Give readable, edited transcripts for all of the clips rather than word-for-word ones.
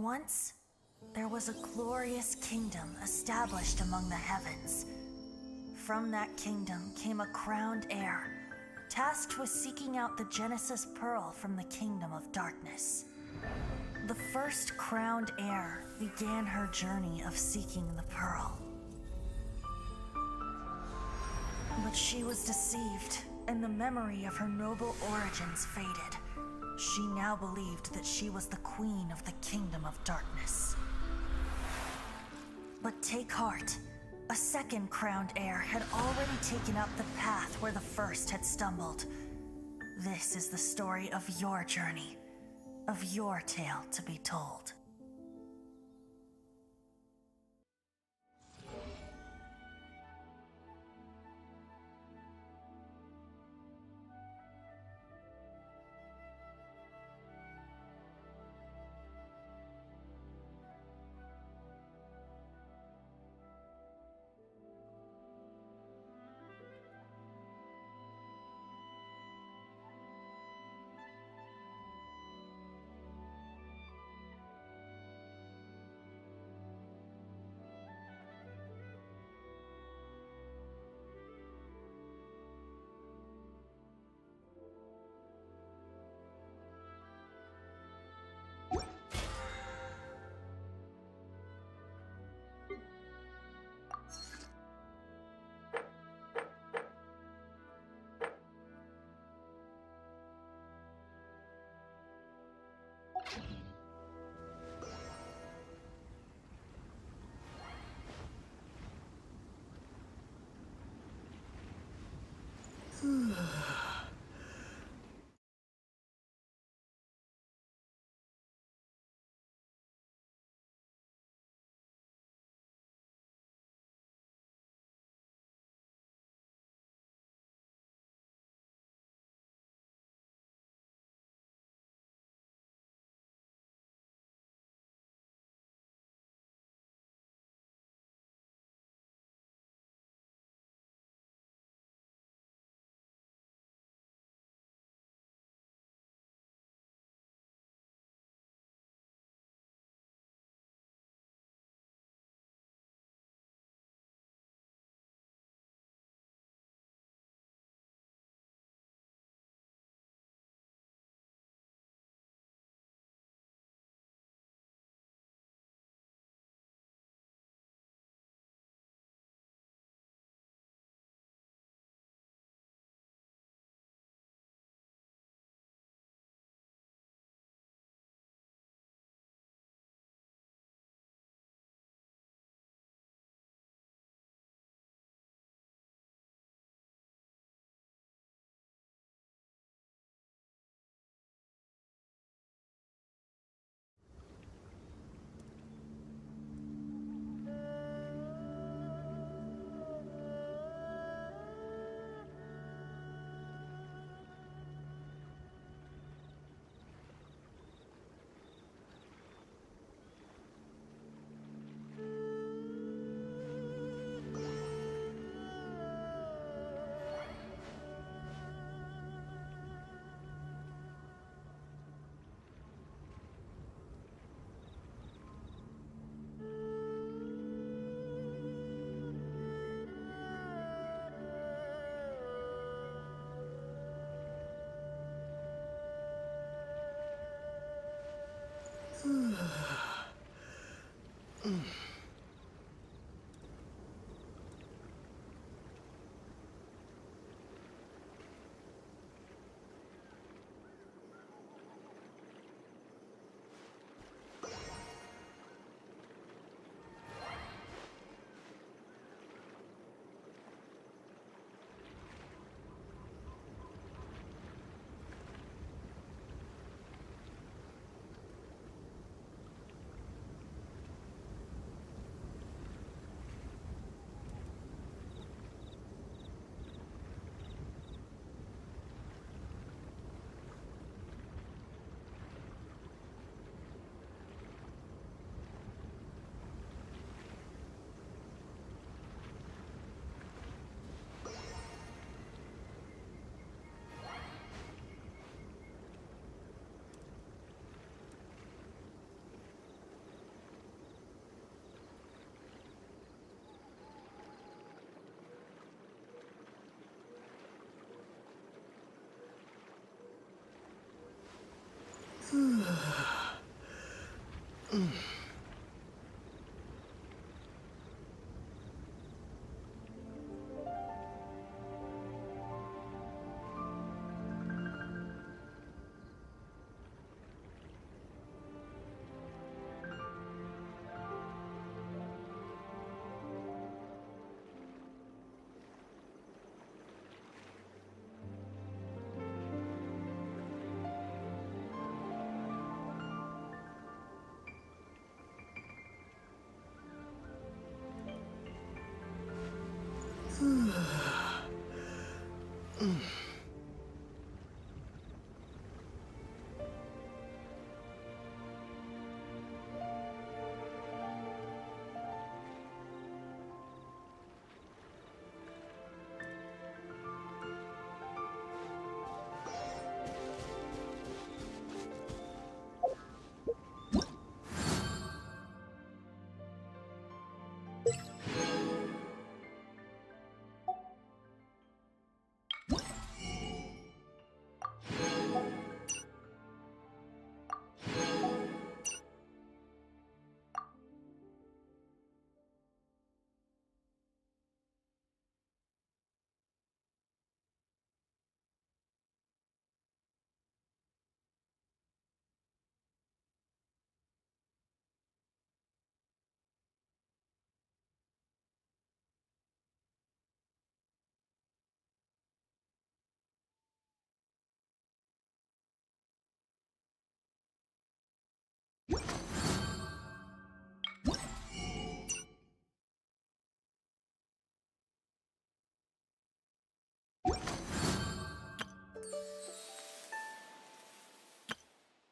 Once, there was a glorious kingdom established among the heavens. From that kingdom came a crowned heir, tasked with seeking out the Genesis Pearl from the kingdom of darkness. The first crowned heir began her journey of seeking the pearl. But she was deceived, and the memory of her noble origins faded. She now believed that she was the queen of the kingdom of darkness. But take heart. A second crowned heir had already taken up the path where the first had stumbled. This is the story of your journey, of your tale to be told.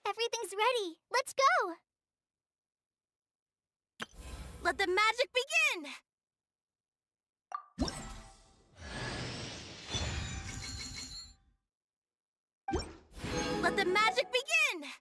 Everything's ready. Let's go! Let the magic begin! Let the magic begin!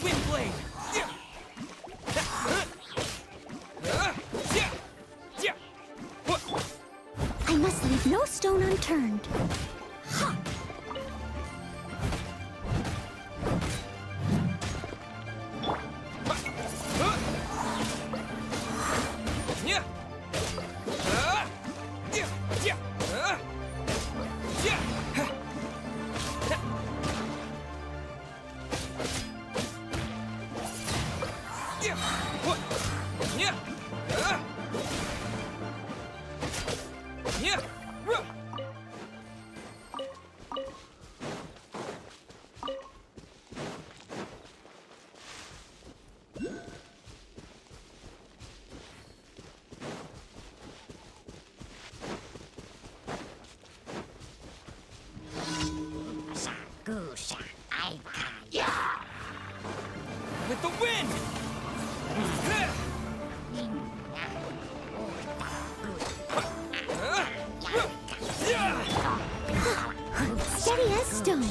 Windblade! I must leave no stone unturned. Ha! the wind! Steady as stone.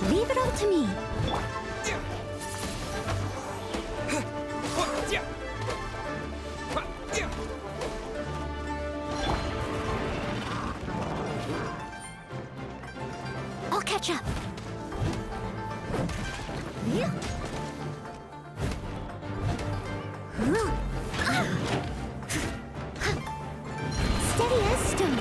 Leave it all to me. I'll catch up. Steady as stone.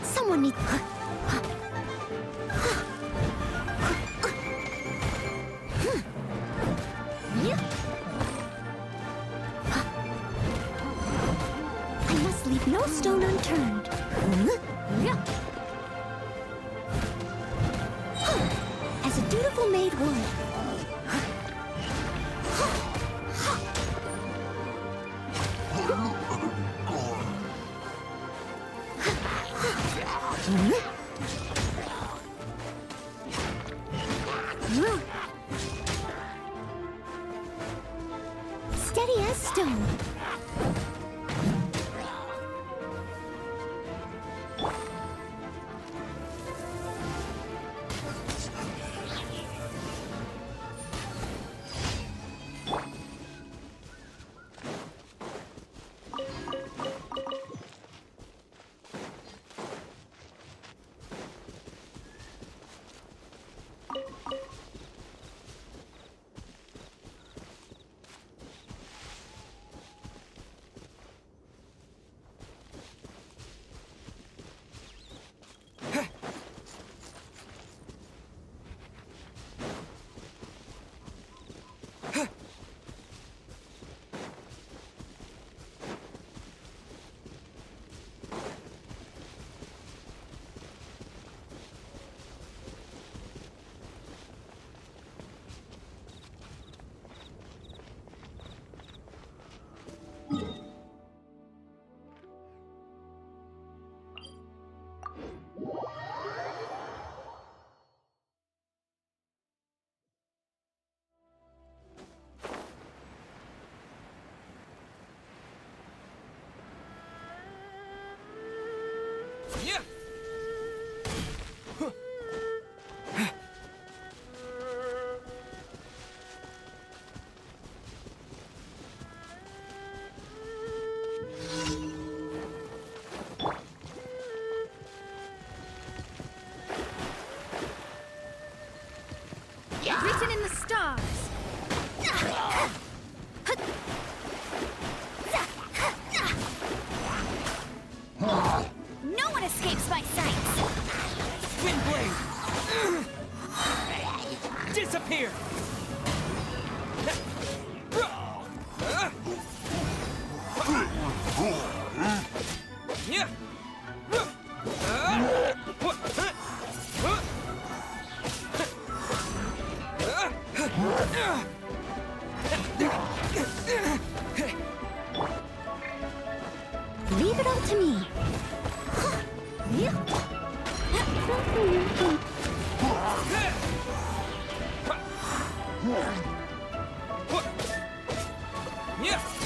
Someone needs... I must leave no stone unturned. As a dutiful maid would. Steady as stone. Yeah! Written in the stars. No one escapes my sight. Twin blade! Disappear! Yeah! Leave it all to me. Yeah!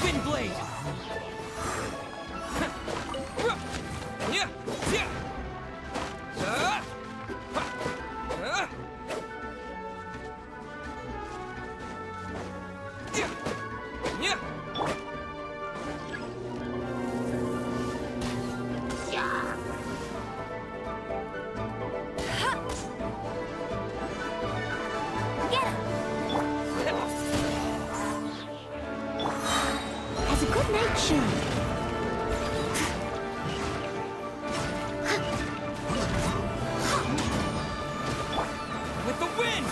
Twin blade! Yeah! Yeah! Yeah! As a good Night Show. With the wind!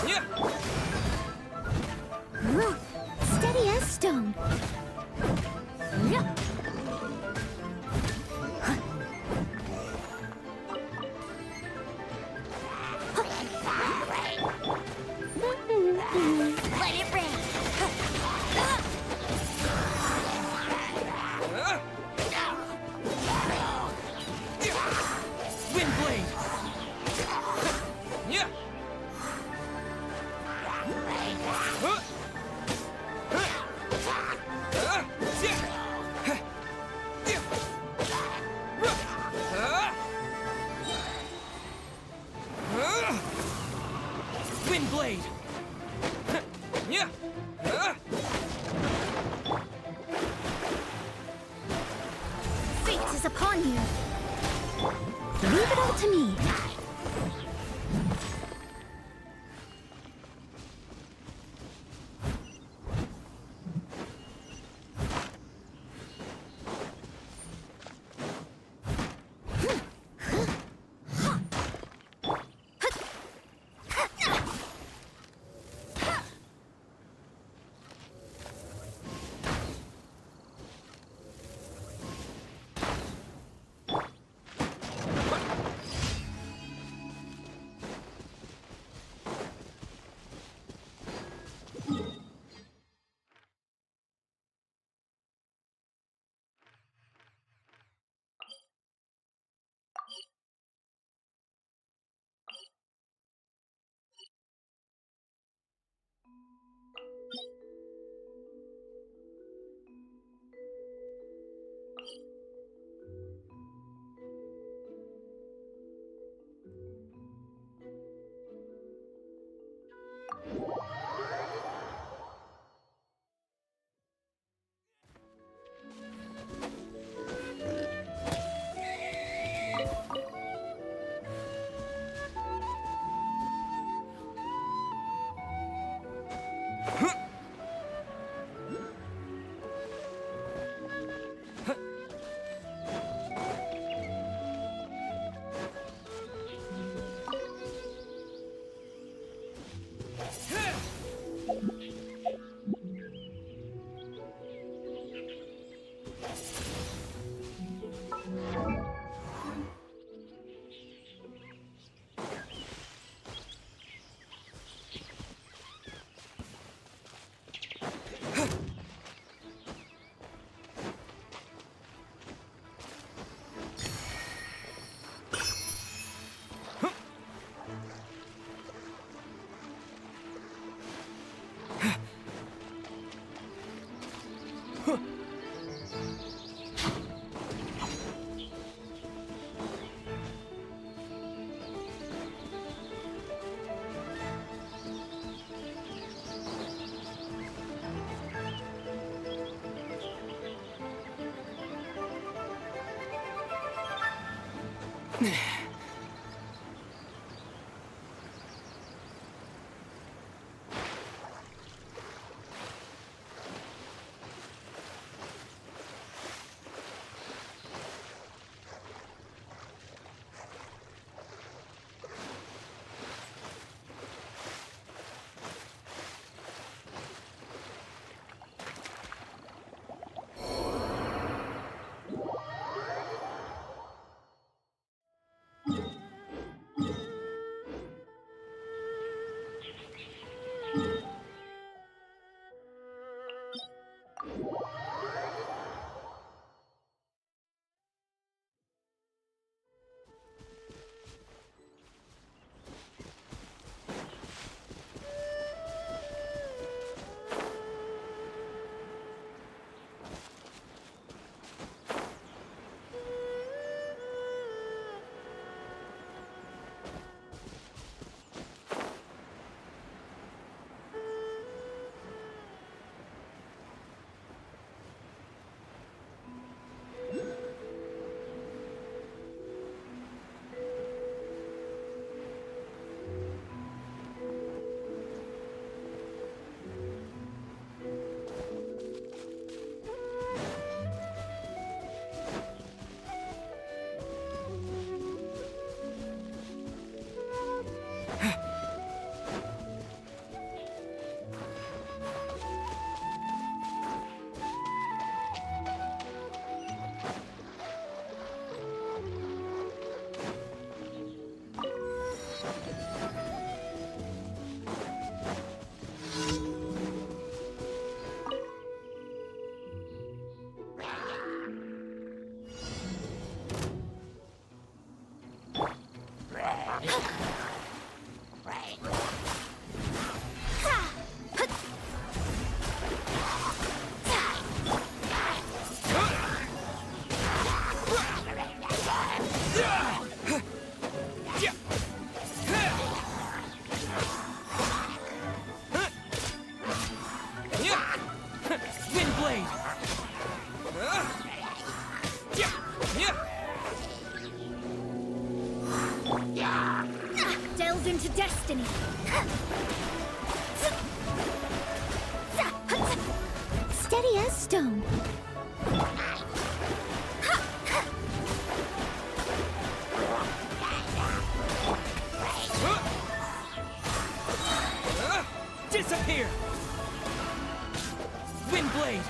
Yeah! Steady as stone. Let it rain. Wind blade! Yeah! Wind blade! Yeah! Fate is upon you. Leave it all to me. Delve into destiny. Steady as stone. Disappear! Wind blade!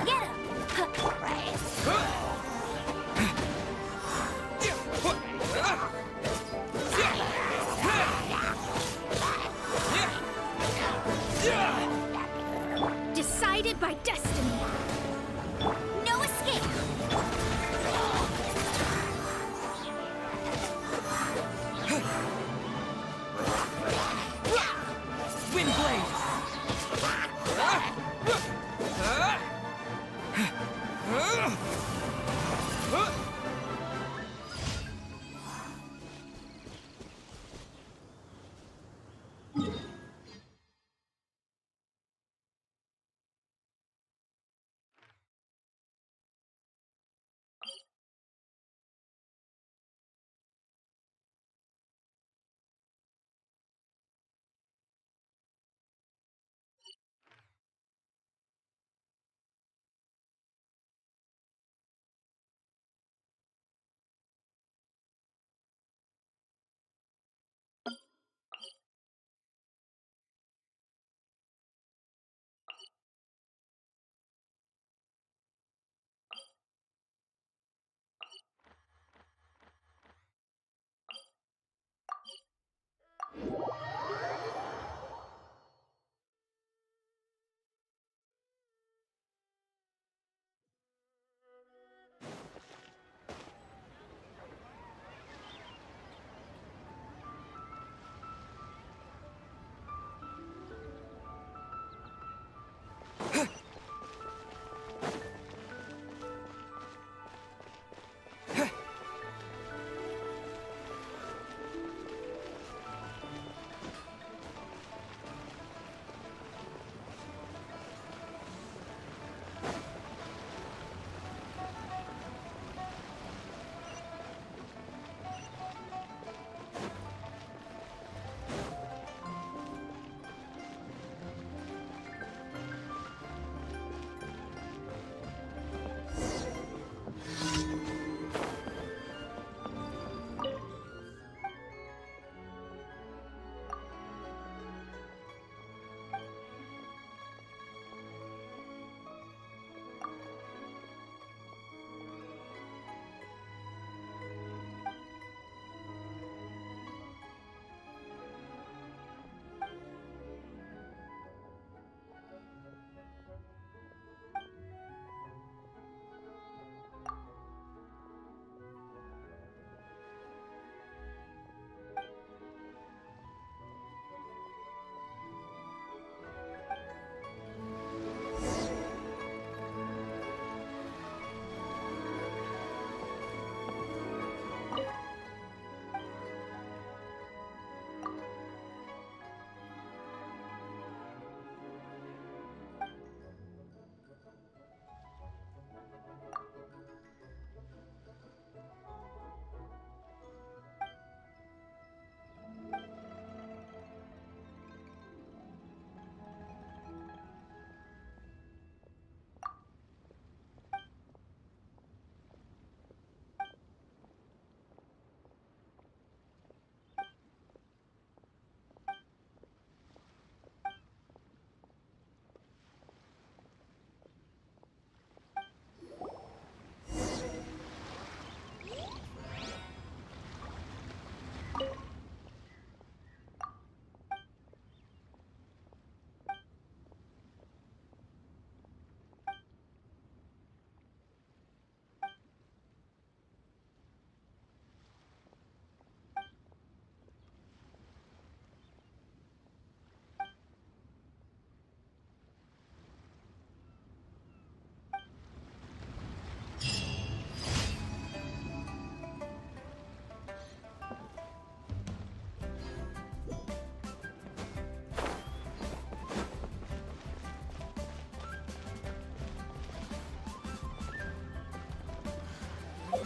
Get him! Decided by destiny. No escape.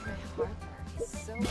Harper is so loud.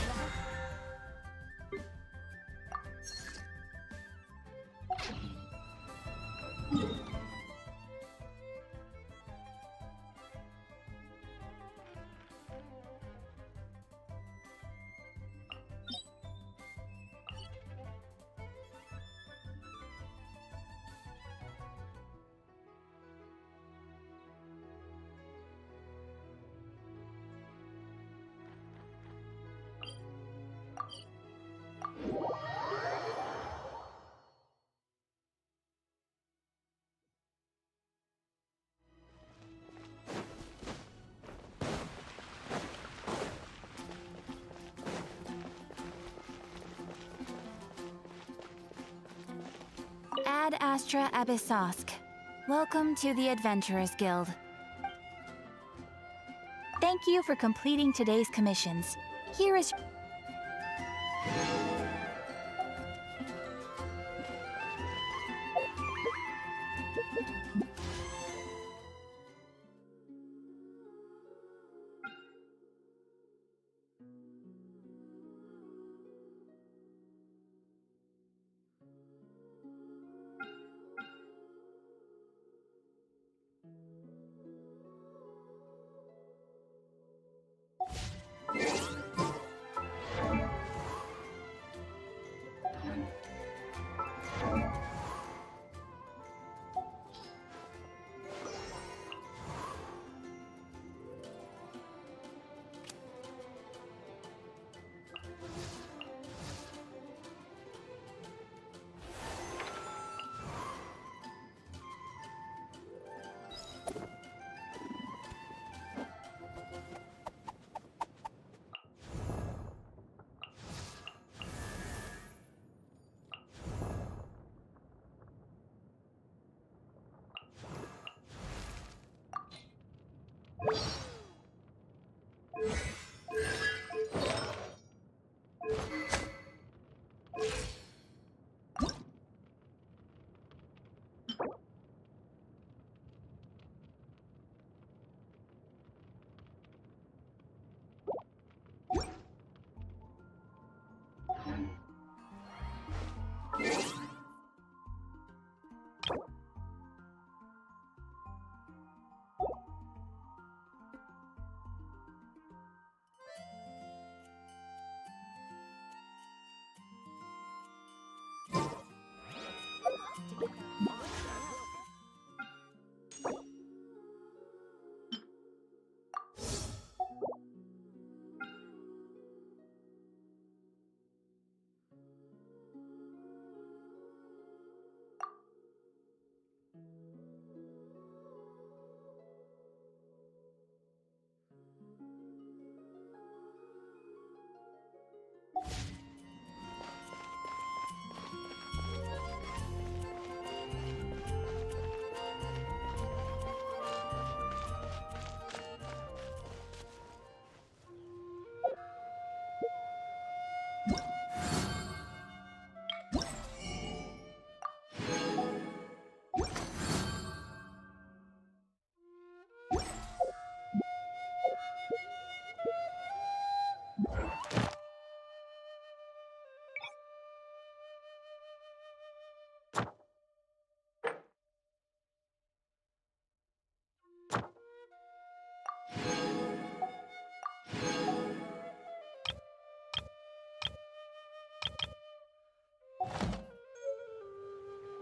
Ad Astra Abyssosk. Welcome to the Adventurers Guild. Thank you for completing today's commissions. Here is...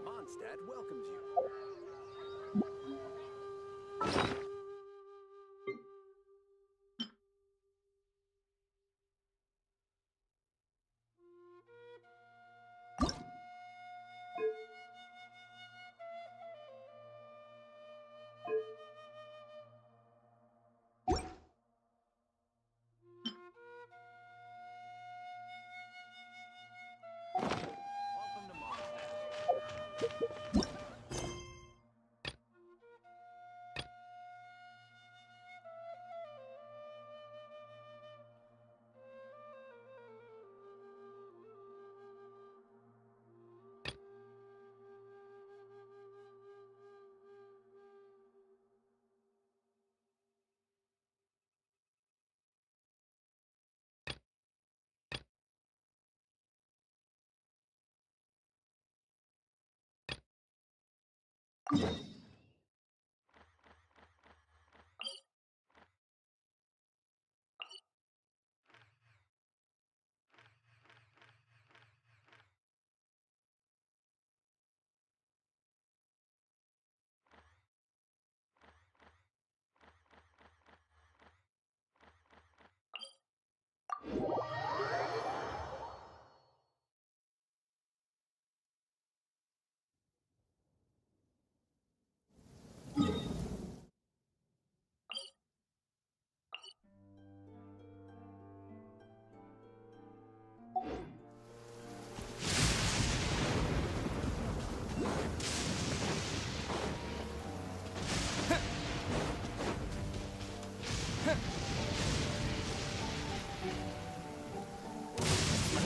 Mondstadt welcomes you. Welcome to Mondstadt. My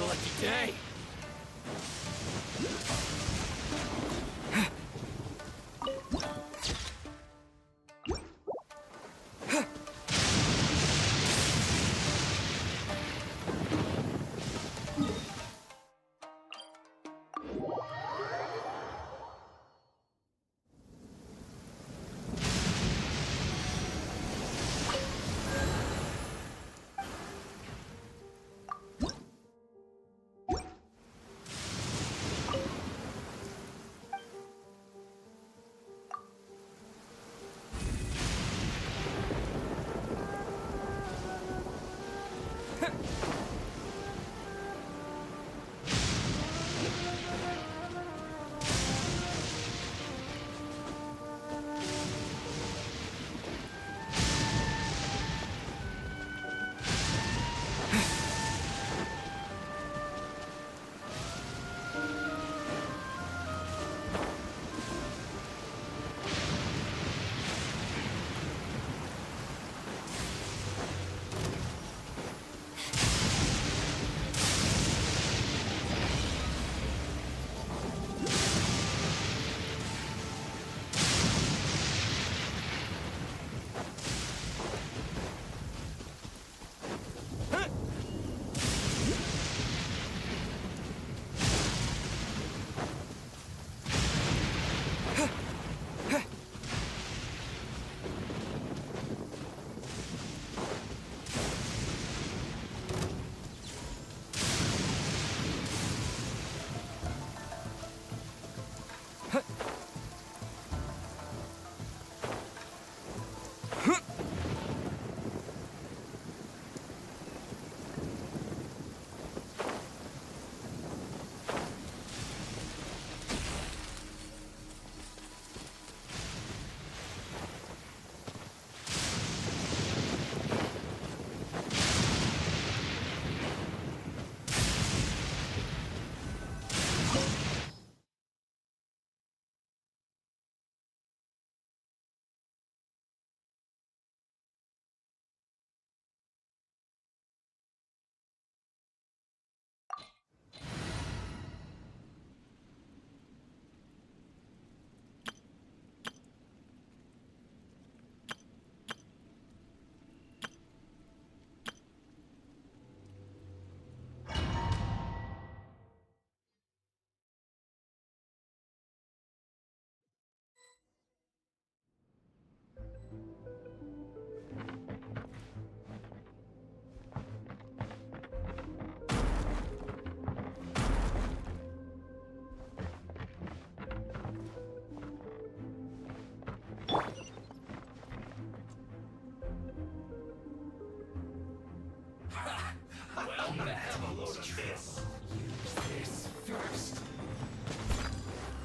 lucky day.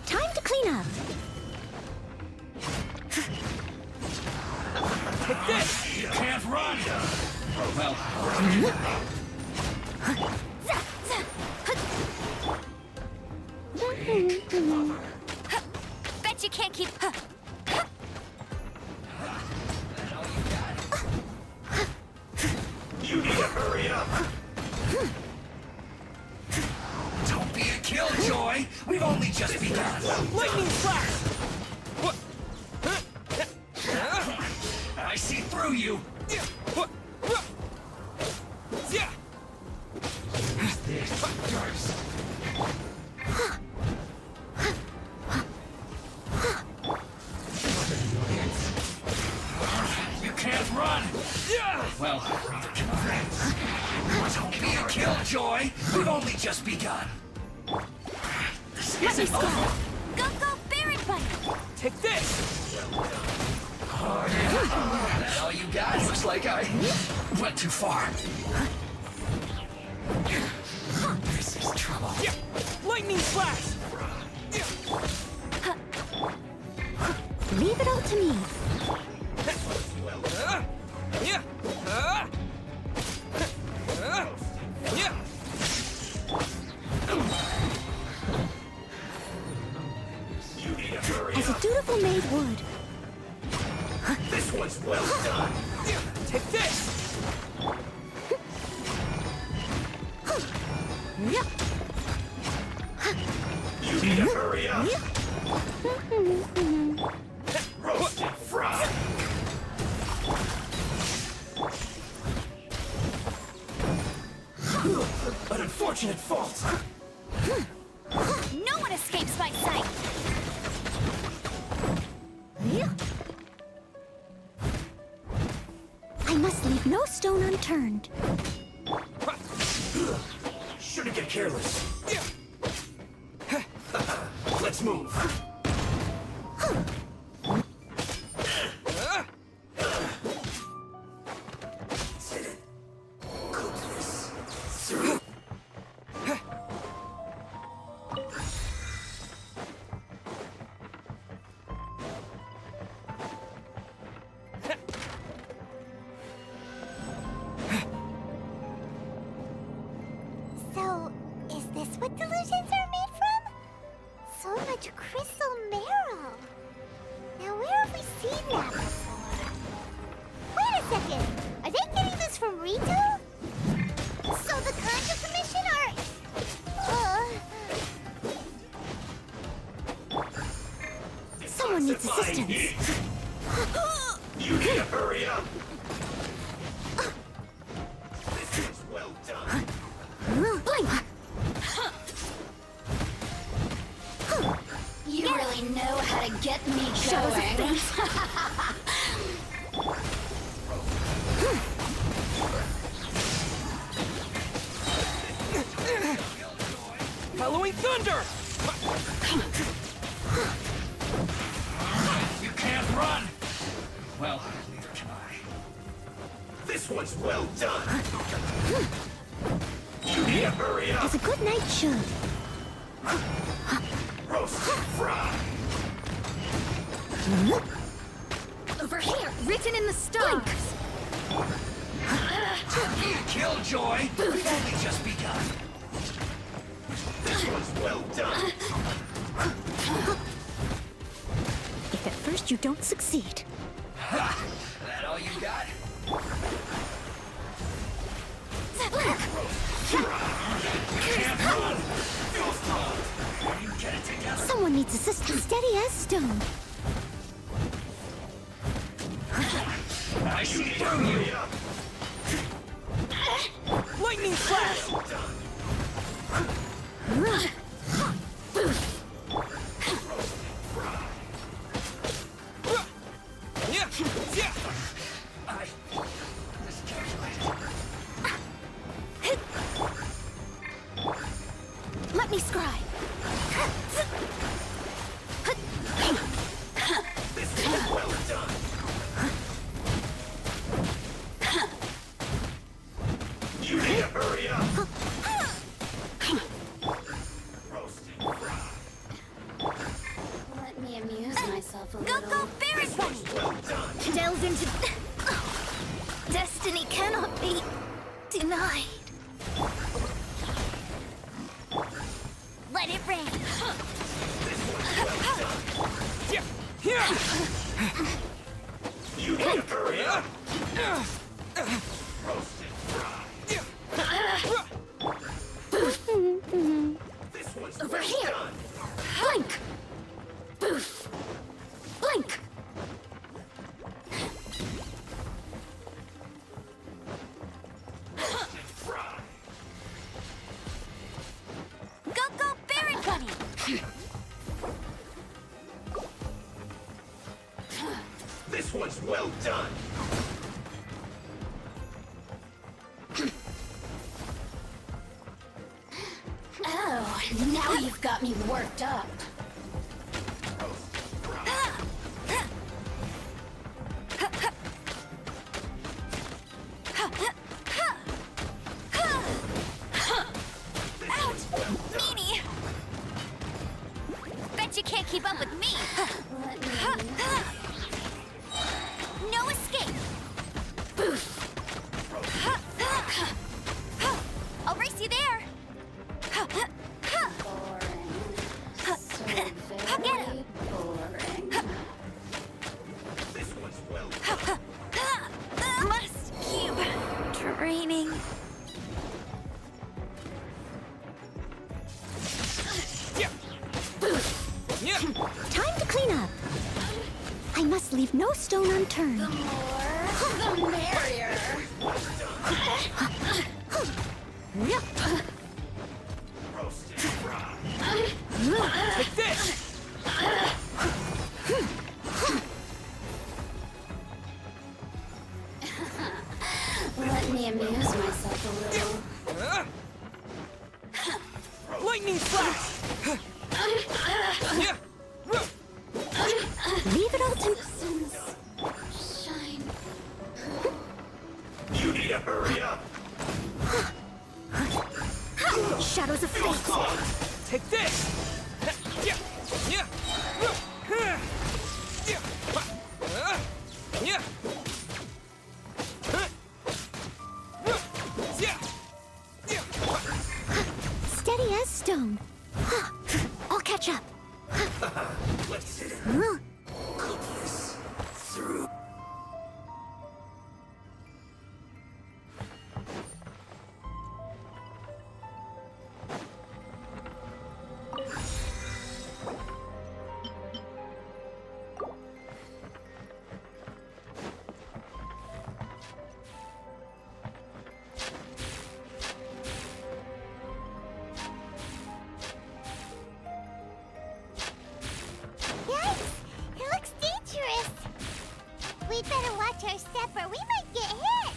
Time to clean up. Take this! You can't run! Well, Bet you can't keep. you need to hurry up! Don't be a killjoy! We've only just begun! Lightning flash! What? I see through you! What? Yeah! Who's this first? Joy. We've only just begun. This isn't over. Go, go, Barret Bunny! Take this! That's all you got? Looks like I went too far. This is trouble. Yeah! Lightning slash! Leave it all to me. Yeah! Yeah! As a dutiful maid would. This one's well done. Take this! You need to hurry up. Roasted fry. An unfortunate fault. No one escapes my sight! I must leave no stone unturned. Shouldn't get careless. Let's move. Goodness. So, is this what delusions are made from? So much crystal marrow. Now, where have we seen that before? Wait a second. Are they getting this from Rito? So the Contra Commission are... Someone needs assistance. You need to hurry up. This is well done. Blink! You really know how to get me Shadows of going. fate. Halloween thunder! You can't run. Well, neither can I. This one's well done. You need to hurry up. As a good knight should. Roasted fry. Over here, written in the stars. Killjoy. We've only just begun. This one's well done. If at first you don't succeed. Ha! That all you got? Can't run. Feel strong. You get it together. Someone needs assistance. Steady as stone. I see through you. Lightning slash! Yeah! Yeah! I miscalculated. Let me scry. This is well done. You need to hurry up. Roasted fry. Let me amuse myself a Go, little. go, Barret Bunny! Well done. Delve into... Destiny cannot be denied. Let it rain. Yeah! Yeah! You need to hurry up. Roasted fry. This one's Over well here. done. Blink! Boof! Blink! Fry. Go, go, Barret Bunny! This one's well done. Now you've got me worked up. Ouch! Meanie! Bet you can't keep up with me! No escape! I'll race you there! Get him! This was well. Must keep training. Yeah. Yeah. Time to clean up. I must leave no stone unturned. The merrier. Roasted fried. Take this! Let me amuse myself a little. Lightning slash! Yeah. Leave it all to Shine. You need to hurry up. shadows of fate. Take this! Yeah. Yeah. Yeah. Yeah. Yeah. Yeah. Steady as stone. I'll catch up. Let's sit in. Cook this through. Yikes! It looks dangerous. We'd better watch our step or we might get hit.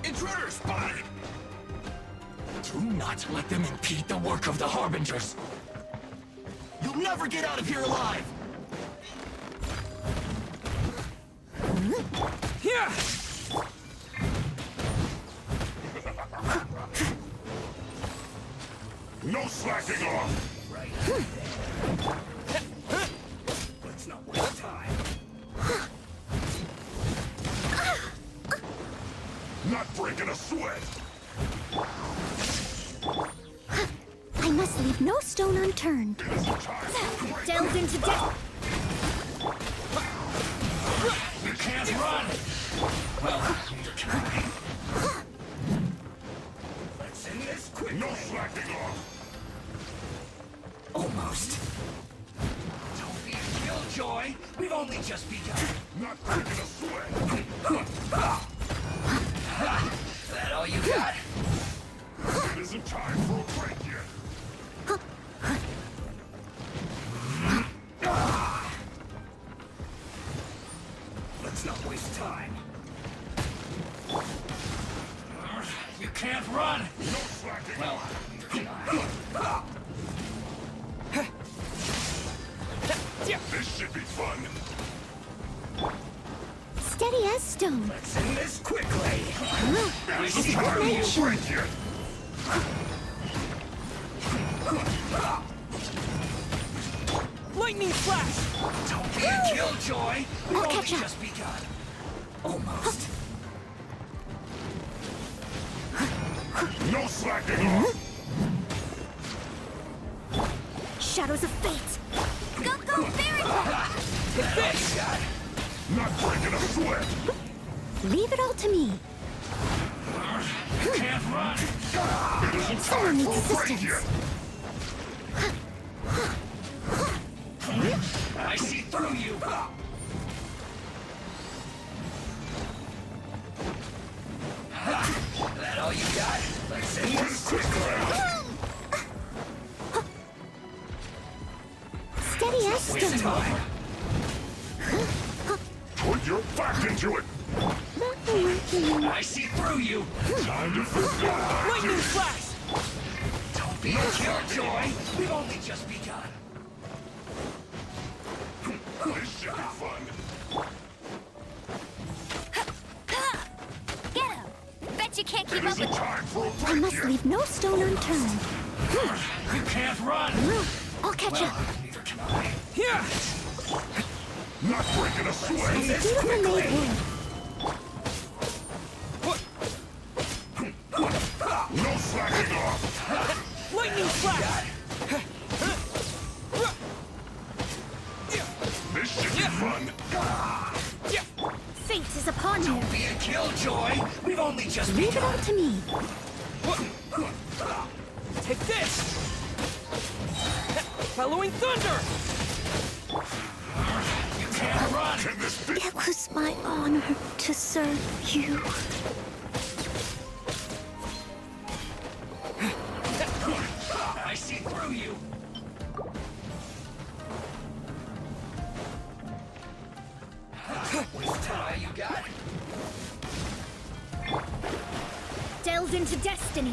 Intruder spotted! Do not let them impede the work of the Harbingers. You'll never get out of here alive! Yeah. No slacking off! Right. Let's not waste time. Not breaking a sweat! I must leave no stone unturned. Delved into death. You can't run! Well, neither can I. Let's end this quick. No slacking off! Almost. Don't be a killjoy! Joy. We've only just begun. Not breaking a sweat. That all you got? It isn't time for a break yet. Let's not waste time. You can't run! No slacking! Well, neither can I. This should be fun. Steady as stone. Let's end this quickly. I see where you break yet. Lightning flash! Don't be a killjoy. We've I'll only catch up. just begun. Almost. No slacking off. Shadows of fate. Go, go, very Take this. Not breaking a sweat. Leave it all to me. You can't run. It isn't Someone time needs for a break assistance. yet. I see through you. That all you got? Let's end this quickly. Steady as Waste stone. time. Put your back into it. I see through you. Time to fly. Lightning flash! Don't be a killjoy. We've only just begun. This should be fun. Get him! Bet you can't It keep up isn't with. time for a I break must yet. leave no stone unturned. You can't run. I'll catch up. Neither can I. Here! Not breaking a sweat. As a beautiful maid would. No slacking off. Lightning flash! This should be fun. Fate is upon you. Be a killjoy. We've only just Leave it begun. all to me. Take this! Following thunder! You can't run. Can this be? It was my honor to serve you. I see through you. Waste time you got. Delved into destiny.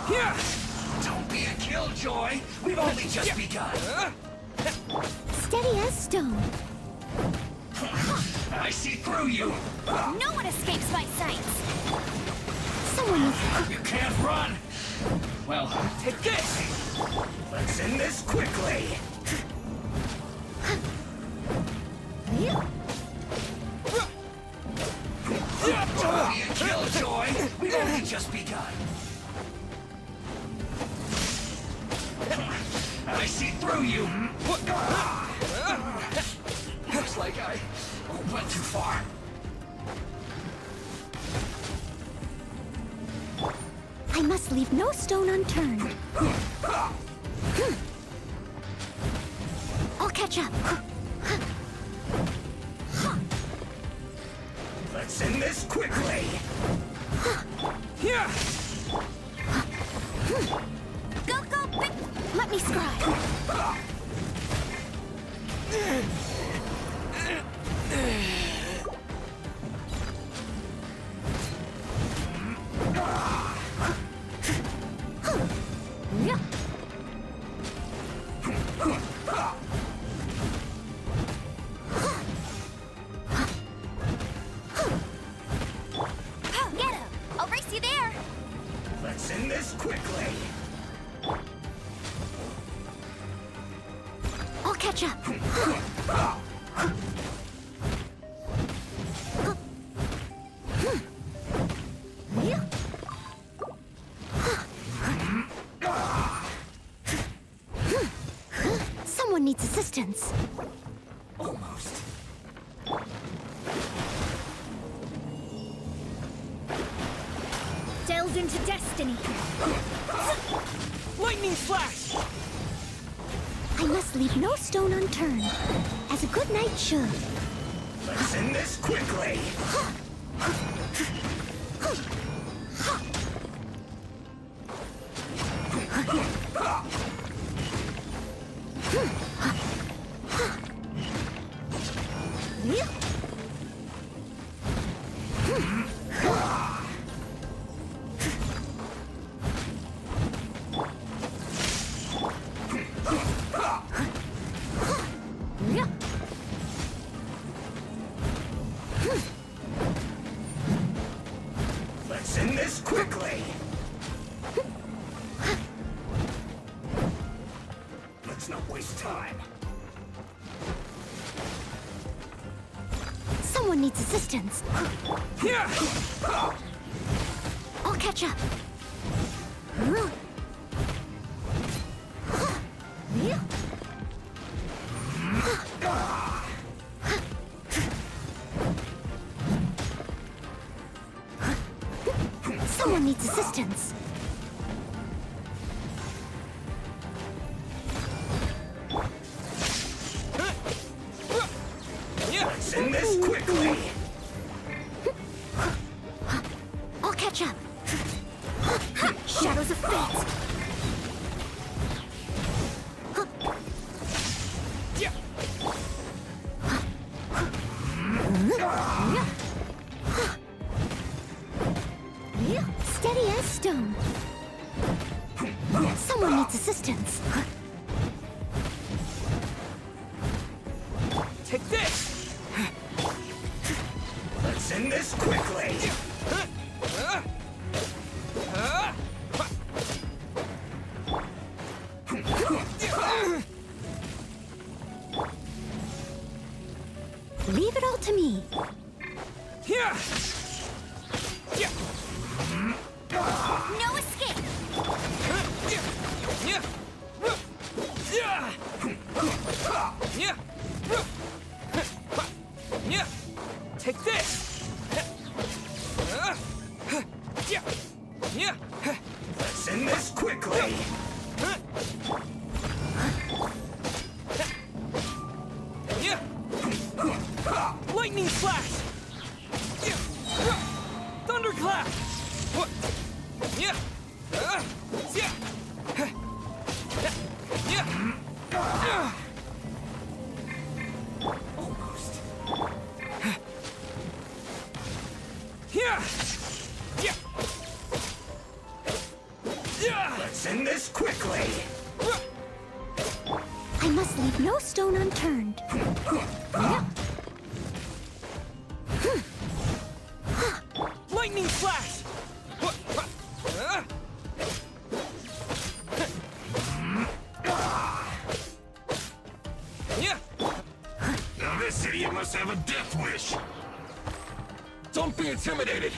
Here! Don't be a killjoy. We've only just begun. Steady as stone. I see through you. No one escapes my sights. Someone needs You can't run. Well, Take this! let's end this quickly. Don't be a killjoy. We've only just begun. I see through you. Looks like I went too far. I must leave no stone unturned. I'll catch up. Let's end this quickly. Here! Go, go, big. Let me scribe. Get him! I'll race you there. Let's end this quickly. I'll catch up. Someone needs assistance. Almost. Delved into destiny. Lightning flash! I must leave no stone unturned, as a good knight should. Let's end this quickly. Let's end this quickly. Let's not waste time. Someone needs assistance. Here! I'll catch up. Someone needs assistance. Let's end this quickly. I'll catch up. Shadows of fate. Yeah! Steady as stone. Someone needs assistance. Take this! Let's end this quickly. Leave it all to me. Here! Yeah! No escape. Yeah! Yeah! Yeah! Yeah! Take this! Yeah! Yeah! Let's end this quickly. Yeah! Lightning flash! Yeah! Thunderclap! What? Yeah! Yeah! Yeah! Almost. Here! Yeah! Yeah! Let's end this quickly. I must leave no stone unturned. Lightning flash! Yeah! Now this idiot must have a death wish. Don't be intimidated.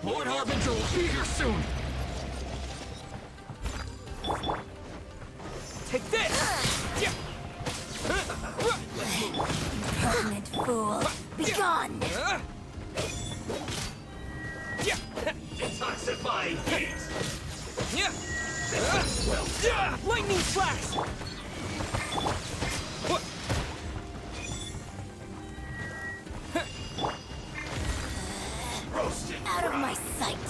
Lord Harbinger will be here soon. Take this! Yeah! Impertinent fool. Begone! Yeah! Detoxifying heat. Yeah! Yeah! Lightning flash! What? Roasted. Out of my sight.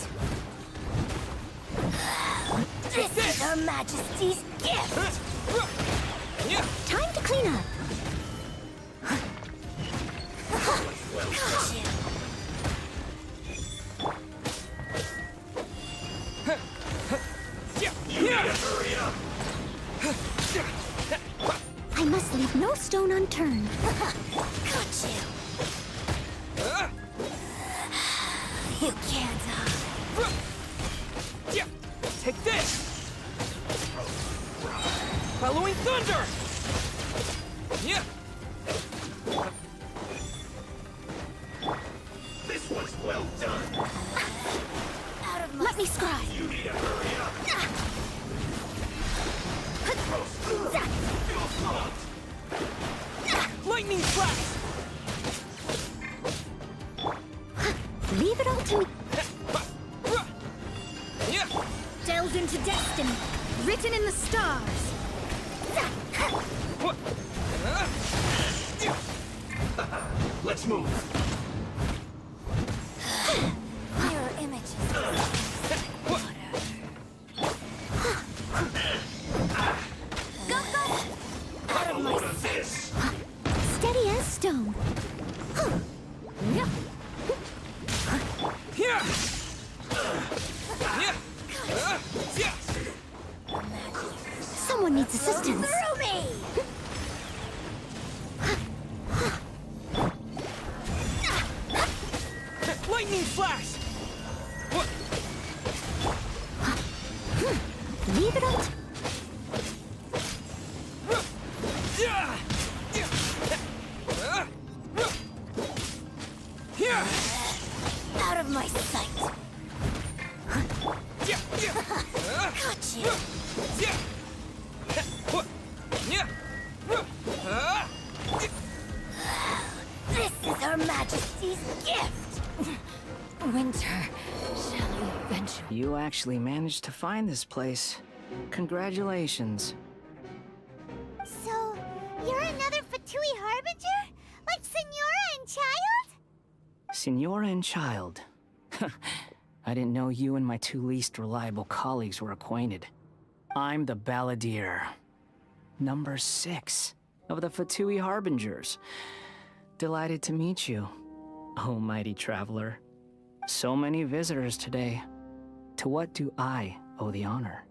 This is Her Majesty's gift! Yeah! Time to clean up. Got you. Yeah! Yeah! Hurry up. I must leave no stone unturned. Got you. You can't hide. Yeah! Take this! Following thunder! Yeah! This was well done. Out of my Let me scry. You need to hurry up. Lightning flash! Leave it all to me. Yeah! Delved into destiny, written in the stars. What? Let's move. Mirror images. Out of my this. Steady as stone. Yeah. Yeah. Yeah. Someone needs assistance. Through me! Lightning flash. What? Leave it up. Yeah. Yeah. Out of my sight. Yeah. Got you. Yeah. What? Yeah. This is Her Majesty's gift. Winter shall eventually. You actually managed to find this place. Congratulations. So, you're another Fatui Harbinger? Like Senora and Child? Senora and Child. I didn't know you and my two least reliable colleagues were acquainted. I'm the Balladeer. Number 6 of the Fatui Harbingers. Delighted to meet you, oh mighty traveler. So many visitors today. To what do I owe the honor?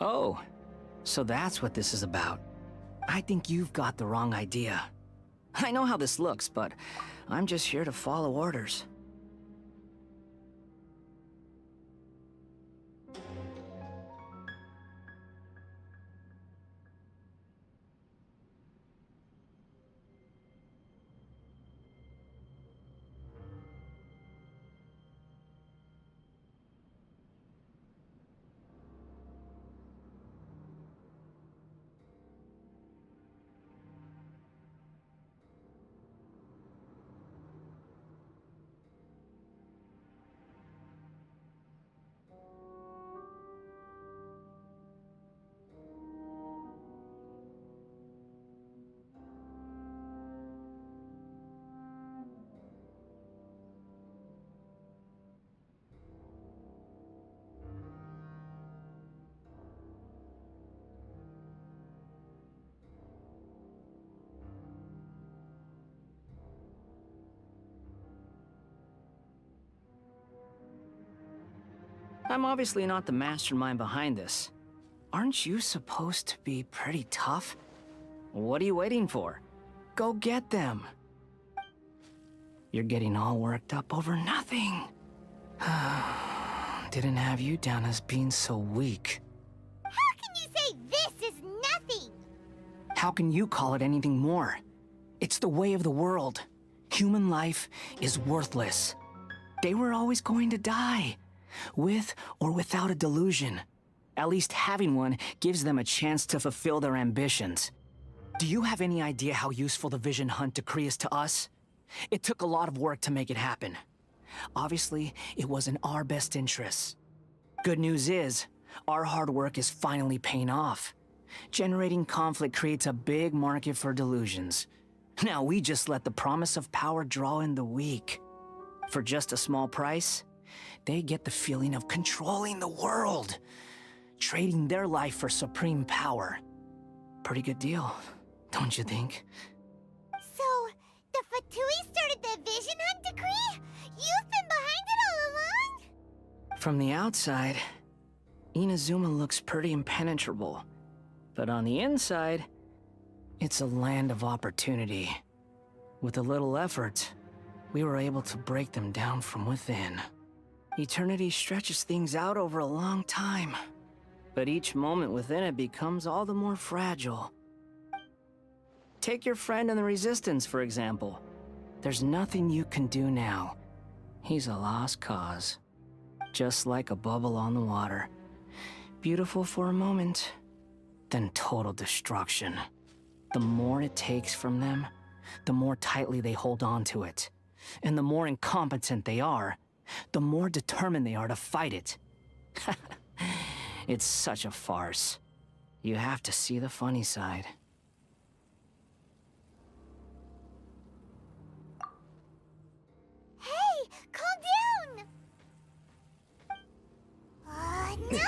Oh, so that's what this is about. I think you've got the wrong idea. I know how this looks, but I'm just here to follow orders. I'm obviously not the mastermind behind this. Aren't you supposed to be pretty tough? What are you waiting for? Go get them. You're getting all worked up over nothing. Didn't have you down as being so weak. How can you say this is nothing? How can you call it anything more? It's the way of the world. Human life is worthless. They were always going to die. With or without a delusion. At least having one gives them a chance to fulfill their ambitions. Do you have any idea how useful the Vision Hunt decree is to us? It took a lot of work to make it happen. Obviously, it was in our best interests. Good news is, our hard work is finally paying off. Generating conflict creates a big market for delusions. Now we just let the promise of power draw in the weak. For just a small price, they get the feeling of controlling the world, trading their life for supreme power. Pretty good deal, don't you think? So, the Fatui started the Vision Hunt decree? You've been behind it all along? From the outside, Inazuma looks pretty impenetrable. But on the inside, it's a land of opportunity. With a little effort, we were able to break them down from within. Eternity stretches things out over a long time. But each moment within it becomes all the more fragile. Take your friend in the Resistance, for example. There's nothing you can do now. He's a lost cause. Just like a bubble on the water. Beautiful for a moment, then total destruction. The more it takes from them, the more tightly they hold on to it. And the more incompetent they are, the more determined they are to fight it. It's such a farce. You have to see the funny side. Hey, calm down! No!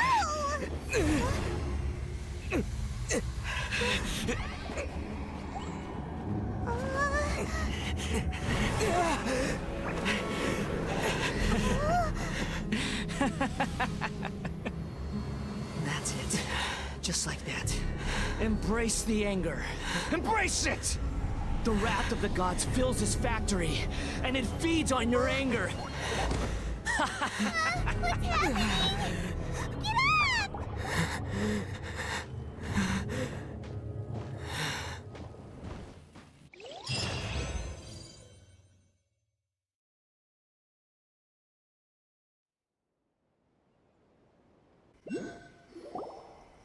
That's it. Just like that. Embrace the anger. Embrace it! The wrath of the gods fills this factory, and it feeds on your anger. What's happening? Get up!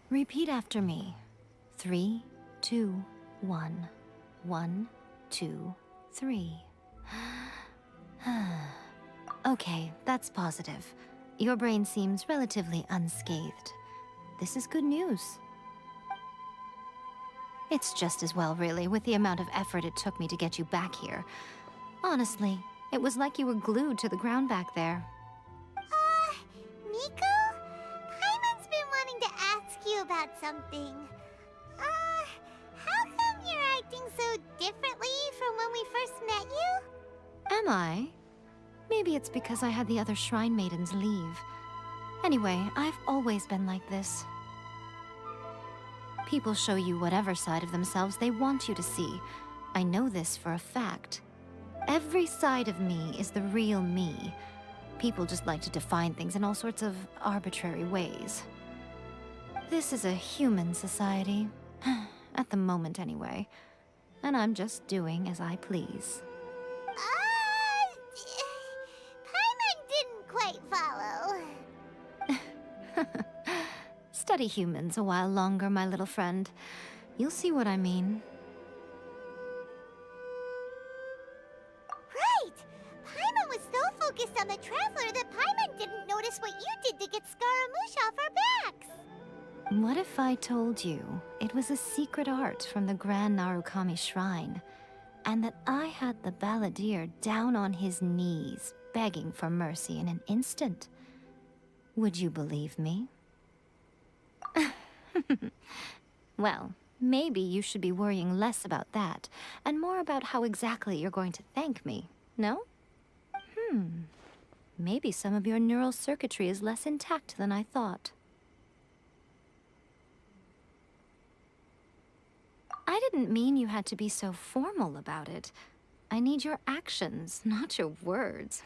Repeat after me. 3, 2, 1. 1, 2, 3. Okay, that's positive. Your brain seems relatively unscathed. This is good news. It's just as well, really, with the amount of effort it took me to get you back here. Honestly, it was like you were glued to the ground back there. Miko? Paimon's been wanting to ask you about something. How come you're acting so differently from when we first met you? Am I? Maybe it's because I had the other Shrine Maidens leave. Anyway, I've always been like this. People show you whatever side of themselves they want you to see. I know this for a fact. Every side of me is the real me. People just like to define things in all sorts of arbitrary ways. This is a human society. At the moment, anyway. And I'm just doing as I please. Paimon didn't quite follow. Study humans a while longer, my little friend. You'll see what I mean. Right! Paimon was so focused on the Traveler that Paimon didn't notice what you did to get Scaramouche off our backs. What if I told you it was a secret art from the Grand Narukami Shrine, and that I had the balladeer down on his knees, begging for mercy in an instant? Would you believe me? Well, maybe you should be worrying less about that, and more about how exactly you're going to thank me, no? Maybe some of your neural circuitry is less intact than I thought. I didn't mean you had to be so formal about it. I need your actions, not your words.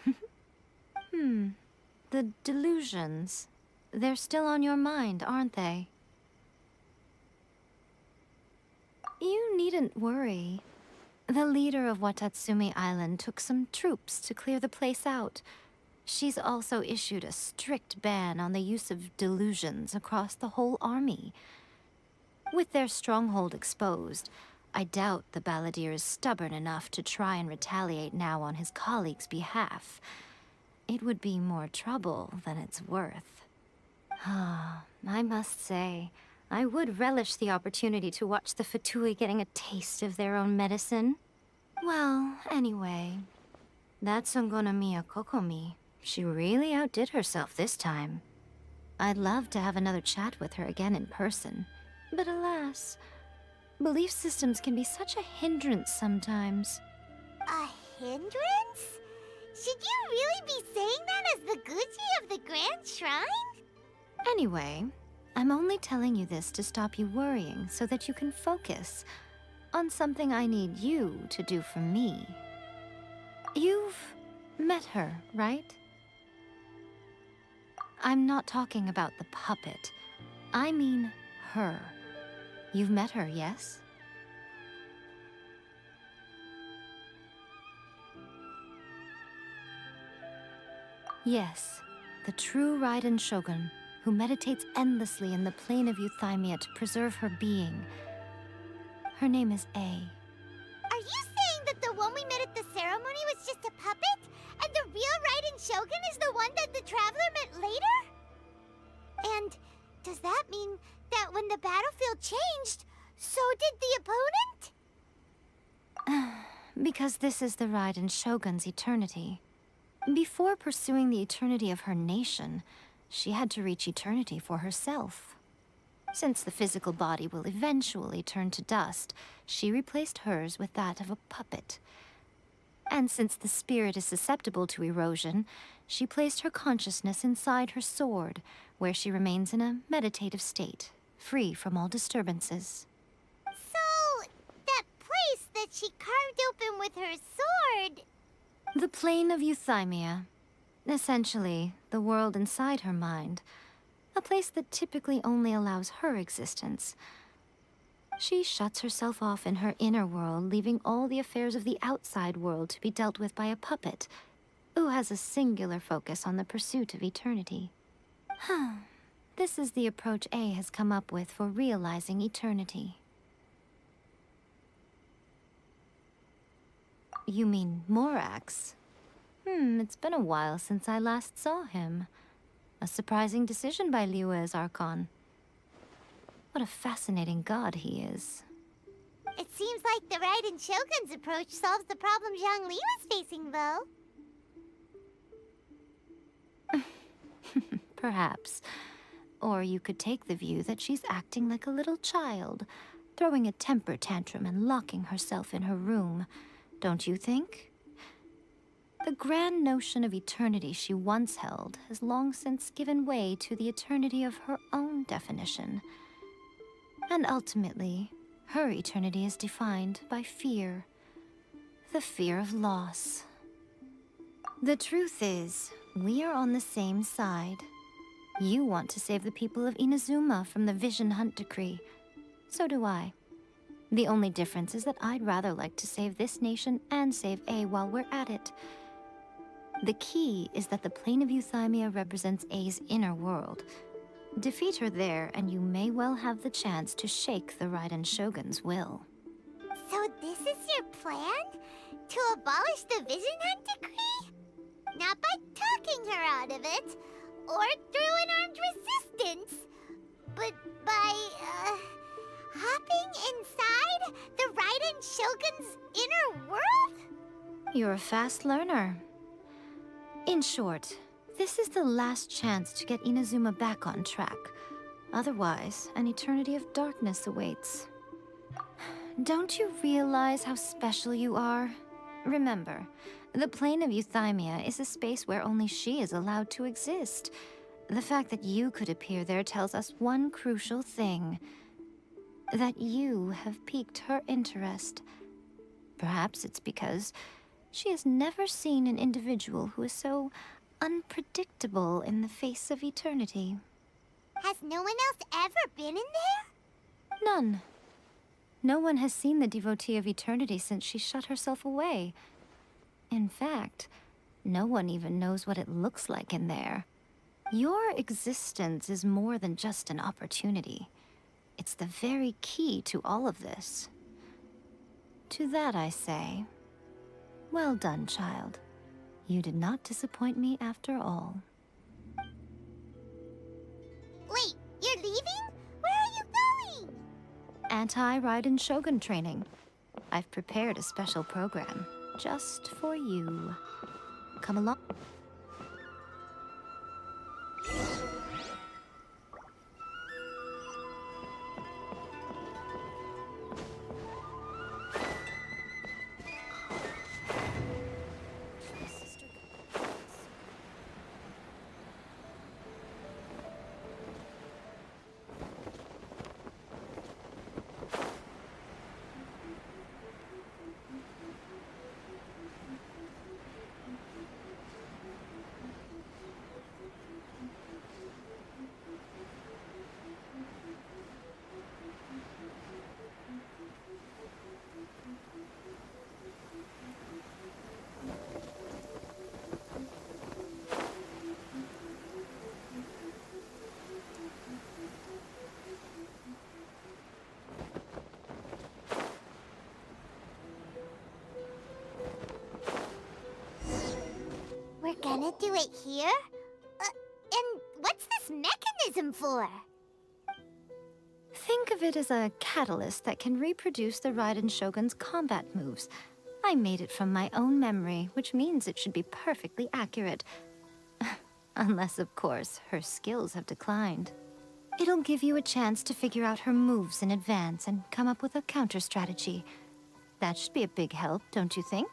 The delusions. They're still on your mind, aren't they? You needn't worry. The leader of Watatsumi Island took some troops to clear the place out. She's also issued a strict ban on the use of delusions across the whole army. With their stronghold exposed, I doubt the balladeer is stubborn enough to try and retaliate now on his colleagues' behalf. It would be more trouble than it's worth. I must say, I would relish the opportunity to watch the Fatui getting a taste of their own medicine. Well, anyway, that Sungonomiya Kokomi, she really outdid herself this time. I'd love to have another chat with her again in person. But alas, belief systems can be such a hindrance sometimes. A hindrance? Should you really be saying that as the Gucci of the Grand Shrine? Anyway, I'm only telling you this to stop you worrying so that you can focus on something I need you to do for me. You've met her, right? I'm not talking about the puppet. I mean her. You've met her, yes? Yes, the true Raiden Shogun, who meditates endlessly in the plane of Euthymia to preserve her being. Her name is A. Are you saying that the one we met at the ceremony was just a puppet? And the real Raiden Shogun is the one that the Traveler met later? And does that mean that when the battlefield changed, so did the opponent? Because this is the Raiden Shogun's eternity. Before pursuing the eternity of her nation, she had to reach eternity for herself. Since the physical body will eventually turn to dust, she replaced hers with that of a puppet. And since the spirit is susceptible to erosion, she placed her consciousness inside her sword, where she remains in a meditative state, free from all disturbances. So, that place that she carved open with her sword... The plane of Euthymia. Essentially, the world inside her mind. A place that typically only allows her existence. She shuts herself off in her inner world, leaving all the affairs of the outside world to be dealt with by a puppet, who has a singular focus on the pursuit of eternity. This is the approach A has come up with for realizing eternity. You mean Morax? It's been a while since I last saw him. A surprising decision by Liyue's Archon. What a fascinating god he is. It seems like the Raiden Shogun's approach solves the problem Zhang Li was facing, though. Perhaps. Or you could take the view that she's acting like a little child, throwing a temper tantrum and locking herself in her room. Don't you think? The grand notion of eternity she once held has long since given way to the eternity of her own definition. And ultimately, her eternity is defined by fear. The fear of loss. The truth is, we are on the same side. You want to save the people of Inazuma from the Vision Hunt decree. So do I. The only difference is that I'd rather like to save this nation and save A while we're at it. The key is that the plane of Euthymia represents A's inner world. Defeat her there, and you may well have the chance to shake the Raiden Shogun's will. So this is your plan? To abolish the Vision Hunt decree? Not by talking her out of it, or through an armed resistance, but by, hopping inside the Raiden Shogun's inner world? You're a fast learner. In short, this is the last chance to get Inazuma back on track. Otherwise, an eternity of darkness awaits. Don't you realize how special you are? Remember, the plane of Euthymia is a space where only she is allowed to exist. The fact that you could appear there tells us one crucial thing. That you have piqued her interest. Perhaps it's because she has never seen an individual who is so unpredictable in the face of eternity. Has no one else ever been in there? None. No one has seen the devotee of eternity since she shut herself away. In fact, no one even knows what it looks like in there. Your existence is more than just an opportunity. It's the very key to all of this. To that I say, well done, child. You did not disappoint me after all. Wait, you're leaving? Where are you going? Anti-Raiden Shogun training. I've prepared a special program just for you. Come along. gonna do it here? And what's this mechanism for? Think of it as a catalyst that can reproduce the Raiden Shogun's combat moves. I made it from my own memory, which means it should be perfectly accurate. Unless, of course, her skills have declined. It'll give you a chance to figure out her moves in advance and come up with a counter strategy. That should be a big help, don't you think?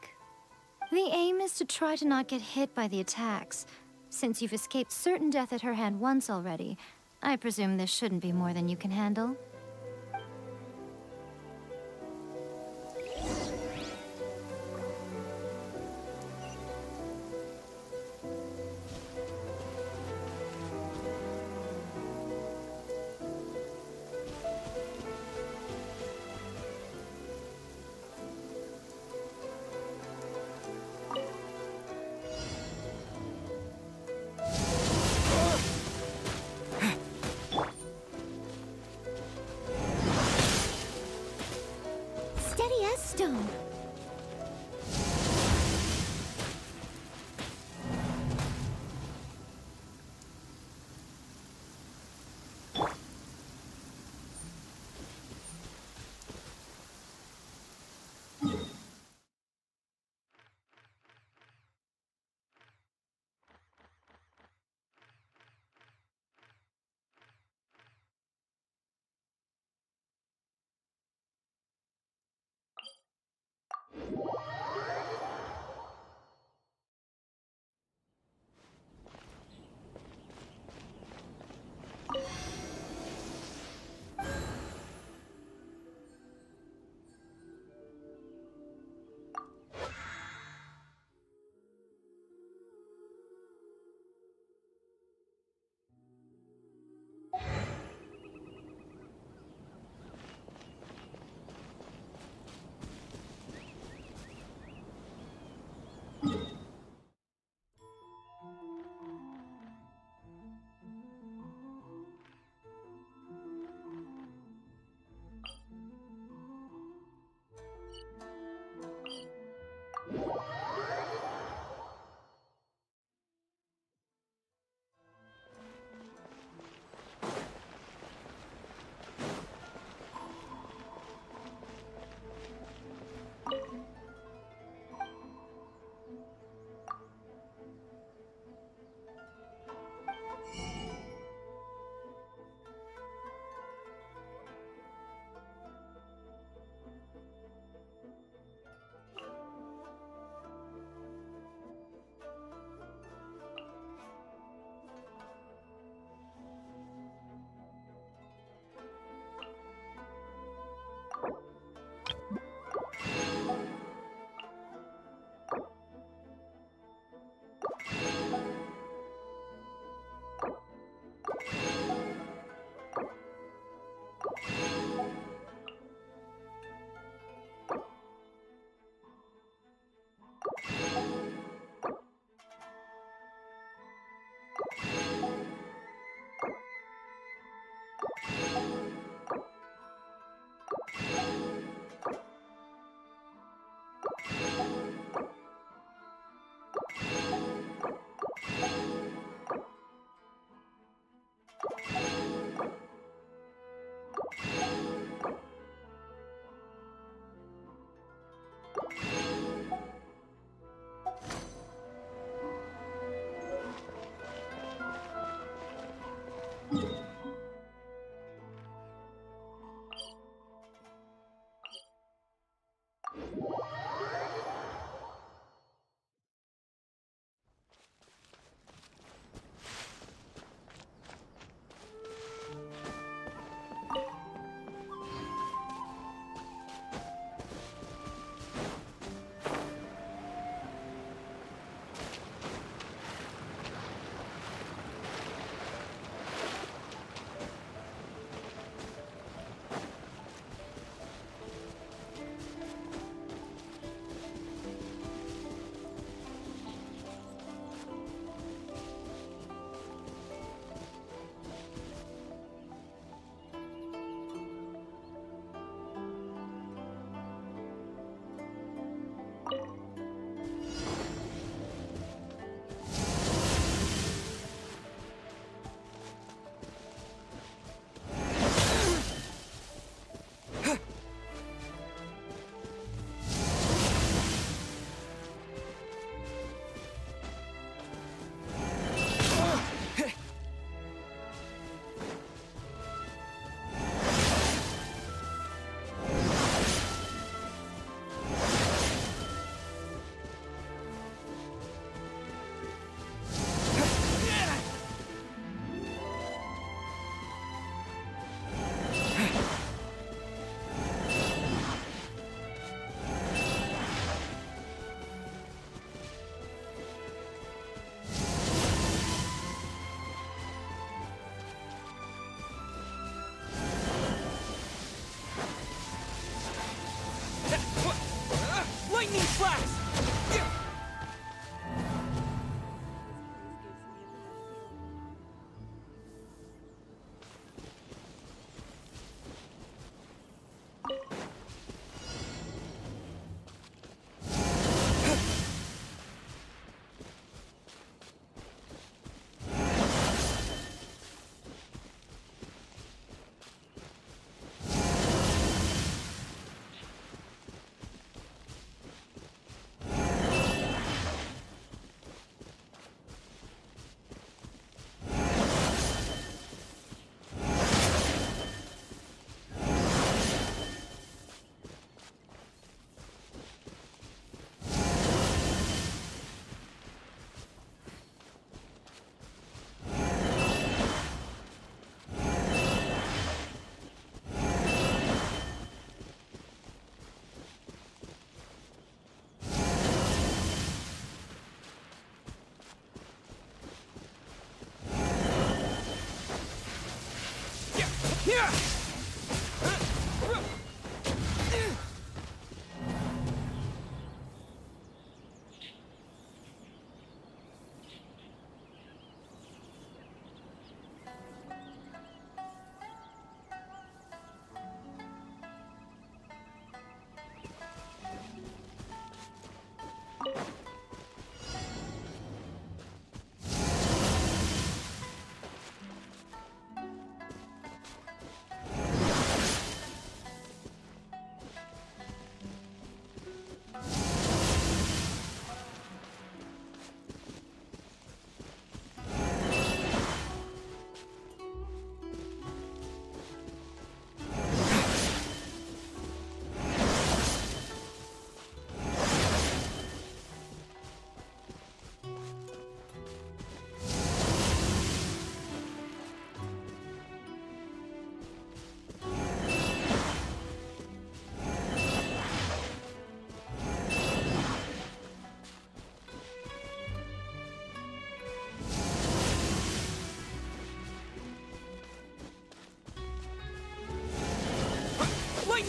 The aim is to try to not get hit by the attacks. Since you've escaped certain death at her hand once already, I presume this shouldn't be more than you can handle. Steady as stone.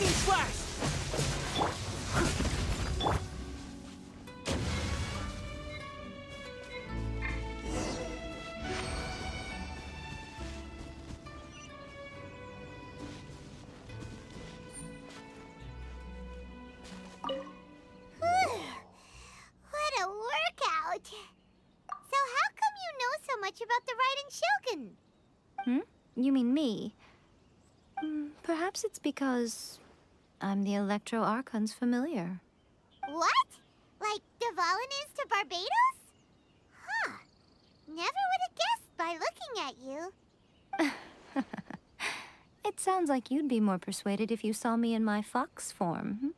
Lightning flash! What a workout! So how come you know so much about the Raiden Shogun? You mean me? Perhaps it's because I'm the Electro Archon's familiar. What? Like Dvalin is to Barbados? Huh. Never would have guessed by looking at you. It sounds like you'd be more persuaded if you saw me in my fox form.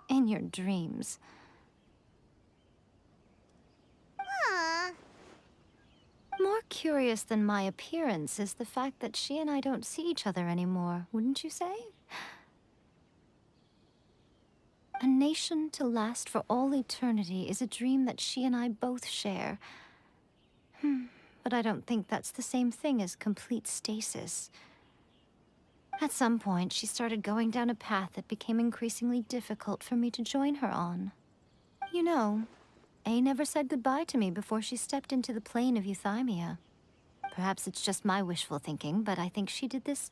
In your dreams. Huh. More curious than my appearance is the fact that she and I don't see each other anymore, wouldn't you say? A nation to last for all eternity is a dream that she and I both share. But I don't think that's the same thing as complete stasis. At some point, she started going down a path that became increasingly difficult for me to join her on. You know, A never said goodbye to me before she stepped into the plane of Euthymia. Perhaps it's just my wishful thinking, but I think she did this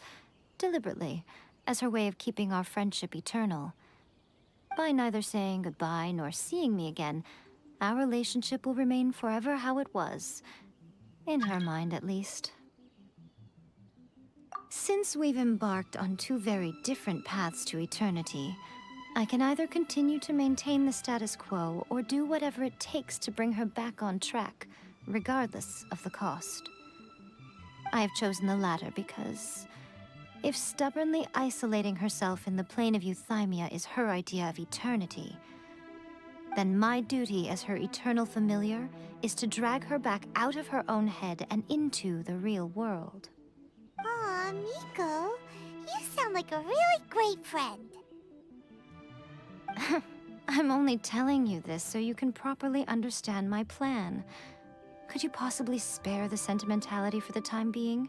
deliberately, as her way of keeping our friendship eternal. By neither saying goodbye nor seeing me again, our relationship will remain forever how it was. In her mind, at least. Since we've embarked on two very different paths to eternity, I can either continue to maintain the status quo or do whatever it takes to bring her back on track, regardless of the cost. I have chosen the latter because if stubbornly isolating herself in the plane of Euthymia is her idea of eternity, then my duty as her eternal familiar is to drag her back out of her own head and into the real world. Aw, Miko, you sound like a really great friend. I'm only telling you this so you can properly understand my plan. Could you possibly spare the sentimentality for the time being?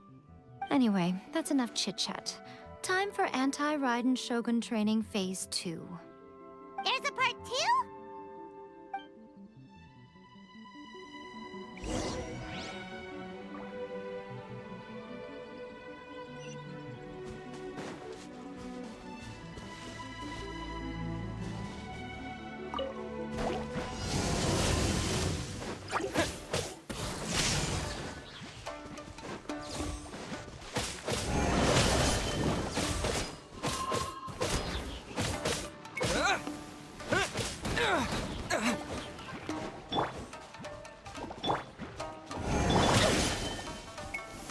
Anyway, that's enough chit-chat. Time for Anti-Raiden Shogun Training Phase 2. There's a part 2?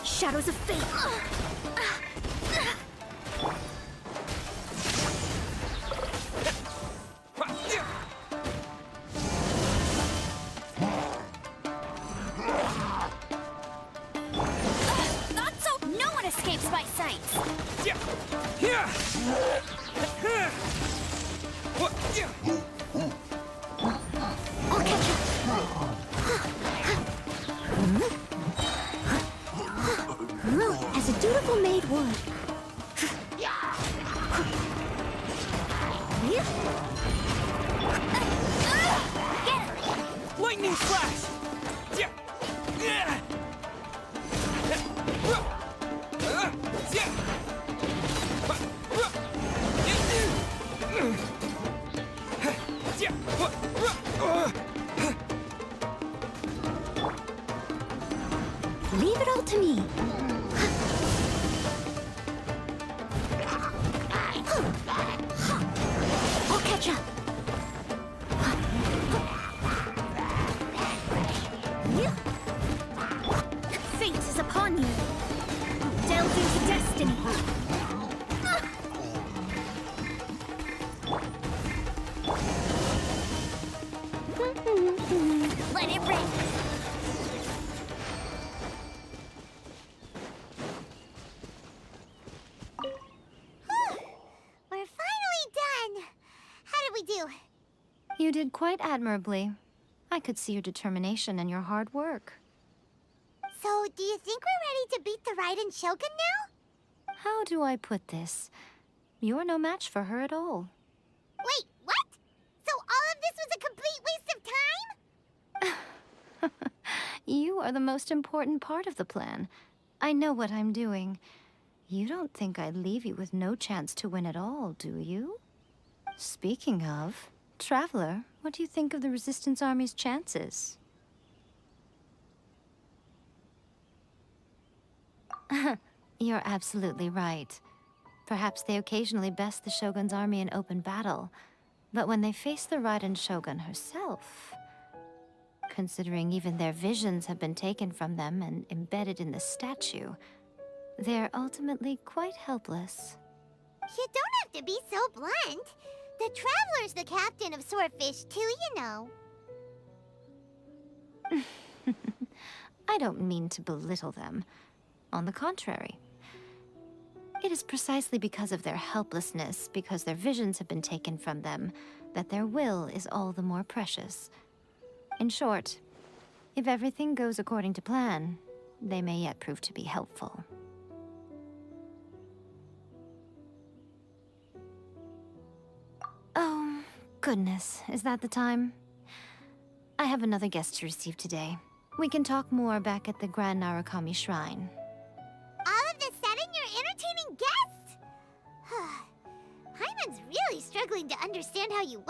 Shadows of fate. Not so. No one escapes my sight. I'll catch you. As a dutiful maid would. Lightning flash! Leave it all to me. I'll catch up. Fate is upon you. Delve into destiny. Let it rip. We're finally done. How did we do? You did quite admirably. I could see your determination and your hard work. So, do you think we're ready to beat the Raiden Shogun now? How do I put this? You're no match for her at all. Wait, what? So all of this was a complete waste of time? You are the most important part of the plan. I know what I'm doing. You don't think I'd leave you with no chance to win at all, do you? Speaking of, Traveler, what do you think of the Resistance Army's chances? You're absolutely right. Perhaps they occasionally best the Shogun's army in open battle, but when they face the Raiden Shogun herself, considering even their visions have been taken from them and embedded in the statue, they're ultimately quite helpless. You don't have to be so blunt. The Traveler's the captain of Swordfish too, you know. I don't mean to belittle them. On the contrary. It is precisely because of their helplessness, because their visions have been taken from them, that their will is all the more precious. In short, if everything goes according to plan, they may yet prove to be helpful. Oh, goodness, is that the time? I have another guest to receive today. We can talk more back at the Grand Narukami Shrine. All of the sudden, you're entertaining guests? Hyman's really struggling to understand how you work.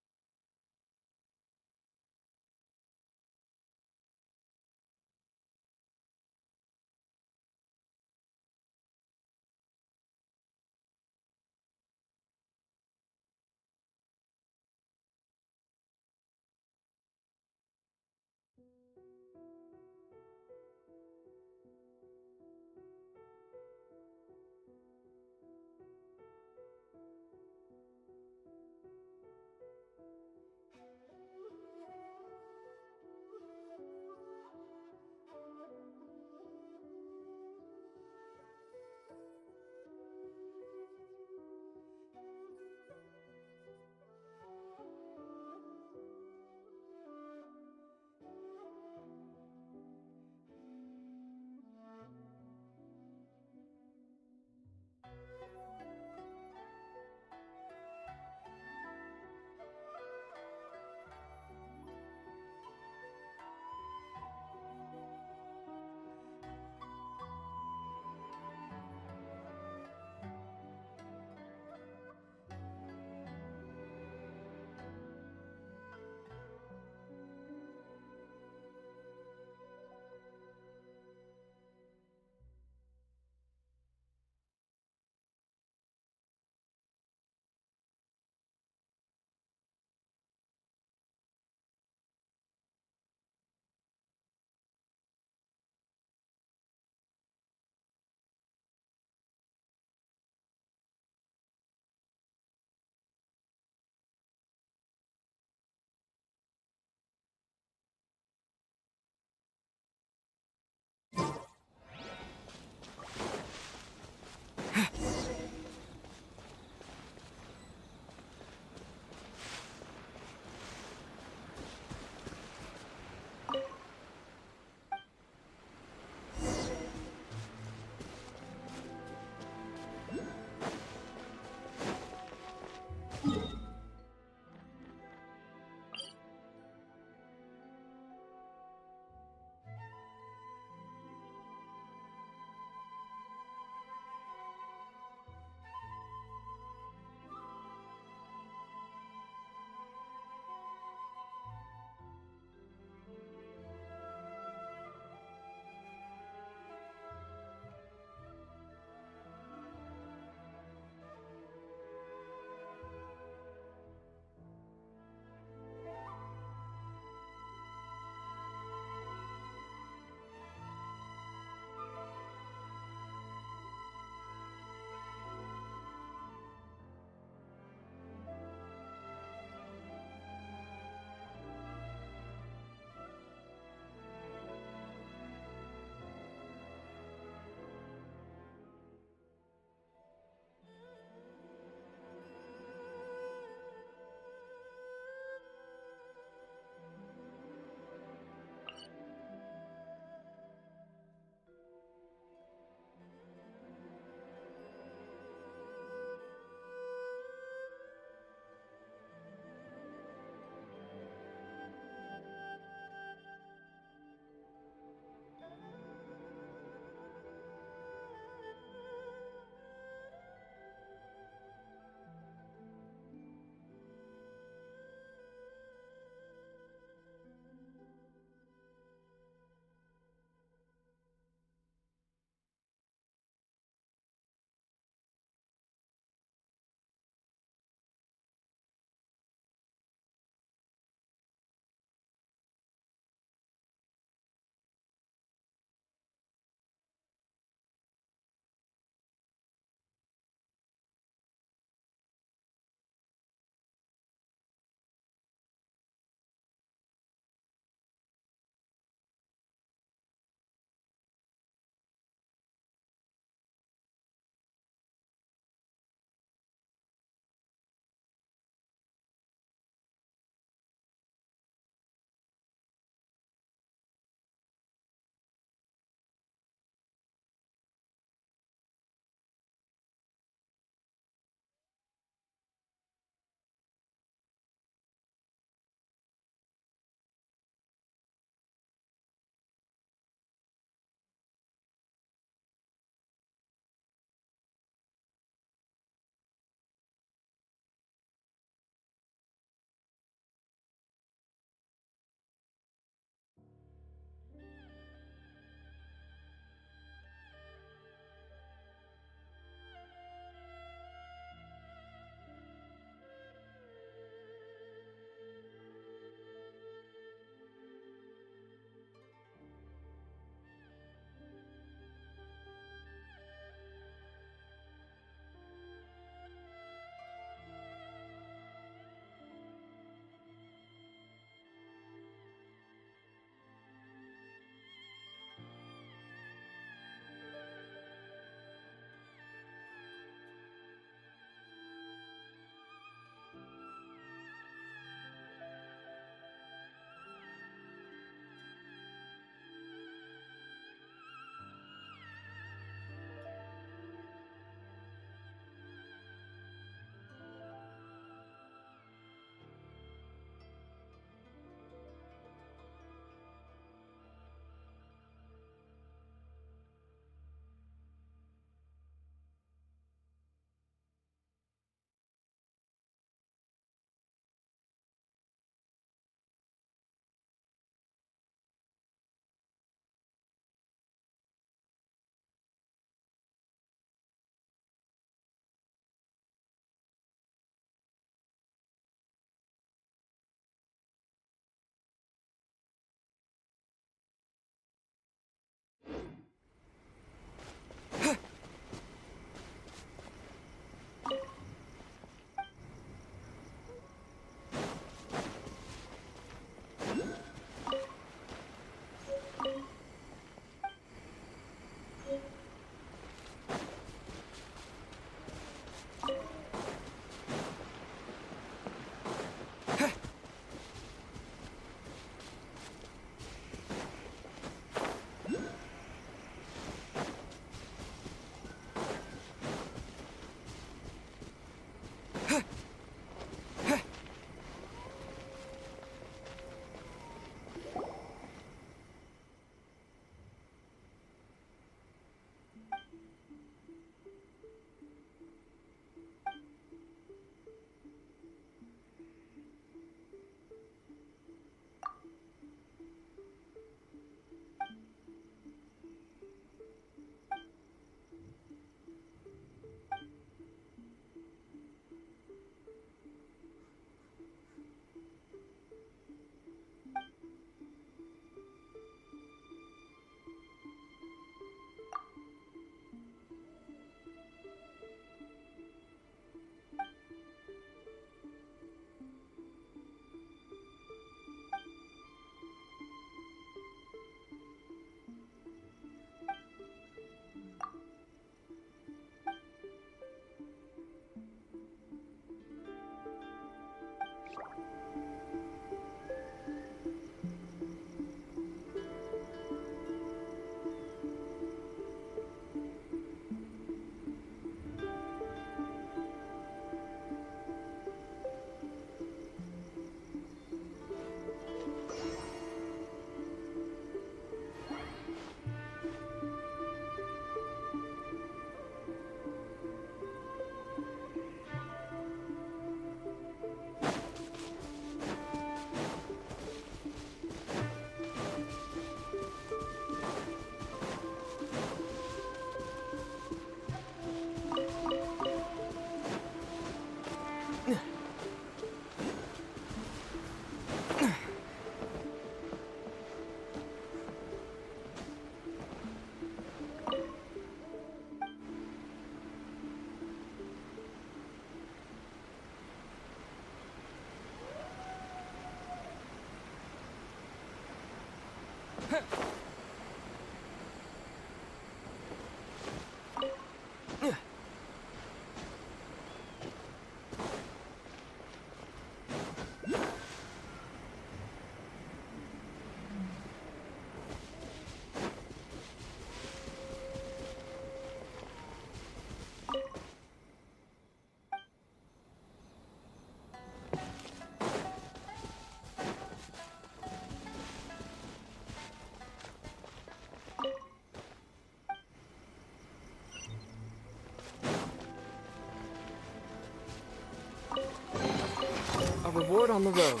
A reward on the road.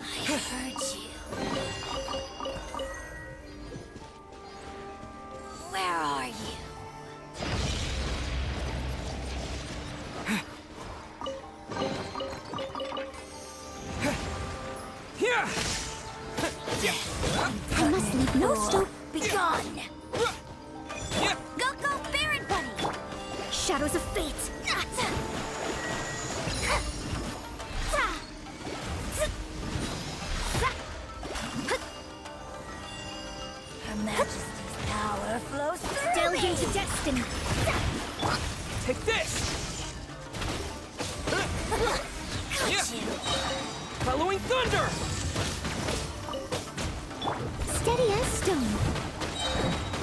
I heard you. Where are you? Here! I must leave no stone. Be gone! Go, go, Baron Bunny! Shadows of fate! Her Majesty's power flows through Delve me! into destiny! Take this! Got you! Following thunder! Steady as stone.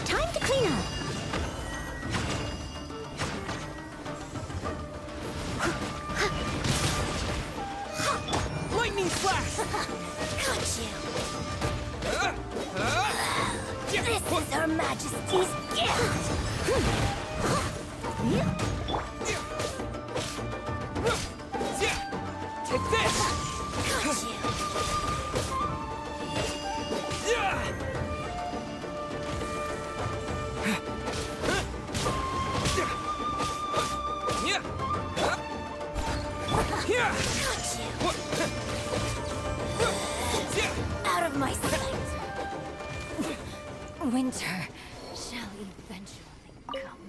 Time to clean up. Lightning flash! Got you! This is Her Majesty's gift! Take this! Got you! Got you! Out of my sight! Winter shall eventually come.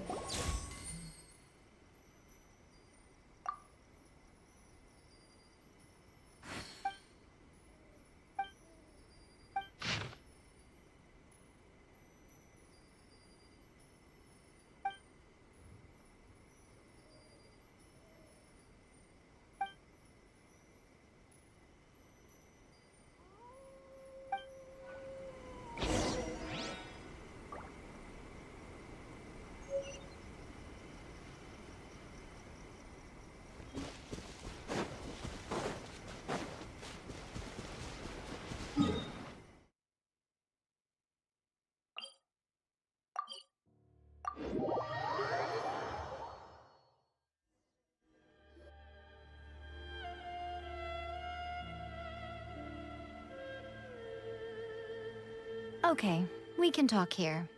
Okay, we can talk here.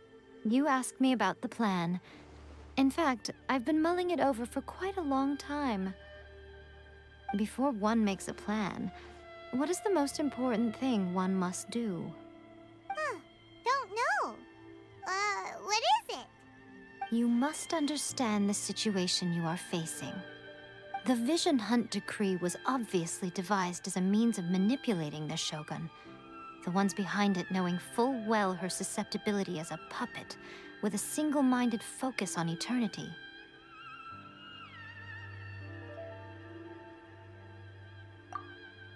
You asked me about the plan. In fact, I've been mulling it over for quite a long time. Before one makes a plan, what is the most important thing one must do? Don't know. What is it? You must understand the situation you are facing. The Vision Hunt Decree was obviously devised as a means of manipulating the Shogun, the ones behind it knowing full well her susceptibility as a puppet, with a single-minded focus on eternity.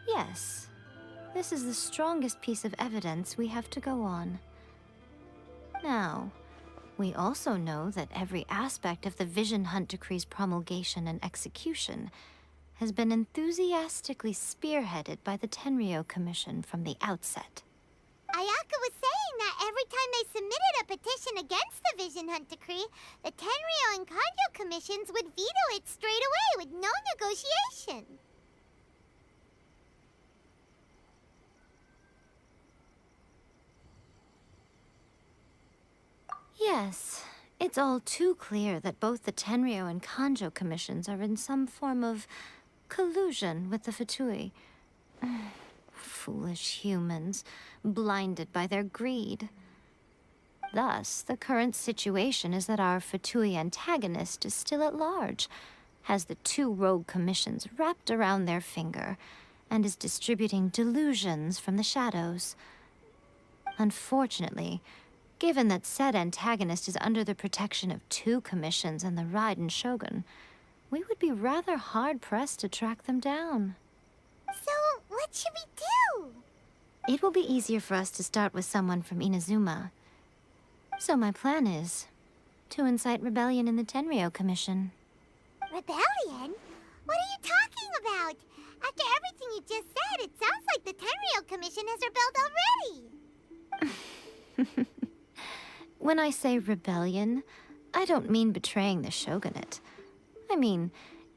Yes, this is the strongest piece of evidence we have to go on. Now, we also know that every aspect of the Vision Hunt Decree's promulgation and execution has been enthusiastically spearheaded by the Tenryou Commission from the outset. Ayaka was saying that every time they submitted a petition against the Vision Hunt Decree, the Tenryou and Kanjo commissions would veto it straight away with no negotiation. Yes, it's all too clear that both the Tenryou and Kanjo commissions are in some form of collusion with the Fatui. Foolish humans, blinded by their greed. Thus, the current situation is that our Fatui antagonist is still at large, has the two rogue commissions wrapped around their finger, and is distributing delusions from the shadows. Unfortunately, given that said antagonist is under the protection of two commissions and the Raiden Shogun, we would be rather hard-pressed to track them down. So, what should we do? It will be easier for us to start with someone from Inazuma. So my plan is to incite rebellion in the Tenryou Commission. Rebellion? What are you talking about? After everything you just said, it sounds like the Tenryou Commission has rebelled already. When I say rebellion, I don't mean betraying the shogunate. I mean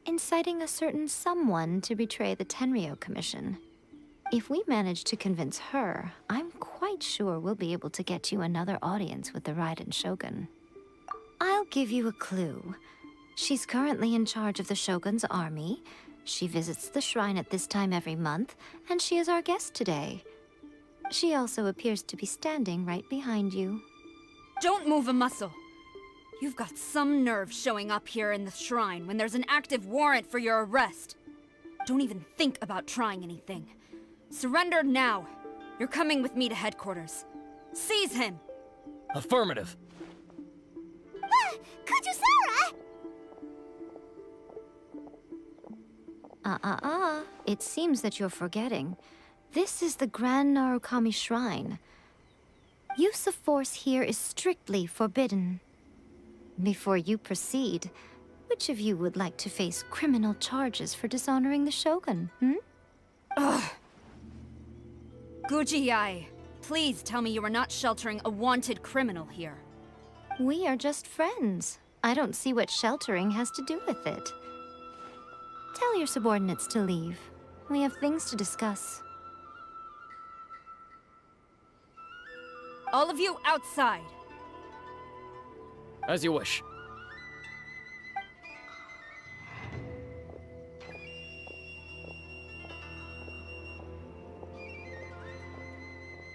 inciting a certain someone to betray the Tenryou Commission. If we manage to convince her, I'm quite sure we'll be able to get you another audience with the Raiden Shogun. I'll give you a clue. She's currently in charge of the Shogun's army. She visits the shrine at this time every month, and she is our guest today. She also appears to be standing right behind you. Don't move a muscle. You've got some nerve showing up here in the shrine when there's an active warrant for your arrest. Don't even think about trying anything. Surrender now. You're coming with me to headquarters. Seize him! Affirmative. Kujusara! It seems that you're forgetting. This is the Grand Narukami Shrine. Use of force here is strictly forbidden. Before you proceed, which of you would like to face criminal charges for dishonoring the Shogun, Ugh. Gujiyai, please tell me you are not sheltering a wanted criminal here. We are just friends. I don't see what sheltering has to do with it. Tell your subordinates to leave. We have things to discuss. All of you outside. As you wish.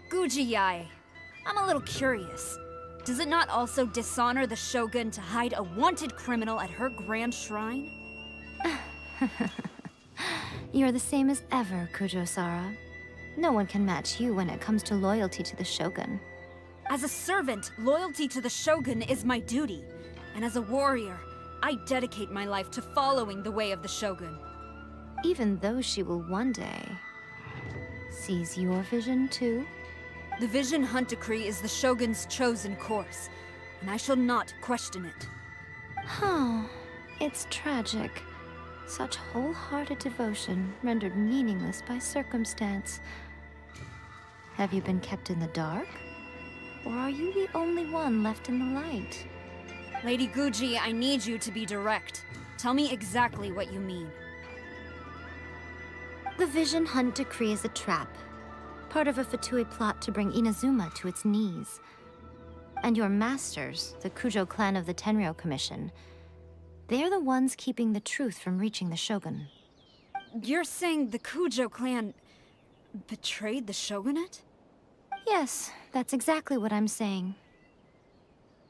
Gujiyai, I'm a little curious. Does it not also dishonor the Shogun to hide a wanted criminal at her grand shrine? You're the same as ever, Kujo-Sara. No one can match you when it comes to loyalty to the Shogun. As a servant, loyalty to the Shogun is my duty. And as a warrior, I dedicate my life to following the way of the Shogun. Even though she will one day seize your vision too? The Vision Hunt Decree is the Shogun's chosen course, and I shall not question it. Oh, it's tragic. Such wholehearted devotion rendered meaningless by circumstance. Have you been kept in the dark? Or are you the only one left in the light? Lady Guji, I need you to be direct. Tell me exactly what you mean. The Vision Hunt Decree is a trap. Part of a Fatui plot to bring Inazuma to its knees. And your masters, the Kujo clan of the Tenryou Commission, they're the ones keeping the truth from reaching the Shogun. You're saying the Kujo clan betrayed the Shogunate? Yes, that's exactly what I'm saying.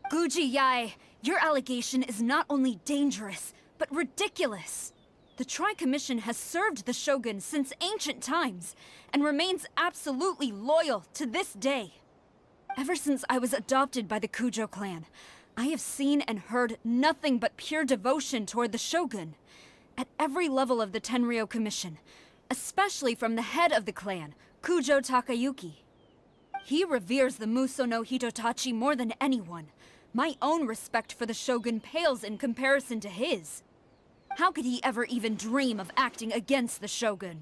Gujiyai, your allegation is not only dangerous, but ridiculous. The Tri-Commission has served the Shogun since ancient times, and remains absolutely loyal to this day. Ever since I was adopted by the Kujo clan, I have seen and heard nothing but pure devotion toward the Shogun. At every level of the Tenryou Commission, especially from the head of the clan, Kujo Takayuki. He reveres the Muso no Hitotachi more than anyone. My own respect for the Shogun pales in comparison to his. How could he ever even dream of acting against the Shogun?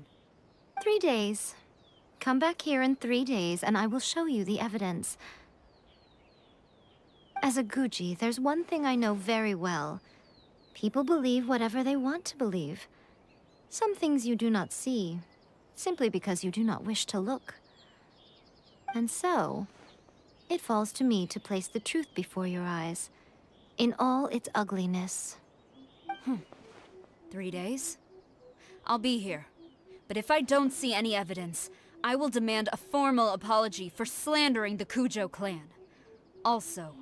3 days. Come back here in 3 days and I will show you the evidence. As a Guji, there's one thing I know very well. People believe whatever they want to believe. Some things you do not see, simply because you do not wish to look. And so, it falls to me to place the truth before your eyes, in all its ugliness. 3 days? I'll be here. But if I don't see any evidence, I will demand a formal apology for slandering the Kujo clan. Also,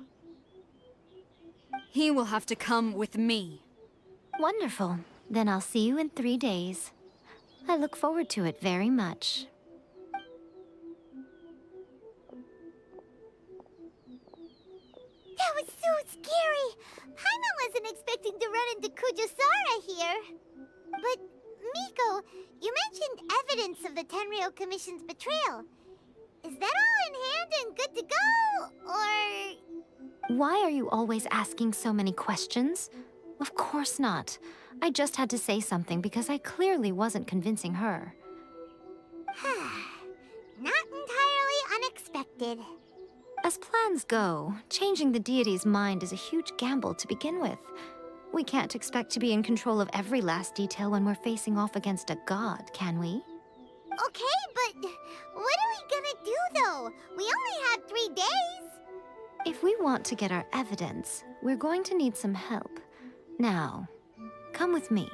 he will have to come with me. Wonderful. Then I'll see you in 3 days. I look forward to it very much. That was so scary! Paimon wasn't expecting to run into Kujosara here. But, Miko, you mentioned evidence of the Tenryou Commission's betrayal. Is that all in hand and good to go, or... Why are you always asking so many questions? Of course not. I just had to say something because I clearly wasn't convincing her. Not entirely unexpected. As plans go, changing the deity's mind is a huge gamble to begin with. We can't expect to be in control of every last detail when we're facing off against a god, can we? Okay, but what are we gonna do, though? We only have 3 days. If we want to get our evidence, we're going to need some help. Now, come with me.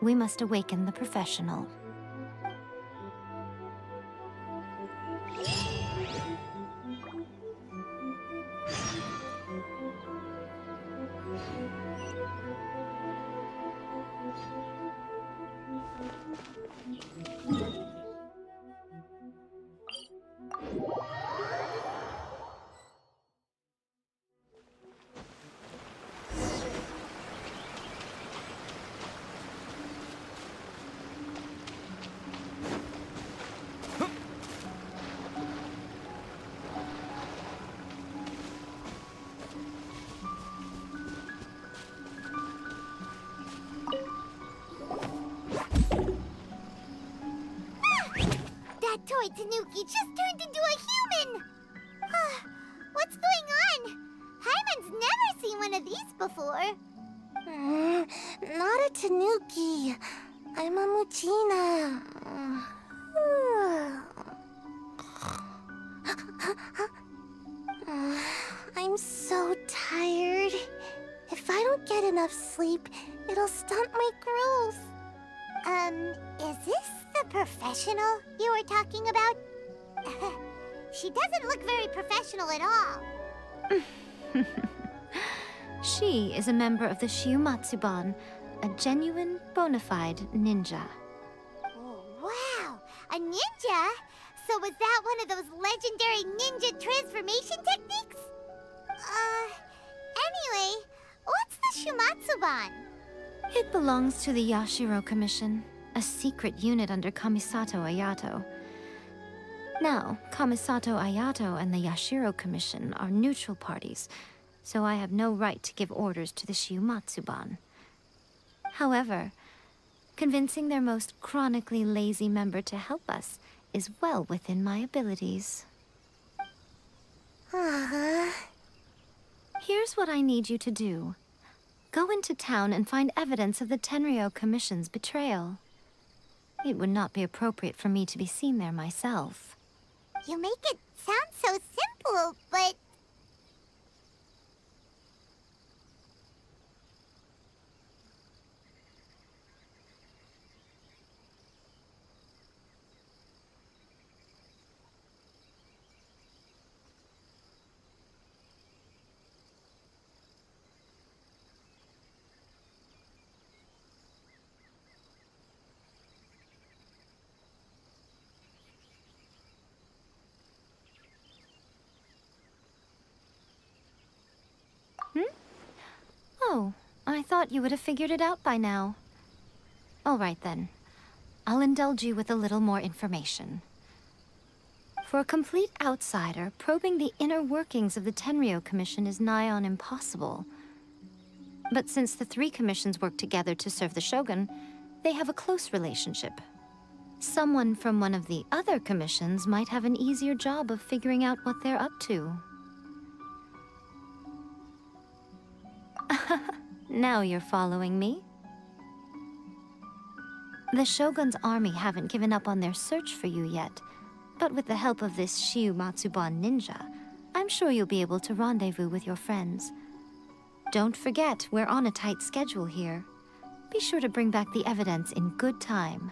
We must awaken the professional. That toy Tanuki just turned into a human! What's going on? Paimon's never seen one of these before. Not a Tanuki. I'm a Muchina. I'm so tired. If I don't get enough sleep, it'll stunt my growth. Is this the professional you were talking about? She doesn't look very professional at all. She is a member of the Shiumatsuban, a genuine, bona fide ninja. Oh, wow! A ninja? So was that one of those legendary ninja transformation techniques? Anyway, what's the Shumatsuban? It belongs to the Yashiro Commission, a secret unit under Kamisato Ayato. Now, Kamisato Ayato and the Yashiro Commission are neutral parties, so I have no right to give orders to the Shiumatsuban. However, convincing their most chronically lazy member to help us is well within my abilities. Here's what I need you to do. Go into town and find evidence of the Tenryou Commission's betrayal. It would not be appropriate for me to be seen there myself. You make it sound so simple, but... Oh, I thought you would have figured it out by now. All right then. I'll indulge you with a little more information. For a complete outsider, probing the inner workings of the Tenryou Commission is nigh on impossible. But since the 3 commissions work together to serve the Shogun, they have a close relationship. Someone from one of the other commissions might have an easier job of figuring out what they're up to. Now you're following me. The Shogun's army haven't given up on their search for you yet, but with the help of this Shiumatsuban ninja, I'm sure you'll be able to rendezvous with your friends. Don't forget, we're on a tight schedule here. Be sure to bring back the evidence in good time.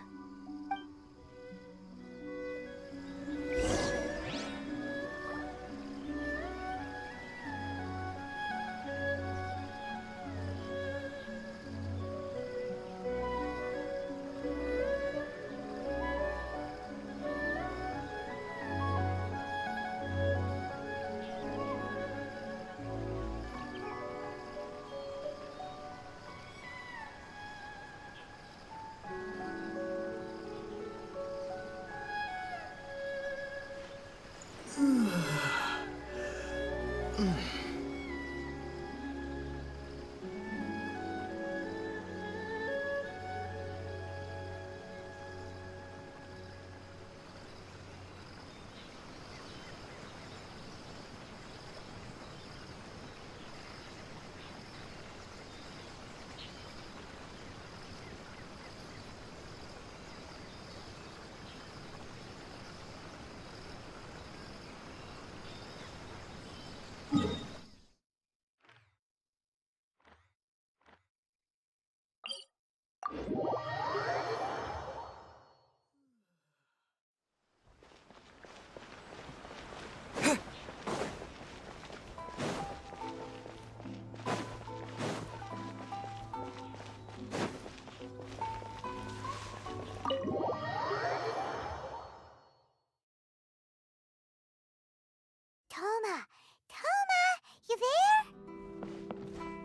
Toma! Toma! You there?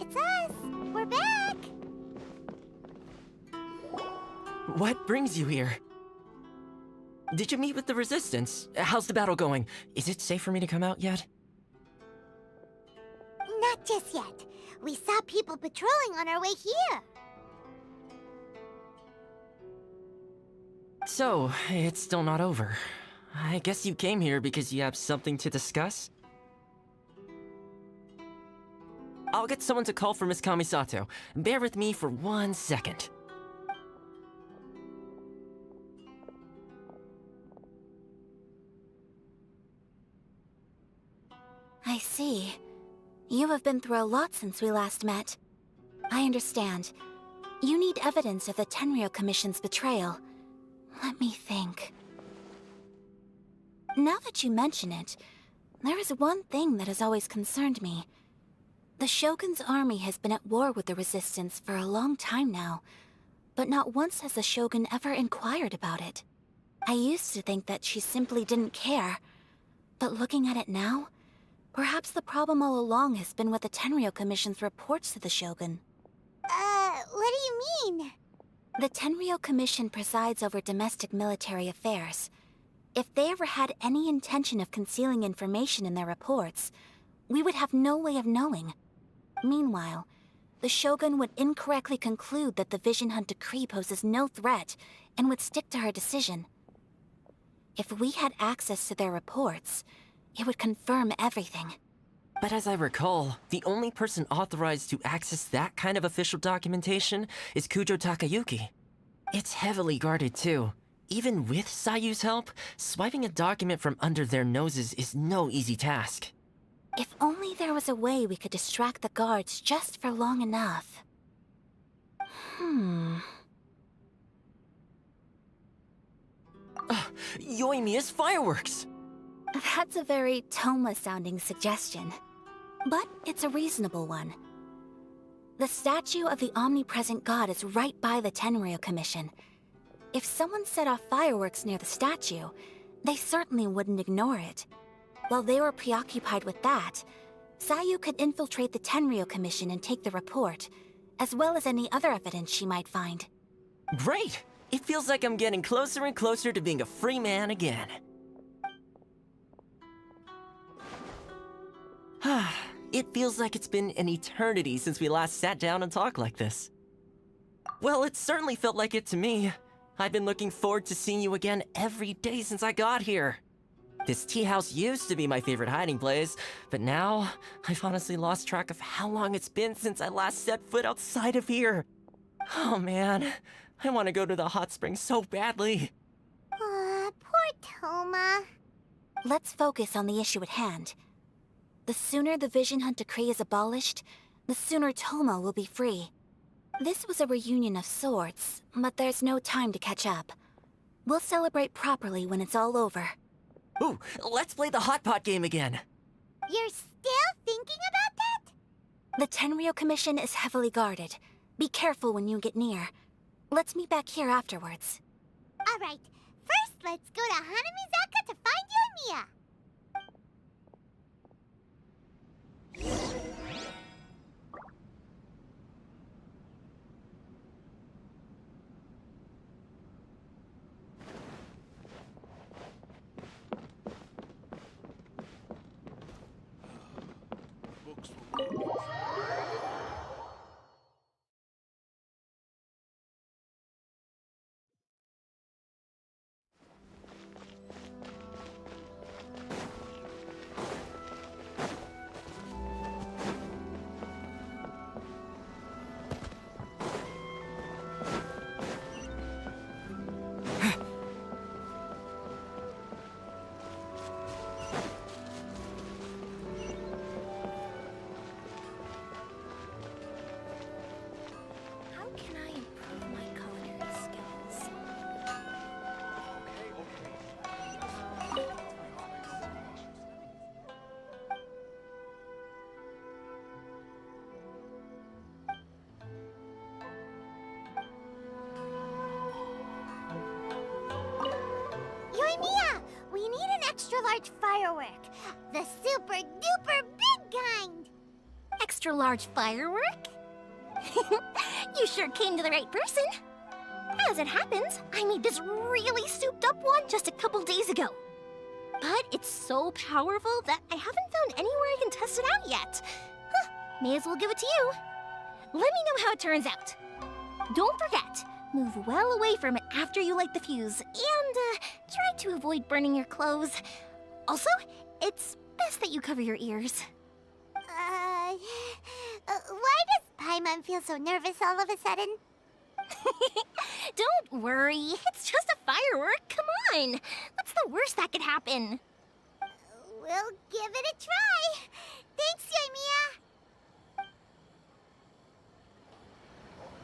It's us! We're back! What brings you here? Did you meet with the Resistance? How's the battle going? Is it safe for me to come out yet? Not just yet. We saw people patrolling on our way here. So, it's still not over. I guess you came here because you have something to discuss? I'll get someone to call for Miss Kamisato. Bear with me for 1 second. I see. You have been through a lot since we last met. I understand. You need evidence of the Tenryou Commission's betrayal. Let me think. Now that you mention it, there is one thing that has always concerned me. The Shogun's army has been at war with the Resistance for a long time now, but not once has the Shogun ever inquired about it. I used to think that she simply didn't care, but looking at it now, perhaps the problem all along has been with the Tenryou Commission's reports to the Shogun. What do you mean? The Tenryou Commission presides over domestic military affairs. If they ever had any intention of concealing information in their reports, we would have no way of knowing. Meanwhile, the Shogun would incorrectly conclude that the Vision Hunt decree poses no threat and would stick to her decision. If we had access to their reports, it would confirm everything. But as I recall, the only person authorized to access that kind of official documentation is Kujo Takayuki. It's heavily guarded too. Even with Sayu's help, swiping a document from under their noses is no easy task. If only there was a way we could distract the guards just for long enough. Yoimiya's fireworks! That's a very Toma-sounding suggestion. But it's a reasonable one. The statue of the omnipresent god is right by the Tenryou Commission. If someone set off fireworks near the statue, they certainly wouldn't ignore it. While they were preoccupied with that, Sayu could infiltrate the Tenryou Commission and take the report, as well as any other evidence she might find. Great! It feels like I'm getting closer and closer to being a free man again. It feels like it's been an eternity since we last sat down and talked like this. Well, it certainly felt like it to me. I've been looking forward to seeing you again every day since I got here. This tea house used to be my favorite hiding place, but now I've honestly lost track of how long it's been since I last set foot outside of here. Oh man, I want to go to the hot springs so badly. Poor Toma. Let's focus on the issue at hand. The sooner the Vision Hunt decree is abolished, the sooner Toma will be free. This was a reunion of sorts, but there's no time to catch up. We'll celebrate properly when it's all over. Ooh, let's play the hot pot game again. You're still thinking about that? The Tenryo Commission is heavily guarded. Be careful when you get near. Let's meet back here afterwards. Alright, first let's go to Hanamizaka to find you and Mia. Books for mortals. How can I improve my culinary skills? Yoimiya, we need an extra large firework. The super duper big kind. Extra large firework? You sure came to the right person. As it happens, I made this really souped up one just a couple days ago. But it's so powerful that I haven't found anywhere I can test it out yet. Huh, may as well give it to you. Let me know how it turns out. Don't forget, move well away from it after you light the fuse, and try to avoid burning your clothes. Also, it's best that you cover your ears. Why does Paimon feel so nervous all of a sudden? Don't worry, it's just a firework. Come on. What's the worst that could happen? We'll give it a try. Thanks, Yoimiya.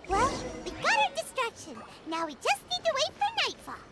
Well, we got our distraction. Now we just need to wait for nightfall.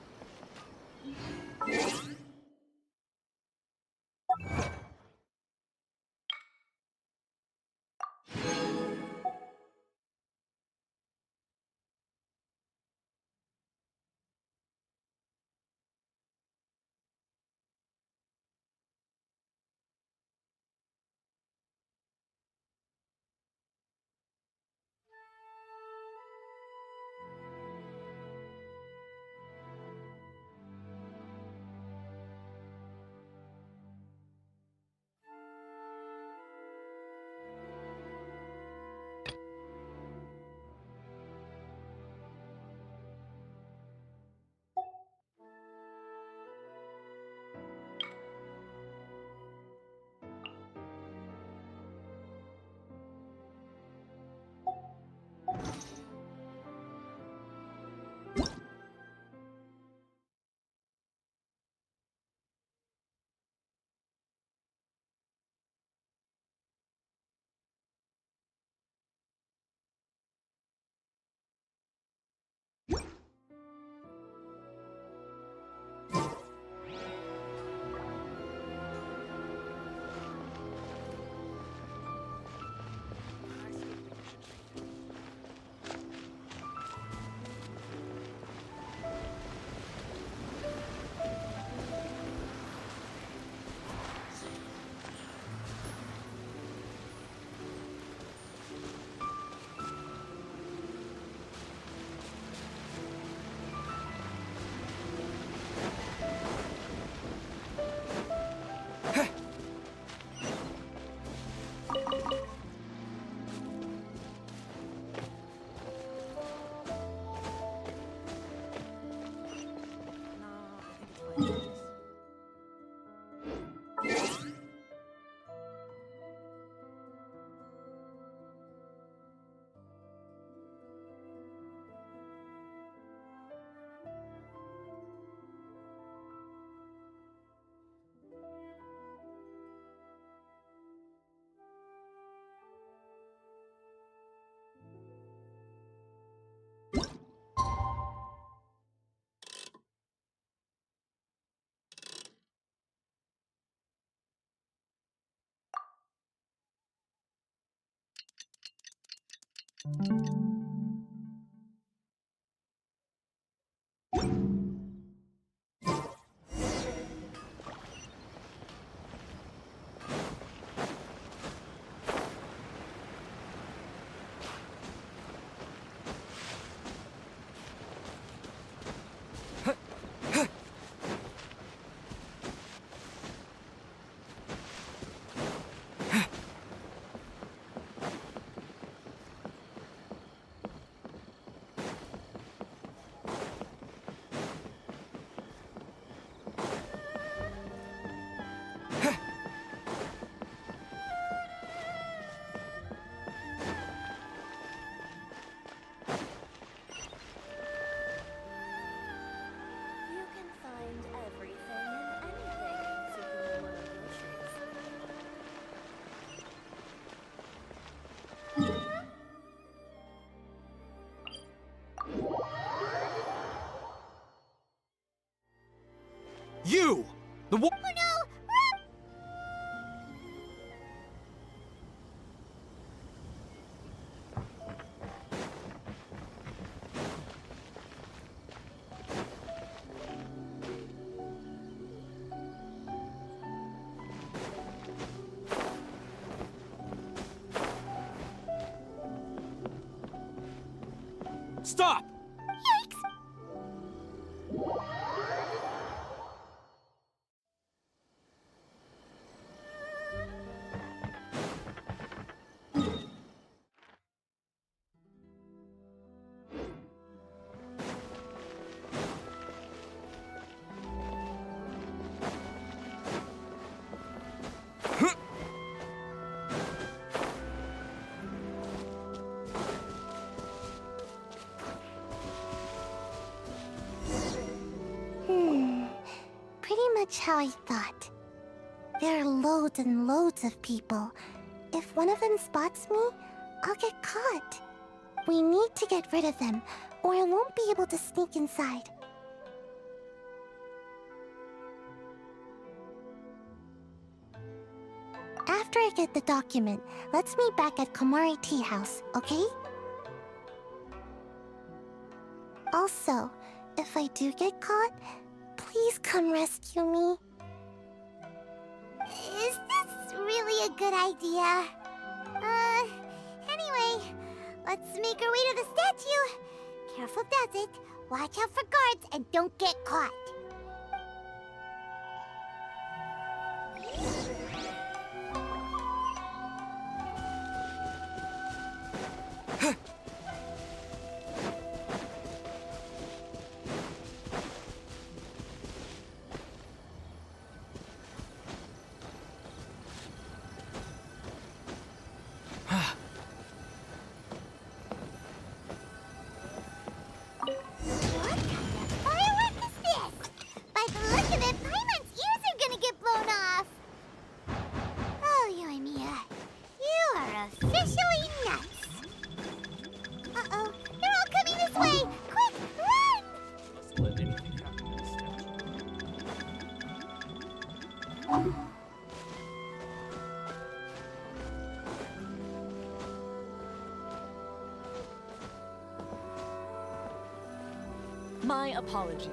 You can find everything and anything in Supermarket groceries. You! The one. Oh no! Stop! Yikes! Pretty much how I thought. There are loads and loads of people. If one of them spots me, I'll get caught. We need to get rid of them, or I won't be able to sneak inside. After I get the document, let's meet back at Komari Tea House, okay? Also, if I do get caught, please come rescue me. Is this really a good idea? Anyway, let's make our way to the statue. Careful does it. Watch out for guards and don't get caught. What kind of firework is this? By the look of it, Paimon's ears are gonna get blown off. Oh, Yoimiya, you are officially nuts. Uh-oh, they're all coming this way! Quick, run! Must let anything happen to this statue. My apologies.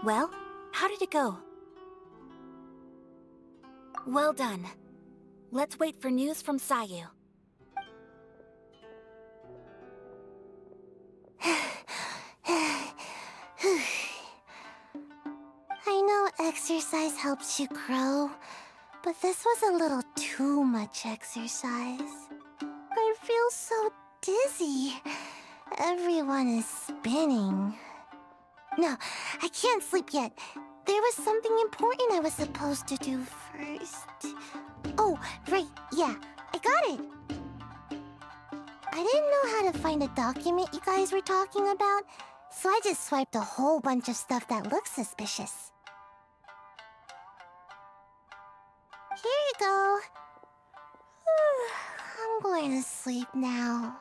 Well, how did it go? Well done. Let's wait for news from Sayu. I know exercise helps you grow, but this was a little too much exercise. I feel so dizzy. Everyone is spinning. No, I can't sleep yet. There was something important I was supposed to do first. Oh, right, yeah, I got it. I didn't know how to find a document you guys were talking about, so I just swiped a whole bunch of stuff that looks suspicious. Here you go. I'm going to sleep now.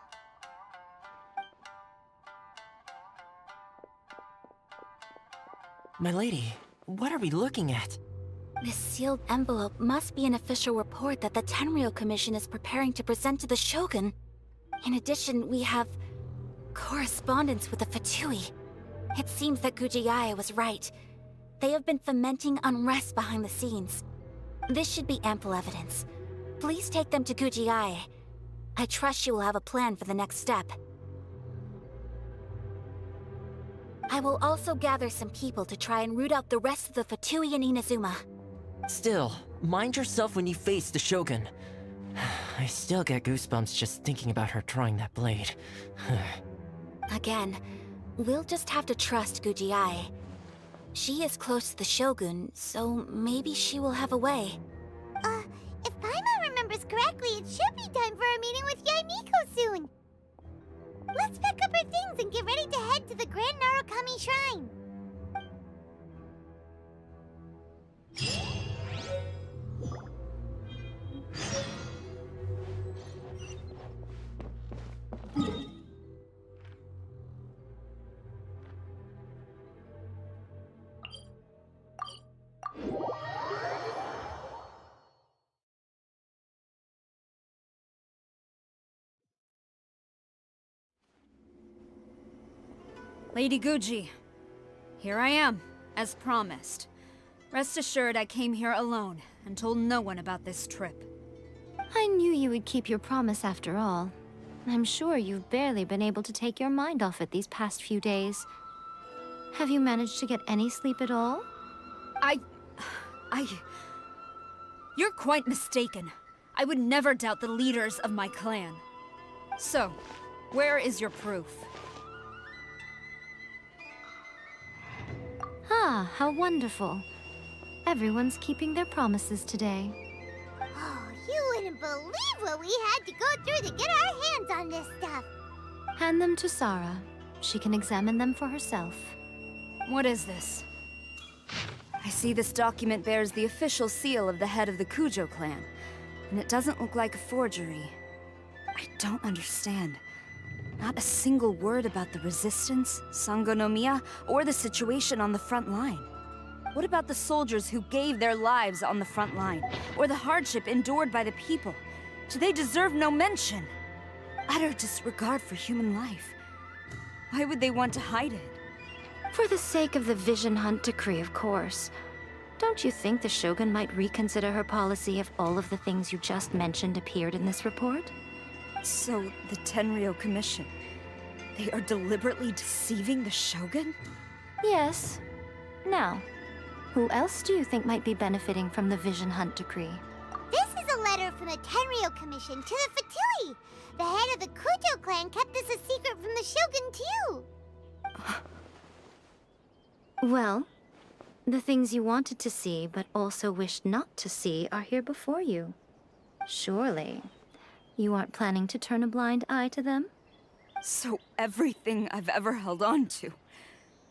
My lady, what are we looking at? This sealed envelope must be an official report that the Tenryou Commission is preparing to present to the Shogun. In addition, we have correspondence with the Fatui. It seems that Gujiae was right. They have been fomenting unrest behind the scenes. This should be ample evidence. Please take them to Gujiae. I trust she will have a plan for the next step. I will also gather some people to try and root out the rest of the Fatui in Inazuma. Still, mind yourself when you face the Shogun. I still get goosebumps just thinking about her drawing that blade. Again, we'll just have to trust Gujiae. She is close to the Shogun, so maybe she will have a way. If Paimon remembers correctly, it should be time for a meeting with Yaimiko soon. Let's pack up our things and get ready to head to the Grand Narukami Shrine. Lady Guji, here I am, as promised. Rest assured I came here alone and told no one about this trip. I knew you would keep your promise after all. I'm sure you've barely been able to take your mind off it these past few days. Have you managed to get any sleep at all? You're quite mistaken. I would never doubt the leaders of my clan. So, where is your proof? Ah, how wonderful. Everyone's keeping their promises today. Oh, you wouldn't believe what we had to go through to get our hands on this stuff. Hand them to Sarah. She can examine them for herself. What is this? I see this document bears the official seal of the head of the Kujo clan, and it doesn't look like a forgery. I don't understand. Not a single word about the resistance, Sangonomiya, or the situation on the front line. What about the soldiers who gave their lives on the front line, or the hardship endured by the people? Do they deserve no mention? Utter disregard for human life. Why would they want to hide it? For the sake of the Vision Hunt decree, of course. Don't you think the Shogun might reconsider her policy if all of the things you just mentioned appeared in this report? So, the Tenryou Commission, they are deliberately deceiving the Shogun? Yes. Now, who else do you think might be benefiting from the Vision Hunt decree? This is a letter from the Tenryou Commission to the Fatui. The head of the Kujo clan kept this a secret from the Shogun, too. Well, the things you wanted to see but also wished not to see are here before you. Surely, you aren't planning to turn a blind eye to them? So everything I've ever held on to,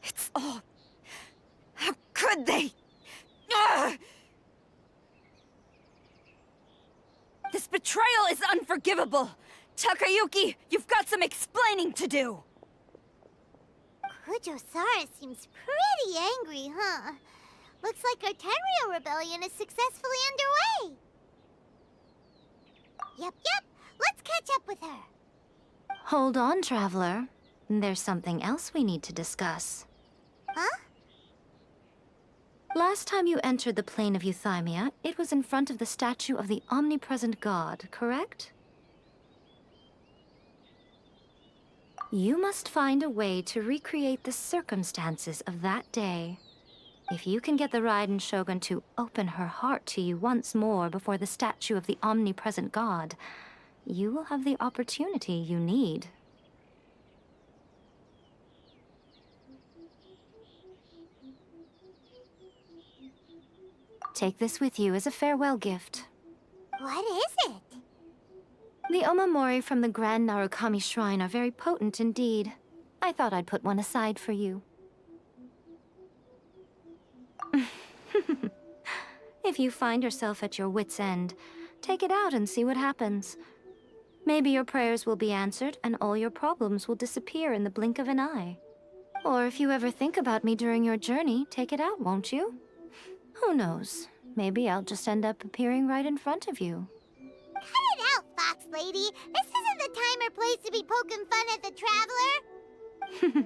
it's all... How could they? Ugh! This betrayal is unforgivable! Takayuki, you've got some explaining to do! Kujo Sara seems pretty angry, huh? Looks like our Tenryou rebellion is successfully underway. Yep. Let's catch up with her. Hold on, Traveler. There's something else we need to discuss. Huh? Last time you entered the plane of Euthymia, it was in front of the statue of the omnipresent god, correct? You must find a way to recreate the circumstances of that day. If you can get the Raiden Shogun to open her heart to you once more before the statue of the omnipresent god, you will have the opportunity you need. Take this with you as a farewell gift. What is it? The omamori from the Grand Narukami Shrine are very potent indeed. I thought I'd put one aside for you. If you find yourself at your wit's end, take it out and see what happens. Maybe your prayers will be answered and all your problems will disappear in the blink of an eye. Or if you ever think about me during your journey, take it out, won't you? Who knows? Maybe I'll just end up appearing right in front of you. Cut it out, Fox Lady. This isn't the time or place to be poking fun at the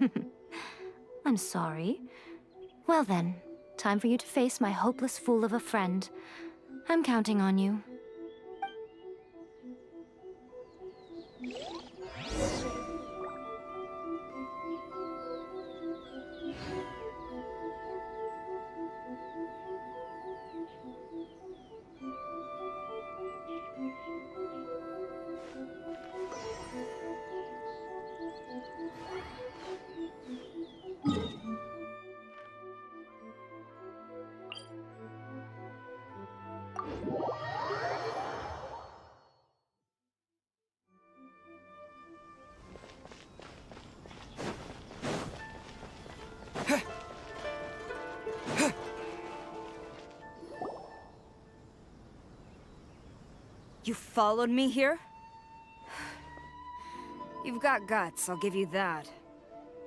Traveler. I'm sorry. Well then, time for you to face my hopeless fool of a friend. I'm counting on you. You followed me here? You've got guts, I'll give you that.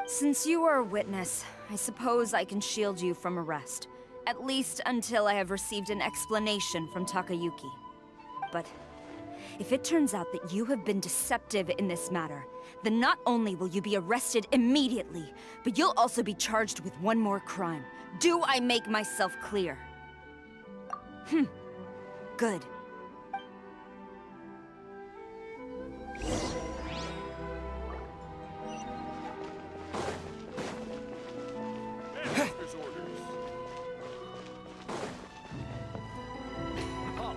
Since you are a witness, I suppose I can shield you from arrest. At least until I have received an explanation from Takayuki. But if it turns out that you have been deceptive in this matter, then not only will you be arrested immediately, but you'll also be charged with one more crime. Do I make myself clear? Good. Master's orders. Halt.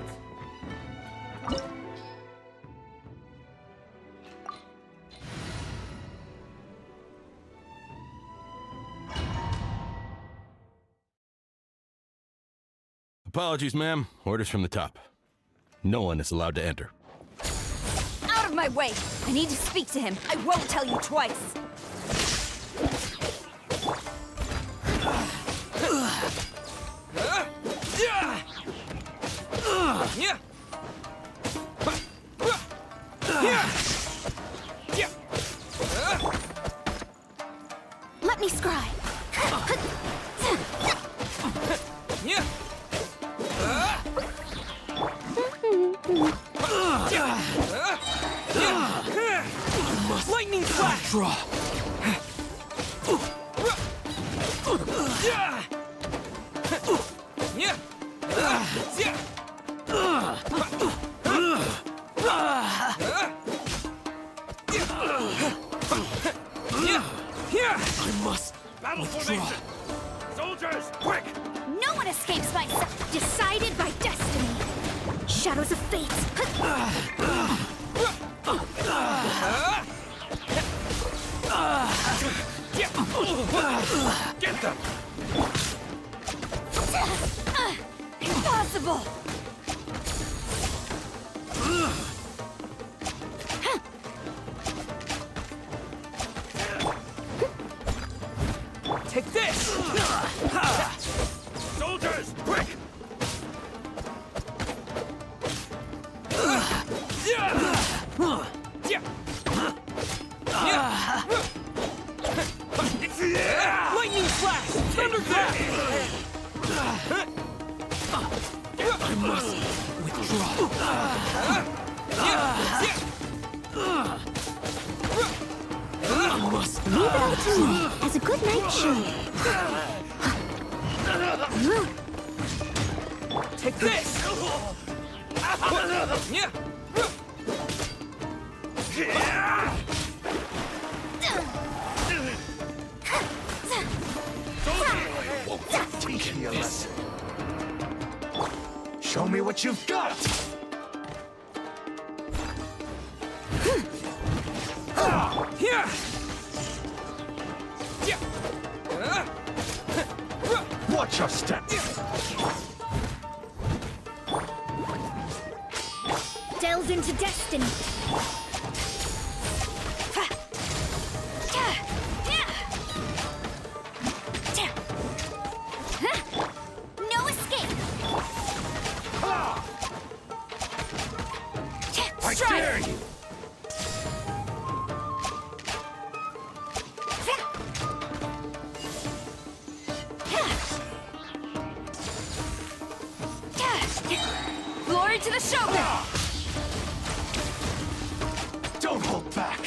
Apologies, ma'am. Orders from the top. No one is allowed to enter. Out of my way! I need to speak to him. I won't tell you twice. Let me scry. Lightning flash! Draw. I must Battle formation. Soldiers, quick! No one escapes my decided by destiny. Shadows of fate. Get them! Impossible! take this! Soldiers, quick! Lightning flash! Thunderclap! I must withdraw. I must Leave it all to me as a good night show. take this! Teach me a lesson. Show me what you've got! Here! Watch your step! Delve into destiny. No escape. I dare you! Glory to the Shogun! Don't hold back!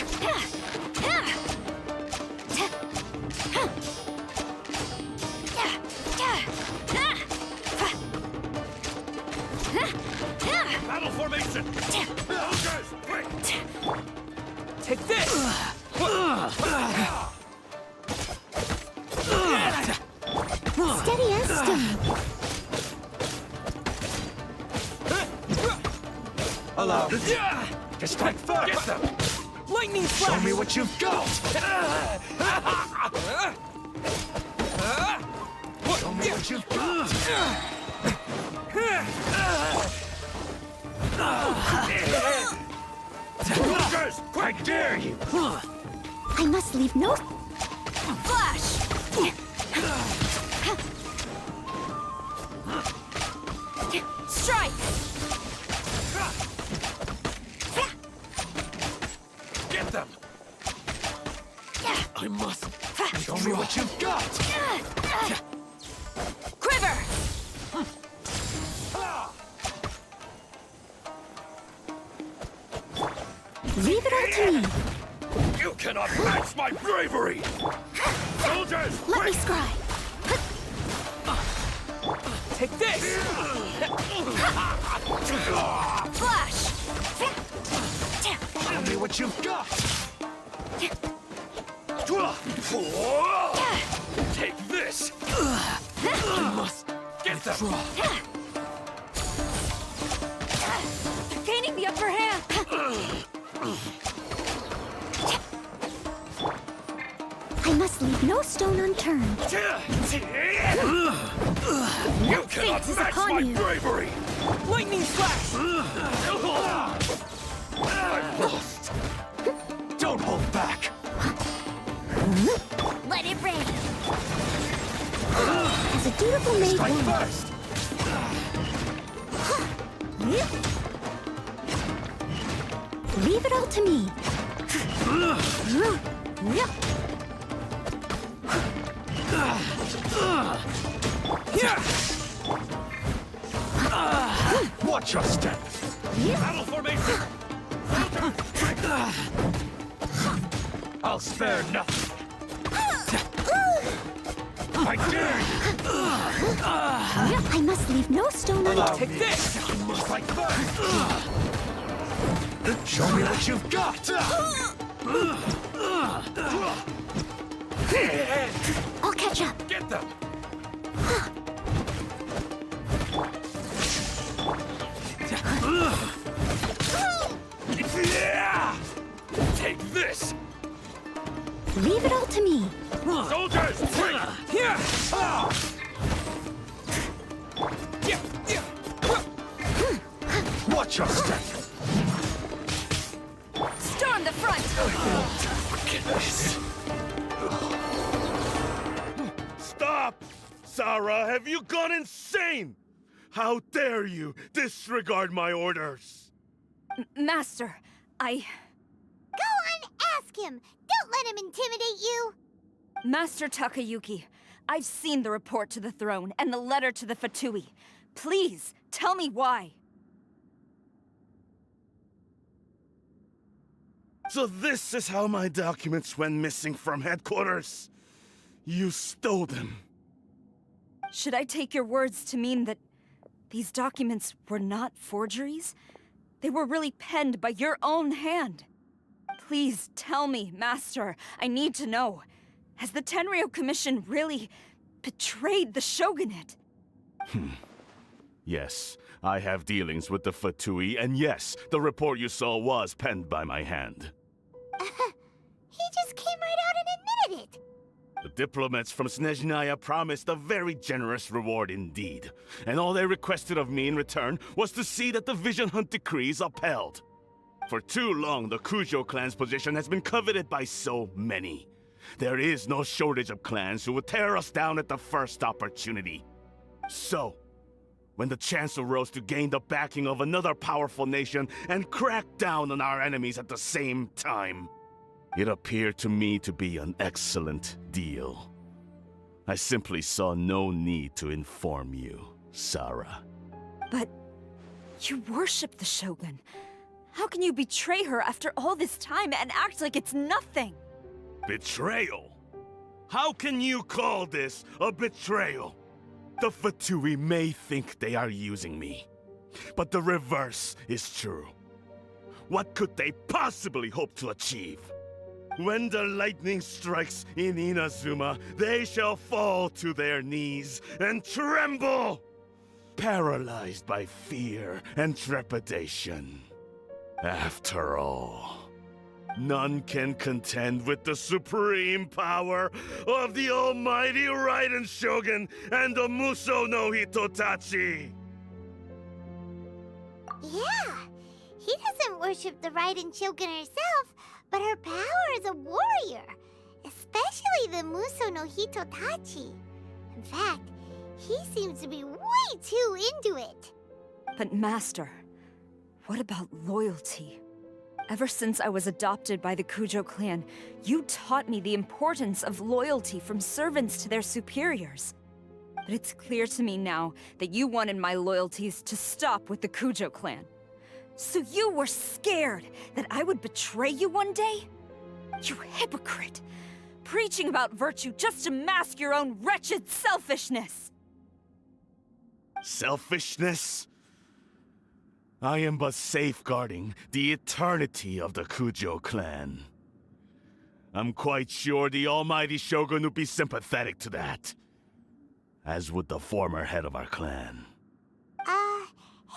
Battle formation! Soldiers, quick! Take this! Steady as stone. Allow me to strike first! Get them! Lightning Show flash! me what you've got! Show me what you've got! Soldiers, quick! I dare you! I must leave no... Flash! Strike! Get them! I must... Show me what you've got! Quiver! Leave it all to me. You cannot match my bravery! Soldiers, Let me quick! scry. Take this! Flash! Show me what you've got! Take this! I must... Get them! They're gaining the upper hand! I must leave no stone unturned. You cannot fate is match upon my you. bravery! Lightning flash! I've lost! Don't hold back! Let it rain. As a dutiful maid Strike woman. first! Leave it all to me. Watch your step! Battle formation! I'll spare nothing! I dare you! I must leave no stone Allow unturned. me. I must fight first! Show me what you've got! I'll catch up. Get them! Take this! Leave it all to me. Soldiers, quick! Here! Watch your step! Storm the front! Stop! Sarah, have you gone insane? How dare you disregard my orders? Master, I... Go and ask him. Don't let him intimidate you. Master Takayuki, I've seen the report to the throne and the letter to the Fatui. Please, tell me why. So this is how my documents went missing from headquarters? You stole them. Should I take your words to mean that these documents were not forgeries? They were really penned by your own hand. Please tell me, Master. I need to know. Has the Tenryo Commission really betrayed the Shogunate? Yes, I have dealings with the Fatui, and yes, the report you saw was penned by my hand. He just came right out and admitted it. The diplomats from Snezhnaya promised a very generous reward indeed, and all they requested of me in return was to see that the Vision Hunt decree is upheld. For too long, the Kujo clan's position has been coveted by so many. There is no shortage of clans who would tear us down at the first opportunity. So, when the chance arose to gain the backing of another powerful nation and crack down on our enemies at the same time, it appeared to me to be an excellent deal. I simply saw no need to inform you, Sarah. But You worship the Shogun. How can you betray her after all this time and act like it's nothing? Betrayal? How can you call this a betrayal? The Fatui may think they are using me, but the reverse is true. What could they possibly hope to achieve? When the lightning strikes in Inazuma, they shall fall to their knees and tremble, paralyzed by fear and trepidation. After all, none can contend with the supreme power of the almighty Raiden Shogun and the Muso no Hitotachi! Yeah, he doesn't worship the Raiden Shogun herself, but her power as a warrior, especially the Muso no Hitotachi. In fact, he seems to be way too into it. But Master, what about loyalty? Ever since I was adopted by the Kujo clan, you taught me the importance of loyalty from servants to their superiors. But it's clear to me now that you wanted my loyalties to stop with the Kujo clan. So you were scared that I would betray you one day? You hypocrite! Preaching about virtue just to mask your own wretched selfishness! Selfishness? I am but safeguarding the eternity of the Kujo clan. I'm quite sure the almighty Shogun would be sympathetic to that. As would the former head of our clan.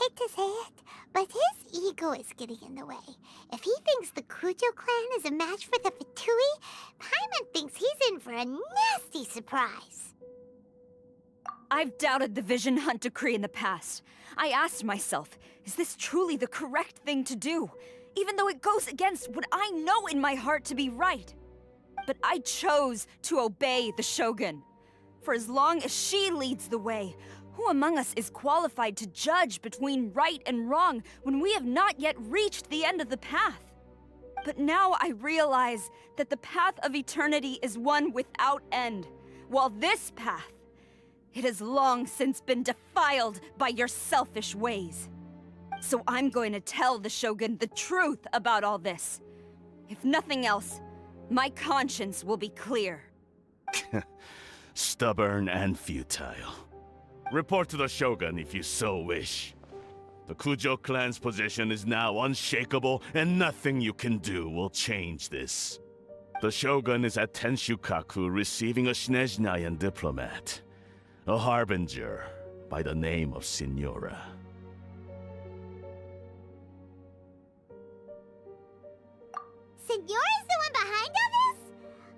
Hate to say it, but his ego is getting in the way. If he thinks the Kujo clan is a match for the Fatui, Paimon thinks he's in for a nasty surprise. I've doubted the Vision Hunt decree in the past. I asked myself, is this truly the correct thing to do? Even though it goes against what I know in my heart to be right. But I chose to obey the Shogun. For as long as she leads the way, who among us is qualified to judge between right and wrong when we have not yet reached the end of the path? But now I realize that the path of eternity is one without end, while this path, it has long since been defiled by your selfish ways. So I'm going to tell the Shogun the truth about all this. If nothing else, my conscience will be clear. Stubborn and futile. Report to the Shogun if you so wish. The Kujo clan's position is now unshakable, and nothing you can do will change this. The Shogun is at Tenshukaku receiving a Snezhnayan diplomat, a harbinger by the name of Signora. Signora's the one behind all this?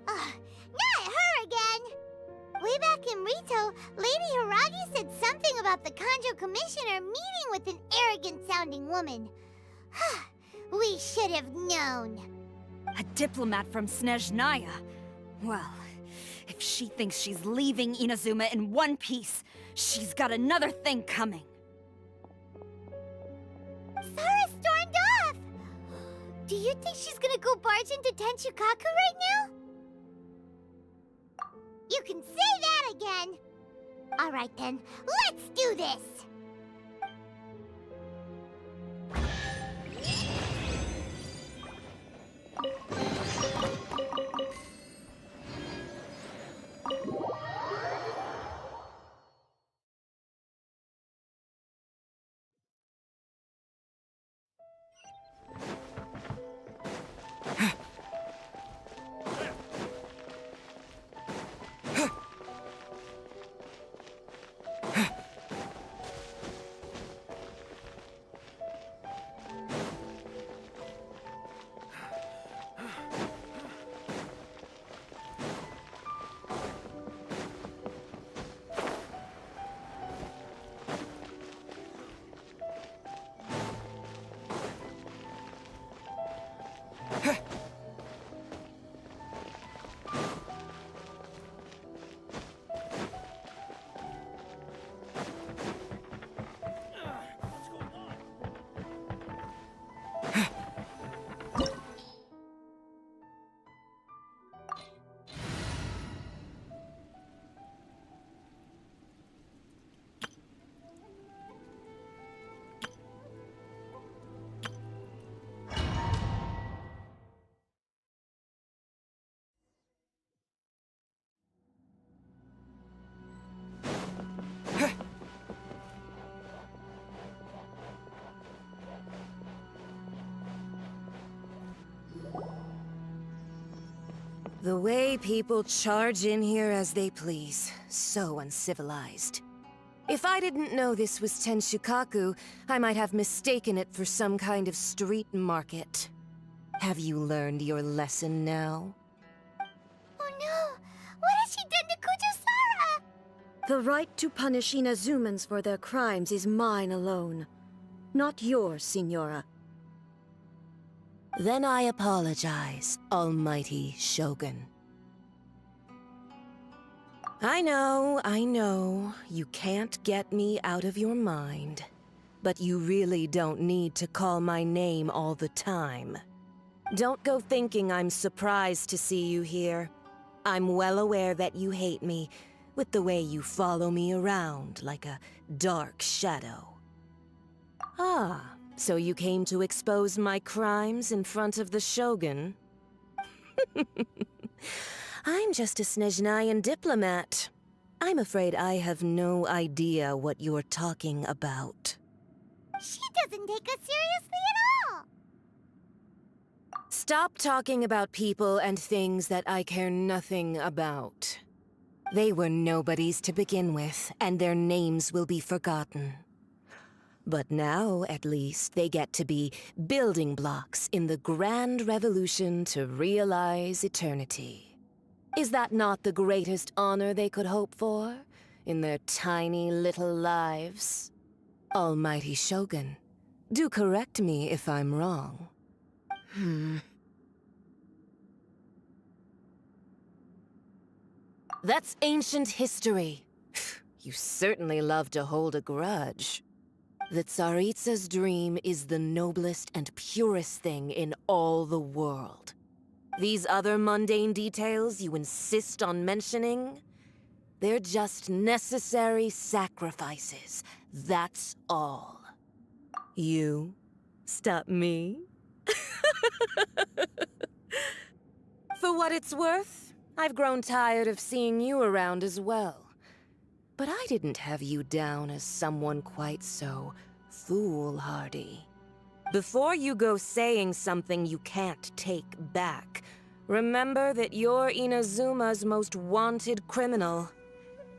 Ugh, not her again! Way back in Rito, Lady Hiragi said something about the Kanjo Commissioner meeting with an arrogant-sounding woman. We should have known. A diplomat from Snezhnaya? Well, if she thinks she's leaving Inazuma in one piece, she's got another thing coming. Sara stormed off! Do you think she's gonna go barge into Tenshukaku right now? You can say that again! Alright then, let's do this! The way people charge in here as they please. So uncivilized. If I didn't know this was Tenshukaku, I might have mistaken it for some kind of street market. Have you learned your lesson now? Oh no! What has she done to Kujusara? The right to punish Inazumans for their crimes is mine alone. Not yours, Signora. Then I apologize, Almighty Shogun. I know, you can't get me out of your mind. But you really don't need to call my name all the time. Don't go thinking I'm surprised to see you here. I'm well aware that you hate me, with the way you follow me around like a dark shadow. Ah, so you came to expose my crimes in front of the Shogun? I'm just a Snezhnayan diplomat. I'm afraid I have no idea what you're talking about. She doesn't take us seriously at all! Stop talking about people and things that I care nothing about. They were nobodies to begin with, and their names will be forgotten. But now, at least, they get to be building blocks in the grand revolution to realize eternity. Is that not the greatest honor they could hope for in their tiny little lives? Almighty Shogun, do correct me if I'm wrong. That's ancient history. You certainly love to hold a grudge. The Tsaritsa's dream is the noblest and purest thing in all the world. These other mundane details you insist on mentioning, they're just necessary sacrifices. That's all. You stop me? For what it's worth, I've grown tired of seeing you around as well. But I didn't have you down as someone quite so foolhardy. Before you go saying something you can't take back, remember that you're Inazuma's most wanted criminal.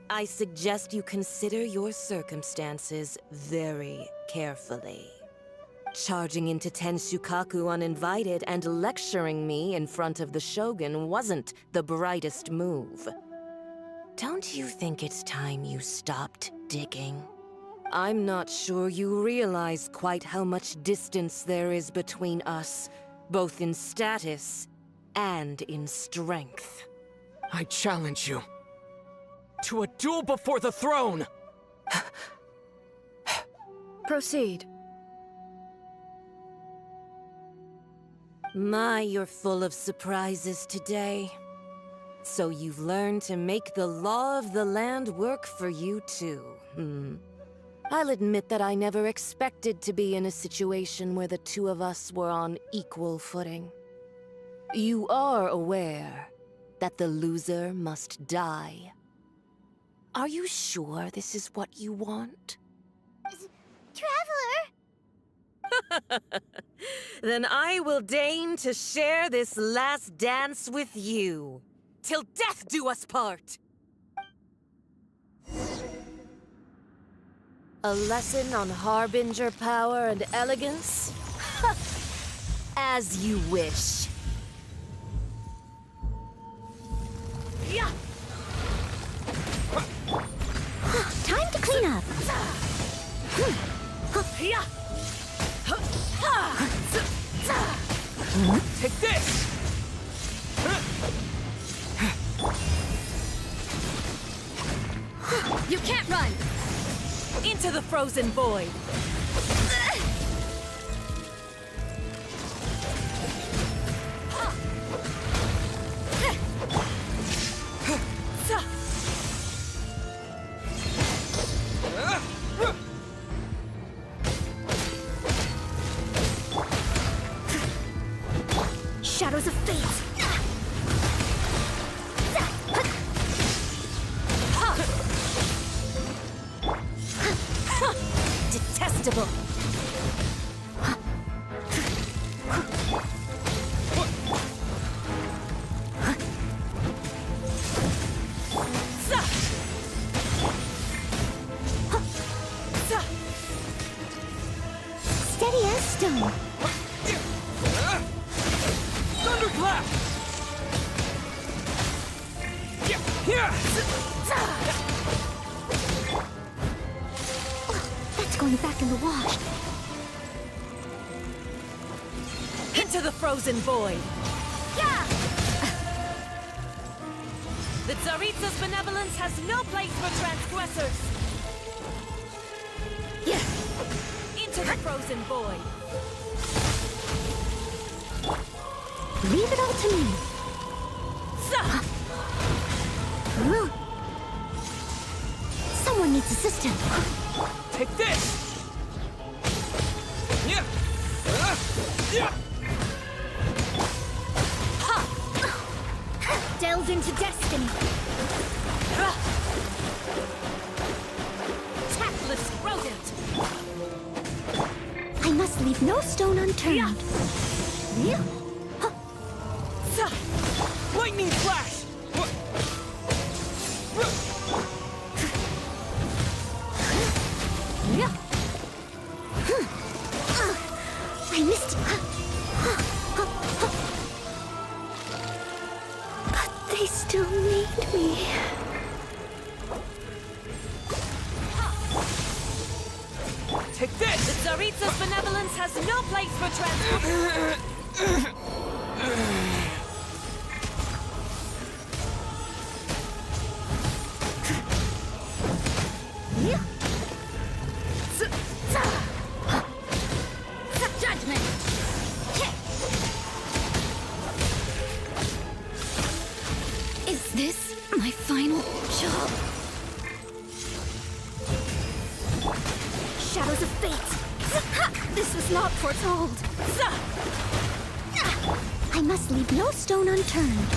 I suggest you consider your circumstances very carefully. Charging into Tenshukaku uninvited and lecturing me in front of the Shogun wasn't the brightest move. Don't you think it's time you stopped digging? I'm not sure you realize quite how much distance there is between us, both in status and in strength. I challenge you to a duel before the throne! Proceed. My, you're full of surprises today. So you've learned to make the law of the land work for you too, I'll admit that I never expected to be in a situation where the two of us were on equal footing. You are aware that the loser must die. Are you sure this is what you want? Traveler! Then I will deign to share this last dance with you. Till death do us part! A lesson on Harbinger power and elegance? As you wish. Yeah. Time to clean up! Take this! You can't run! Into the frozen void! Shadows of fate! Detestable! steady as stone. Thunderclap! Here! That's going back in the wash. Into the frozen void! Yeah! The Tsaritsa's benevolence has no place for transgressors! Yeah! Into the frozen void! Leave it all to me. Someone needs assistance. Take this! Yeah! Delve into destiny. Tactless rodent! I must leave no stone unturned. Yeah. Lightning flash! I missed it. But they still need me. Take this! The Tsaritsa's benevolence has no place for transgressors! Judgment. Is this my final job? Shadows of fate. This was not foretold. I must leave no stone unturned.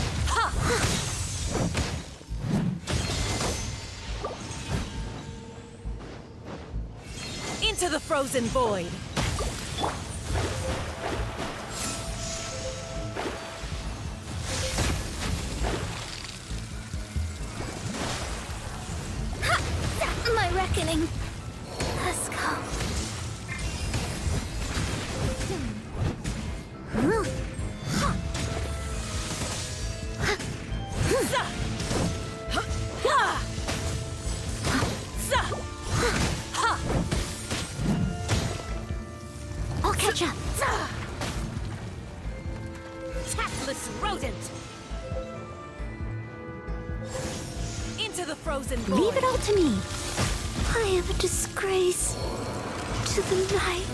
Into the frozen void! My reckoning has come. I'll catch up. Tactless rodent! Into the frozen void! Leave it all to me. I am a disgrace to the night.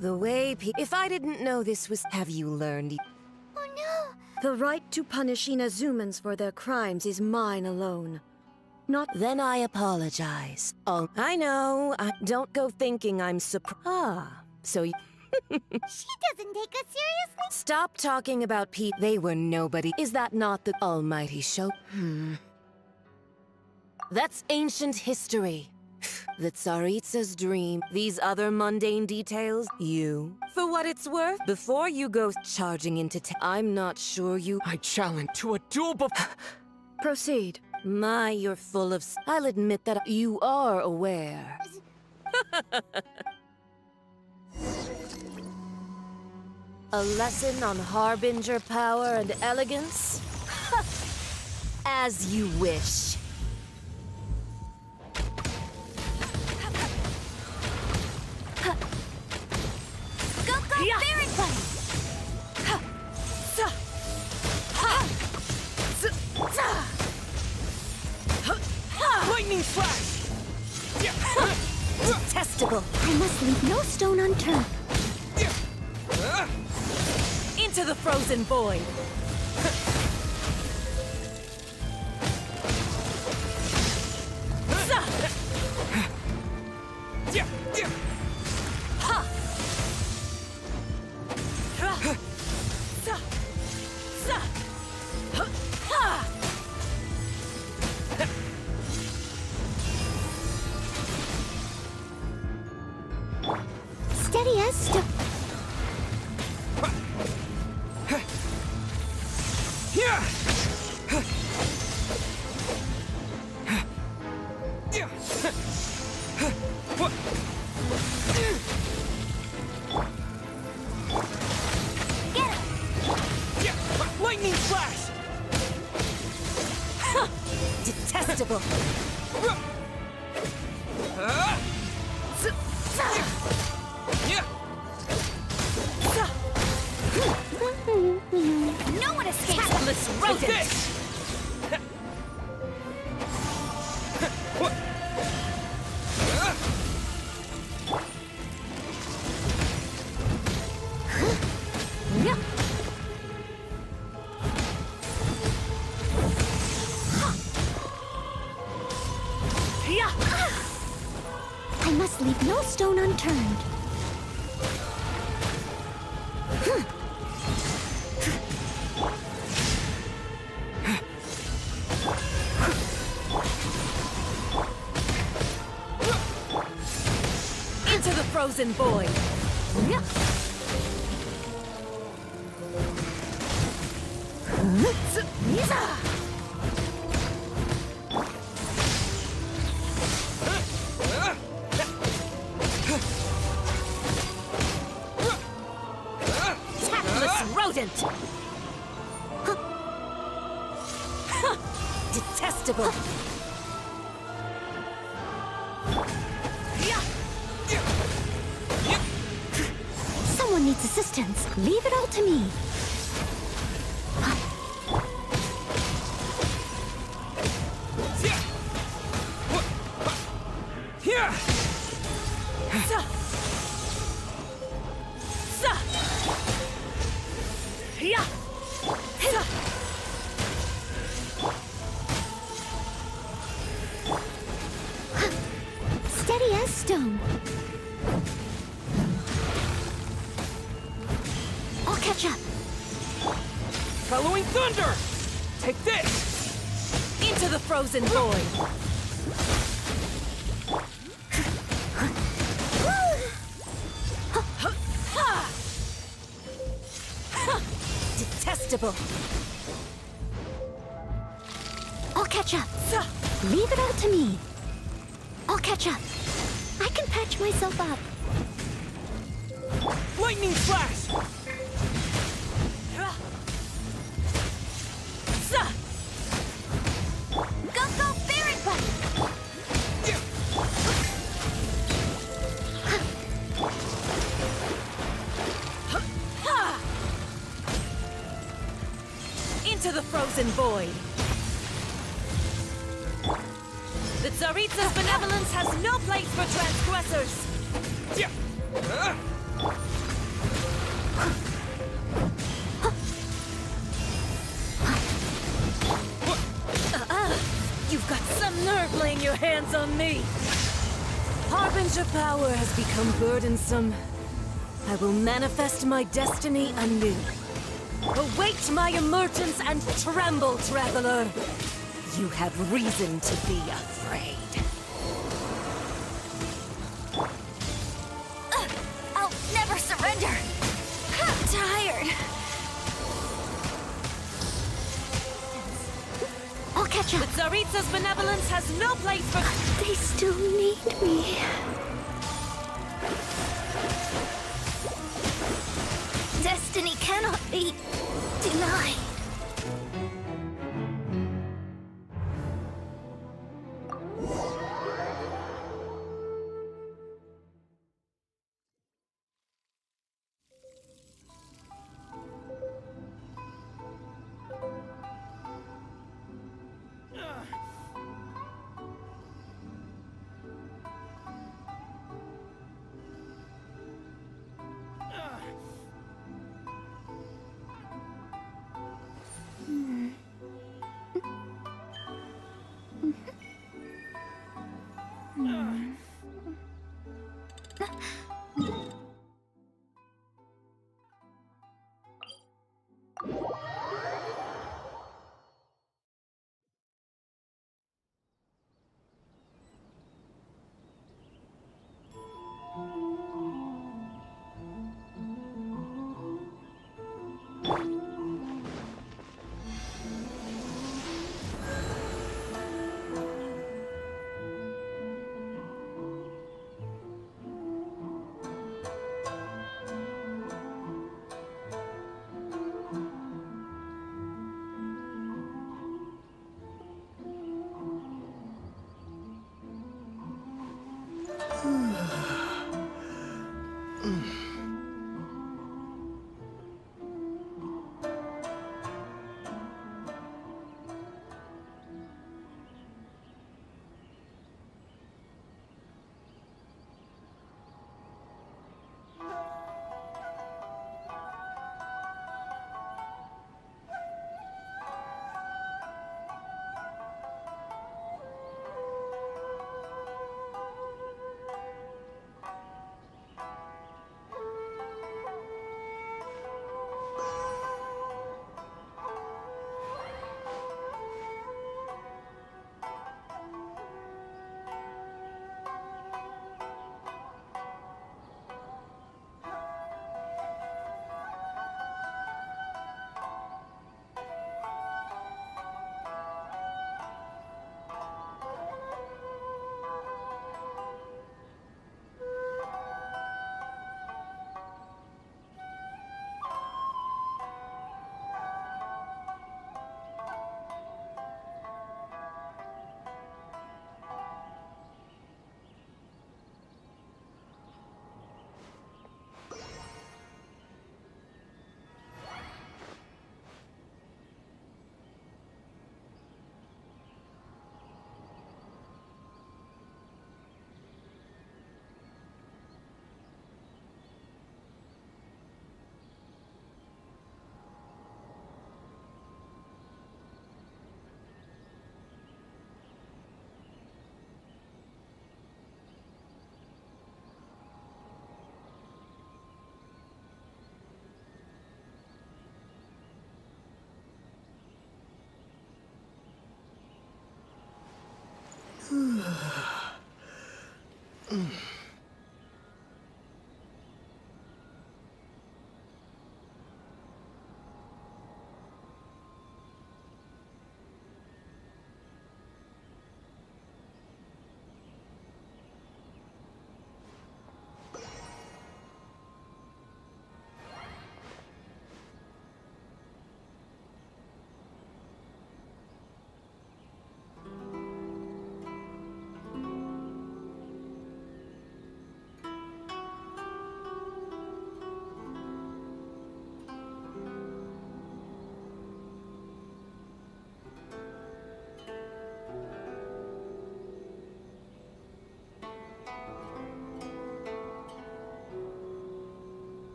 The way if I didn't know this was... Have you learned... Oh no! The right to punish Inazumans for their crimes is mine alone. Not... Then I apologize. Oh, I know. Don't go thinking I'm surprised. Ah, so you... She doesn't take us seriously? Stop talking about They were nobody. Is that not the almighty show? That's ancient history. The Tsaritsa's dream. These other mundane details, For what it's worth, before you go charging into I'm not sure you... I challenge to a duel Proceed. My, you're full of... I'll admit that you are aware. A lesson on Harbinger power and elegance? As you wish. Go, Spirit Blade! Lightning Slash! Detestable. I must leave no stone unturned. Into the frozen void. Steady as stone. Lightning Slash! Detestable. No one escapes! Tactless rodent! I must leave no stone unturned. Into the frozen void. Tactless rodent. Detestable. Someone needs assistance. Leave it all to me. Steady as stone. I'll catch up. Bellowing Thunder! Take this! Into the frozen void. Detestable. I'll catch up. Leave it all to me. I'll catch up. I can patch myself up. Lightning Slash! Go, Spirit Blade! Into the frozen void. The Tsaritsa's benevolence has no place for transgressors. You've got some nerve laying your hands on me! Harbinger power has become burdensome. I will manifest my destiny anew. Await my emergence and tremble, traveler! You have reason to be afraid. I'll never surrender! I'm tired! I'll catch up. But Tsaritsa's benevolence has no place for— They still need me. Destiny cannot be denied.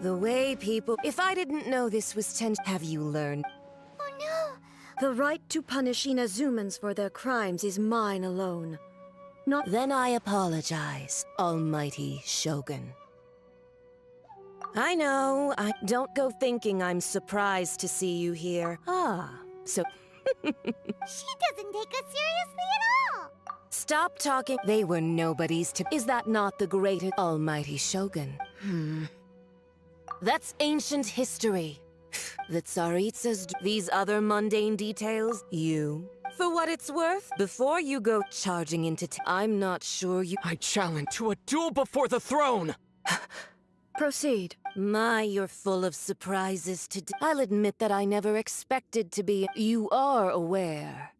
The way people... If I didn't know this was have you learned? Oh no! The right to punish Inazumans for their crimes is mine alone. Not... Then I apologize, Almighty Shogun. I know, don't go thinking I'm surprised to see you here. So... She doesn't take us seriously at all! Stop talking. They were nobodies to... Is that not the greatest Almighty Shogun? That's ancient history. The Tsaritsas... These other mundane details, you... For what it's worth, before you go charging into I'm not sure you... I challenge to a duel before the throne! Proceed. My, you're full of surprises today. I'll admit that I never expected to be... You are aware.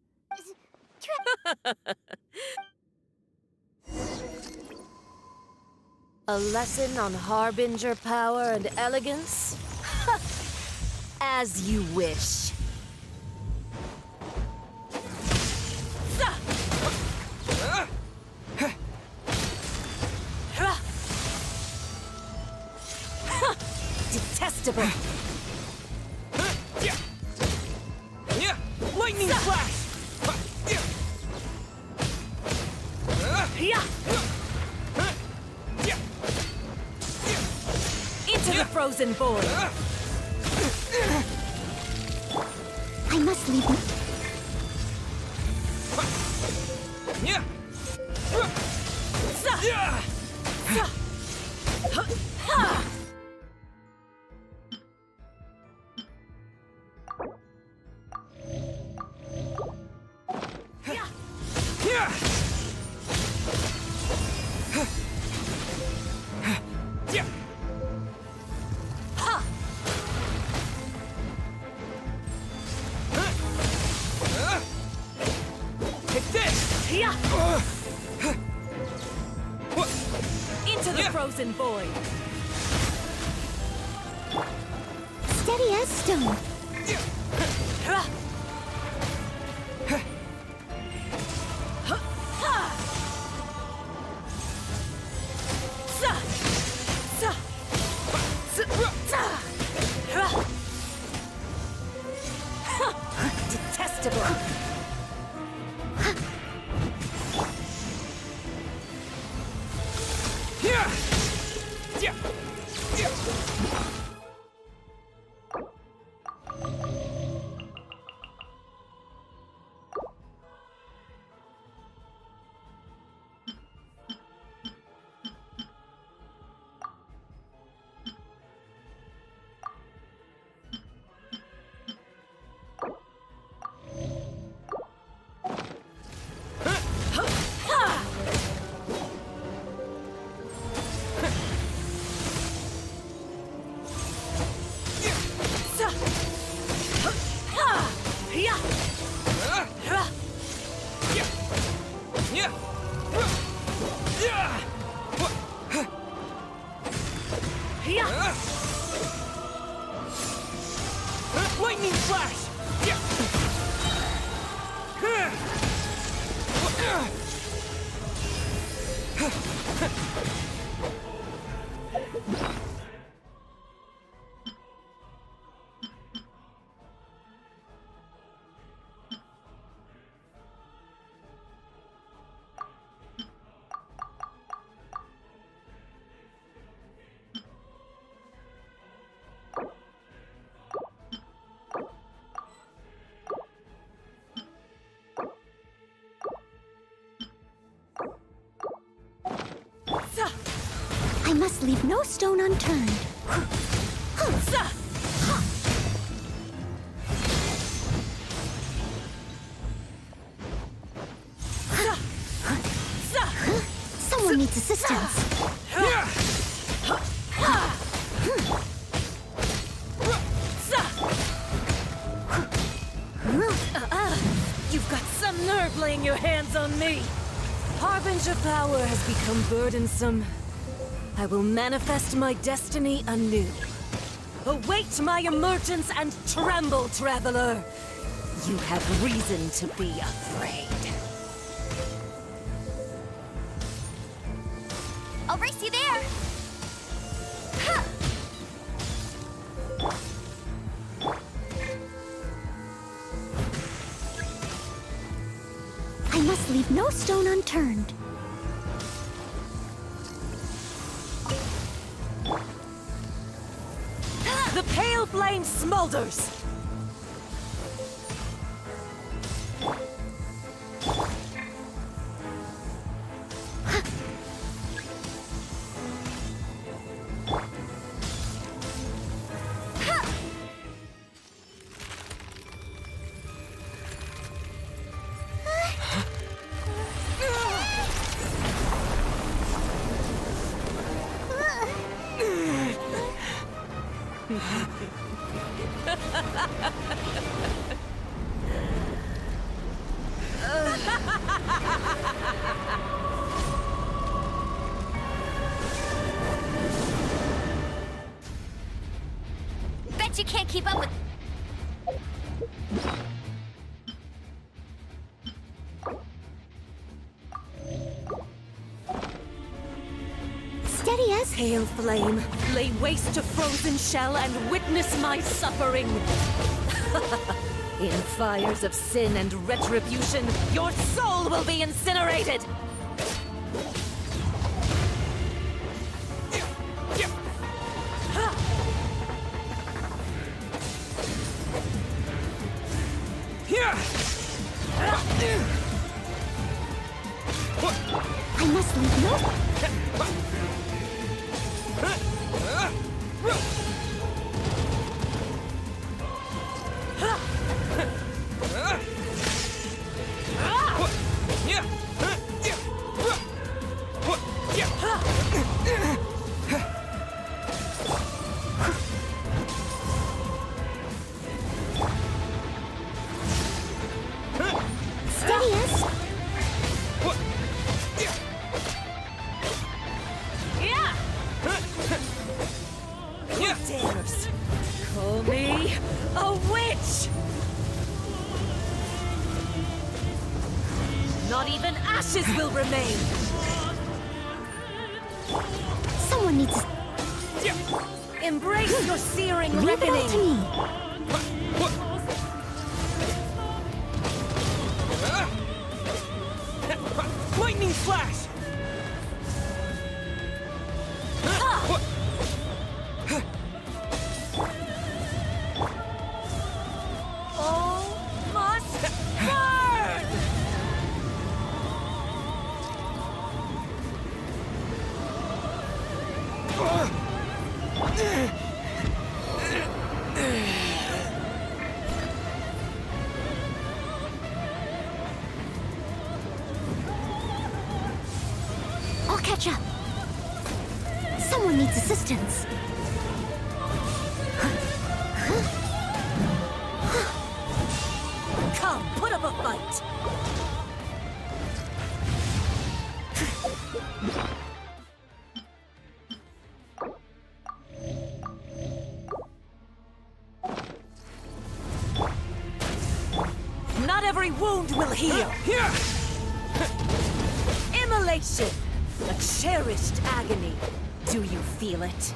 A lesson on Harbinger power and elegance? As you wish. Detestable. Lightning flash! Into the frozen void. I must leave. Into the frozen void. Steady as stone. Detestable. Lightning flash! I must leave no stone unturned. Someone needs assistance. You've got some nerve laying your hands on me. Harbinger power has become burdensome. I will manifest my destiny anew. Await my emergence and tremble, traveler. You have reason to be afraid. I'll race you there. no stone unturned. The pale flame smolders! Bet you can't keep up with... Steady as... Pale flame, lay waste to frozen shell and witness my suffering! In fires of sin and retribution, your soul will be incinerated! I must leave no... Steady as... Who dares call me a witch? Not even ashes will remain! Someone needs to... Embrace your searing Leave it all reckoning! to me. Lightning flash! All must burn! I'll catch up. Someone needs assistance. Come, put up a fight! Not every wound will heal! Immolation! A cherished agony. Do you feel it?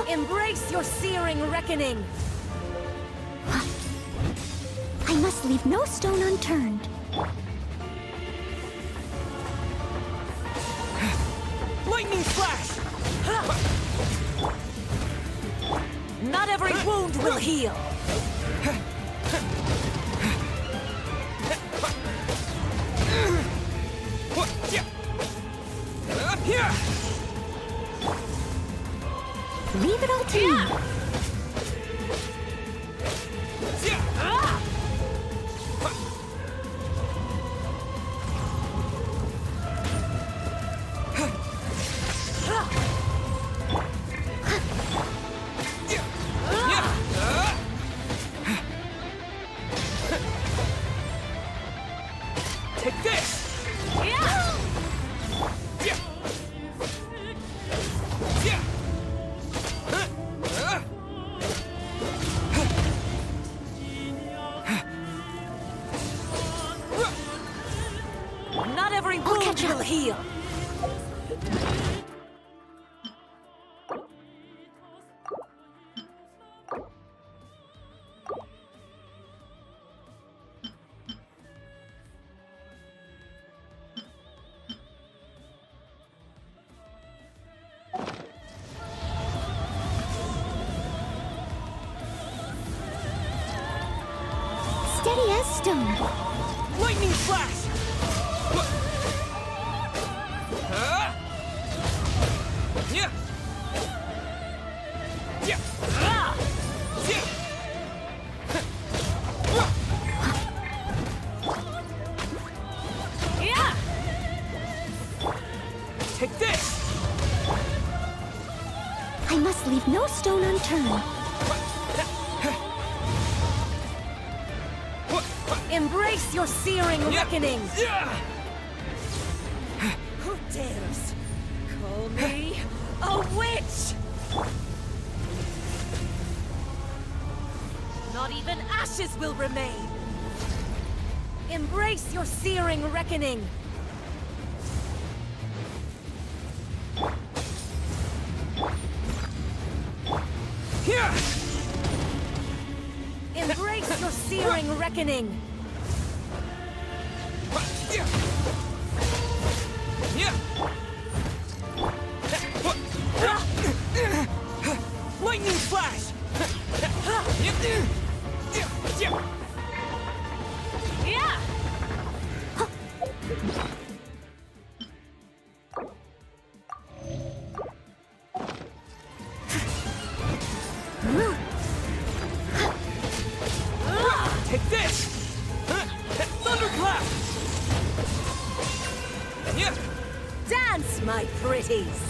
Embrace your searing reckoning! I must leave no stone unturned. Lightning flash! Not every wound will heal! Leave it all to me. Take this! Steady as stone. Lightning flash! Yeah. Yeah. Yeah! Take this! I must leave no stone unturned. Embrace your searing reckoning! Yeah. Who dares call me a witch? Not even ashes will remain! Embrace your searing reckoning! Here! Embrace your searing reckoning! Yeah. Yeah. Lightning flash! Yeah! Take this! Thunderclap! Yeah. Dance, my pretties!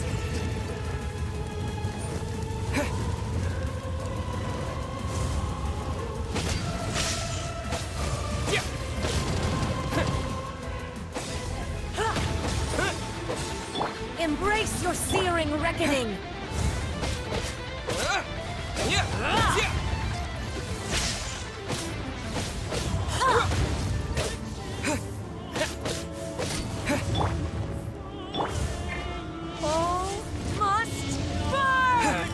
Embrace your searing reckoning! All must burn!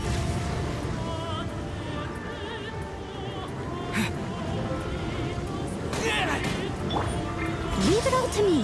Leave it all to me.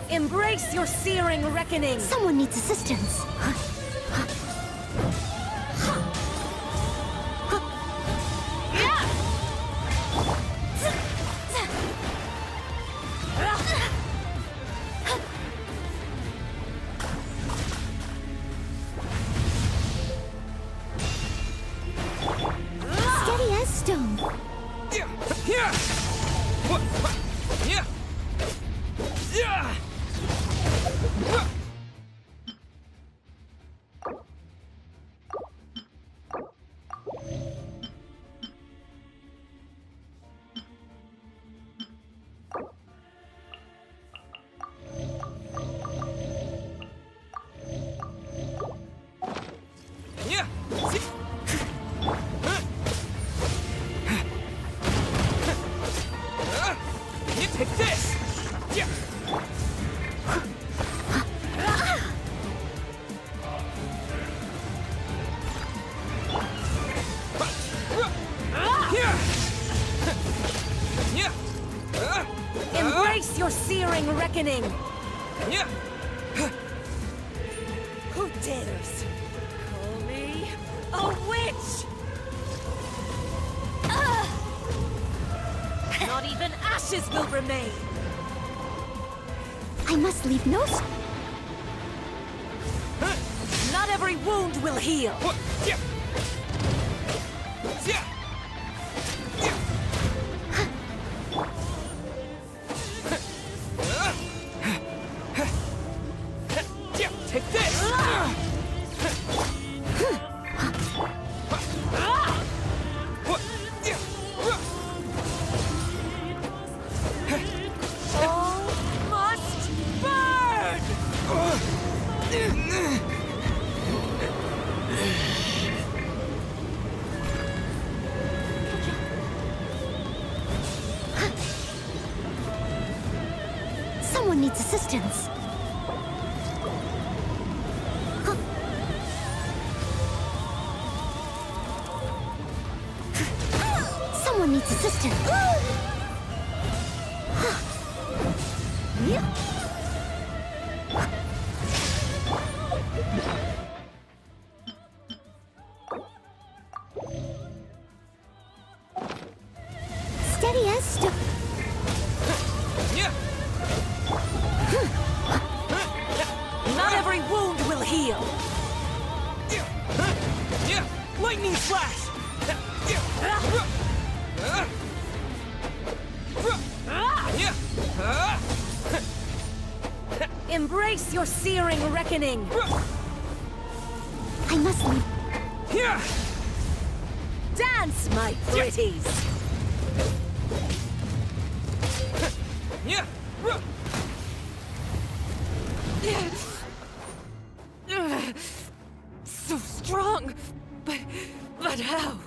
Embrace your searing reckoning! Someone needs assistance. Steady as stone. Take this! Embrace your searing reckoning! Who dares call me a witch? Not even ashes will remain! I must leave no Not every wound will heal! Take this! All must burn! Someone needs assistance. Someone needs assistance. Steady as stone. Not every wound will heal. Lightning flash! Embrace your searing reckoning! I must leave. Dance, my pretties! So strong, but how?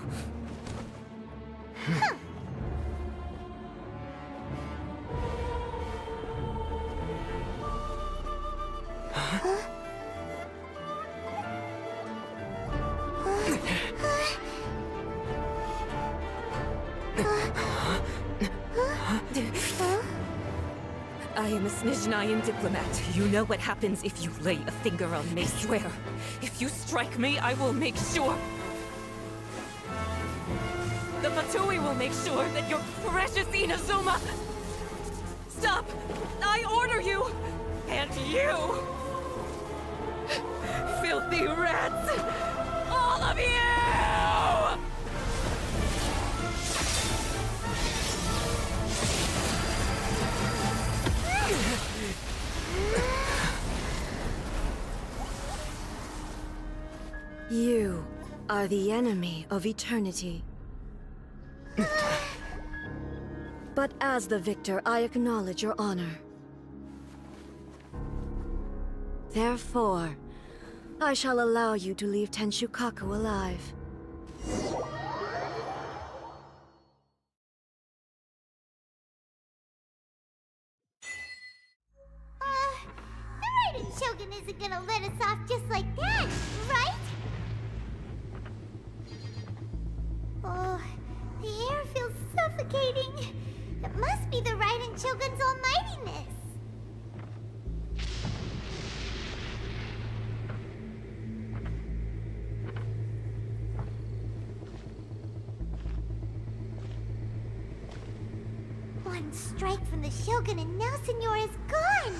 I am a Snezhnayan diplomat. You know what happens if you lay a finger on me, swear. If you strike me, I will make sure... The Fatui will make sure that your precious Inazuma... Stop! I order you! And you! Filthy rats! All of you! You are the enemy of eternity. But as the victor, I acknowledge your honor. Therefore, I shall allow you to leave Tenshukaku alive. The Raiden Shogun isn't gonna let us off just like that, right? Oh, the air feels suffocating. It must be the Raiden Shogun's almightiness. One strike from the Shogun and now Signora's gone!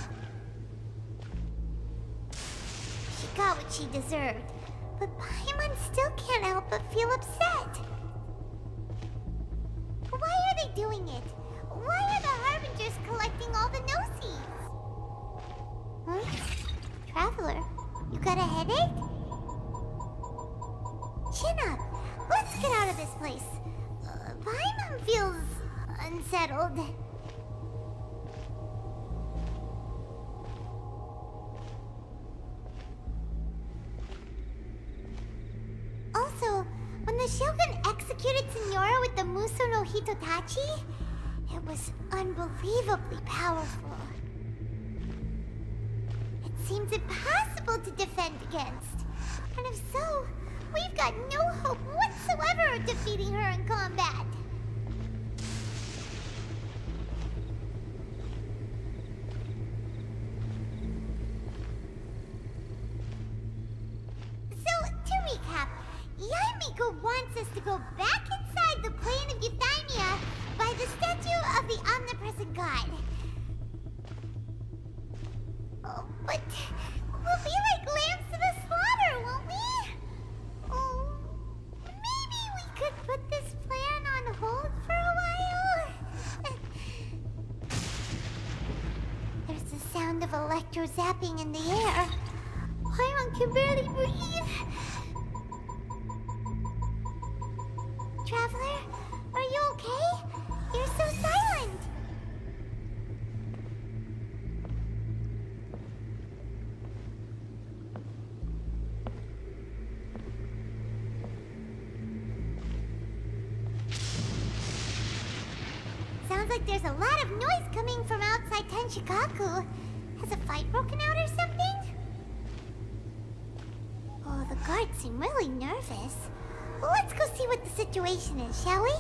She got what she deserved, but Paimon still can't help but feel upset. Why are they doing it? Why are the Harbingers collecting all the no-seeds? Huh? Traveler, you got a headache? Chin up. Let's get out of this place. Paimon feels unsettled. Also, when the Shogun executed Signora with the Muso no Hitotachi, it was unbelievably powerful. It seems impossible to defend against. And if so, we've got no hope whatsoever of defeating her in combat. So, to recap, Yaimiko wants us to go back inside the plane of Euthymia by the statue of the omnipresent god. Oh, but we'll be like lambs to the slaughter, won't we? Oh, maybe we could put this plan on hold for a while? There's the sound of electro zapping in the air. Paimon can barely breathe. Traveler, are you okay? You're so silent. Sounds like there's a lot of noise coming from outside Tenshikaku. Has a fight broken out or something? Oh, the guards seem really nervous. Well, let's go see what the situation is, shall we?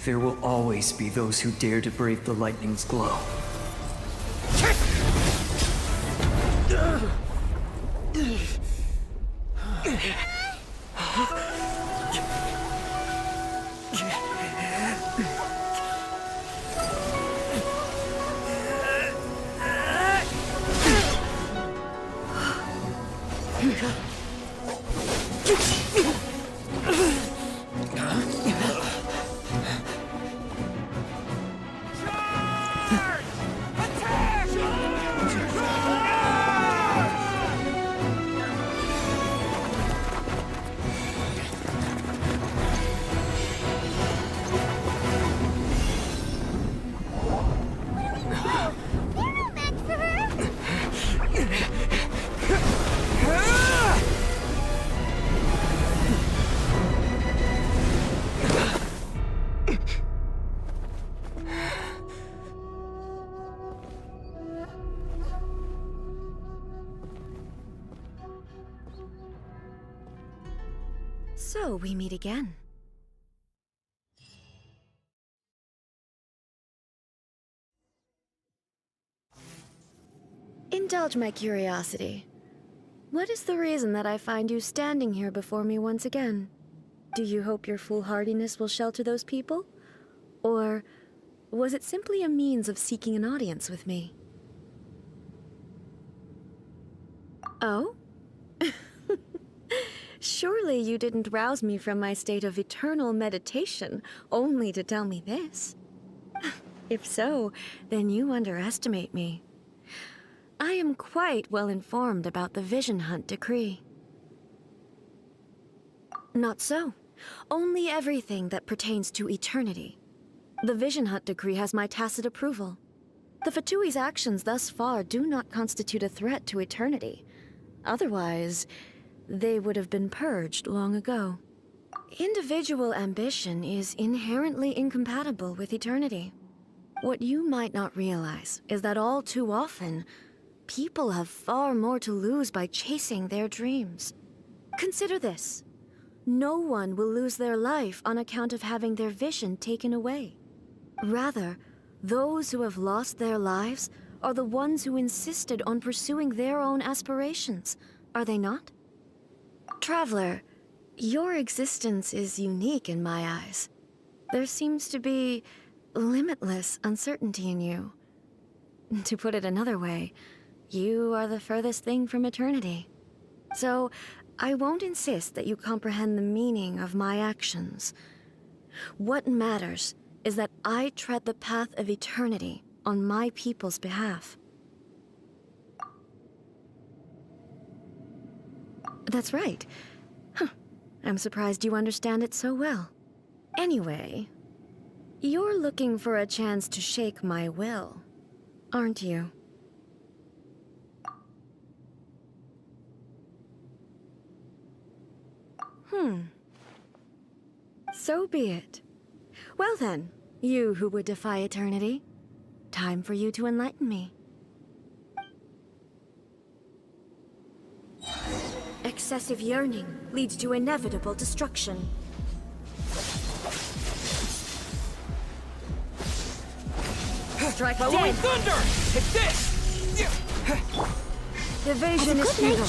There will always be those who dare to brave the lightning's glow. So we meet again. Indulge my curiosity. What is the reason that I find you standing here before me once again? Do you hope your foolhardiness will shelter those people? Or was it simply a means of seeking an audience with me? Oh? Surely you didn't rouse me from my state of eternal meditation only to tell me this. If so, then you underestimate me. I am quite well informed about the Vision Hunt decree. Not so. Only everything that pertains to eternity. The Vision Hunt decree has my tacit approval. The Fatui's actions thus far do not constitute a threat to eternity. Otherwise, they would have been purged long ago. Individual ambition is inherently incompatible with eternity. What you might not realize is that all too often, people have far more to lose by chasing their dreams. Consider this. No one will lose their life on account of having their vision taken away. Rather, those who have lost their lives are the ones who insisted on pursuing their own aspirations, are they not? Traveler, your existence is unique in my eyes. There seems to be limitless uncertainty in you. To put it another way, you are the furthest thing from eternity. So, I won't insist that you comprehend the meaning of my actions. What matters is that I tread the path of eternity on my people's behalf. That's right. Huh. I'm surprised you understand it so well. Anyway, you're looking for a chance to shake my will, aren't you? So be it. Well then, you who would defy eternity, time for you to enlighten me. Excessive yearning leads to inevitable destruction. Strike Halloween dead! thunder! Hit this! Evasion is futile.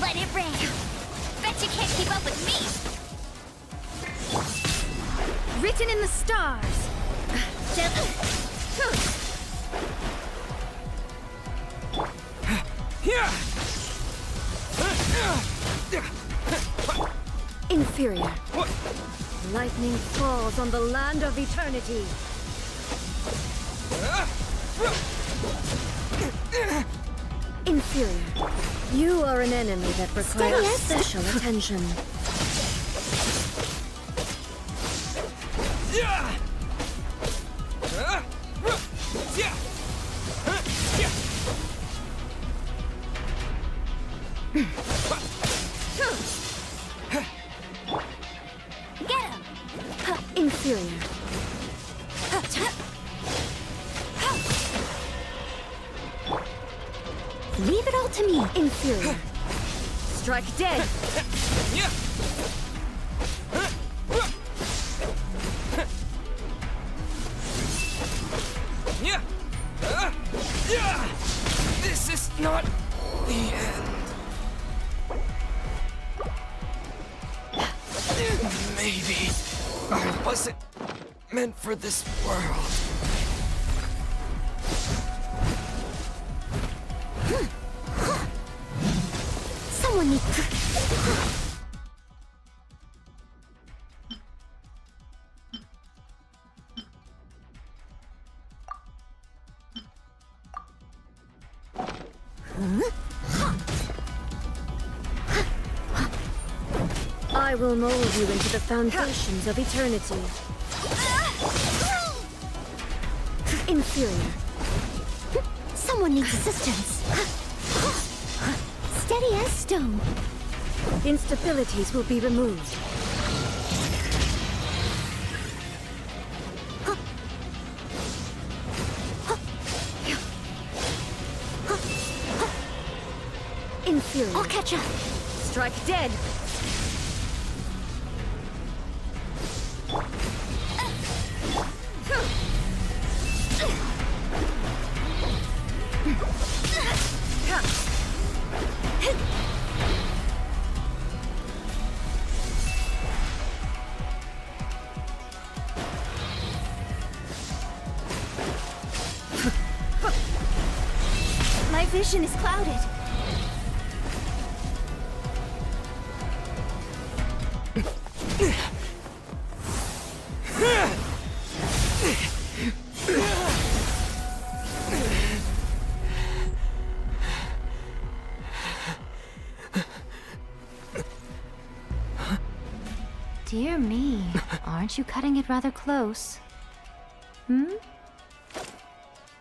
Let it rain. Bet you can't keep up with me. Written in the stars. Inferior. Lightning falls on the land of eternity. Inferior. You are an enemy that requires special attention. Get him! Inferior. Leave it all to me. Inferior. Strike dead. This is not the end. Maybe I wasn't meant for this world. Someone needs to... I will mold you into the foundations of eternity. Inferior. Someone needs assistance. Steady as stone. Instabilities will be removed. Inferior. I'll catch up. Strike dead. My vision is clouded. Dear me, aren't you cutting it rather close? Hmm?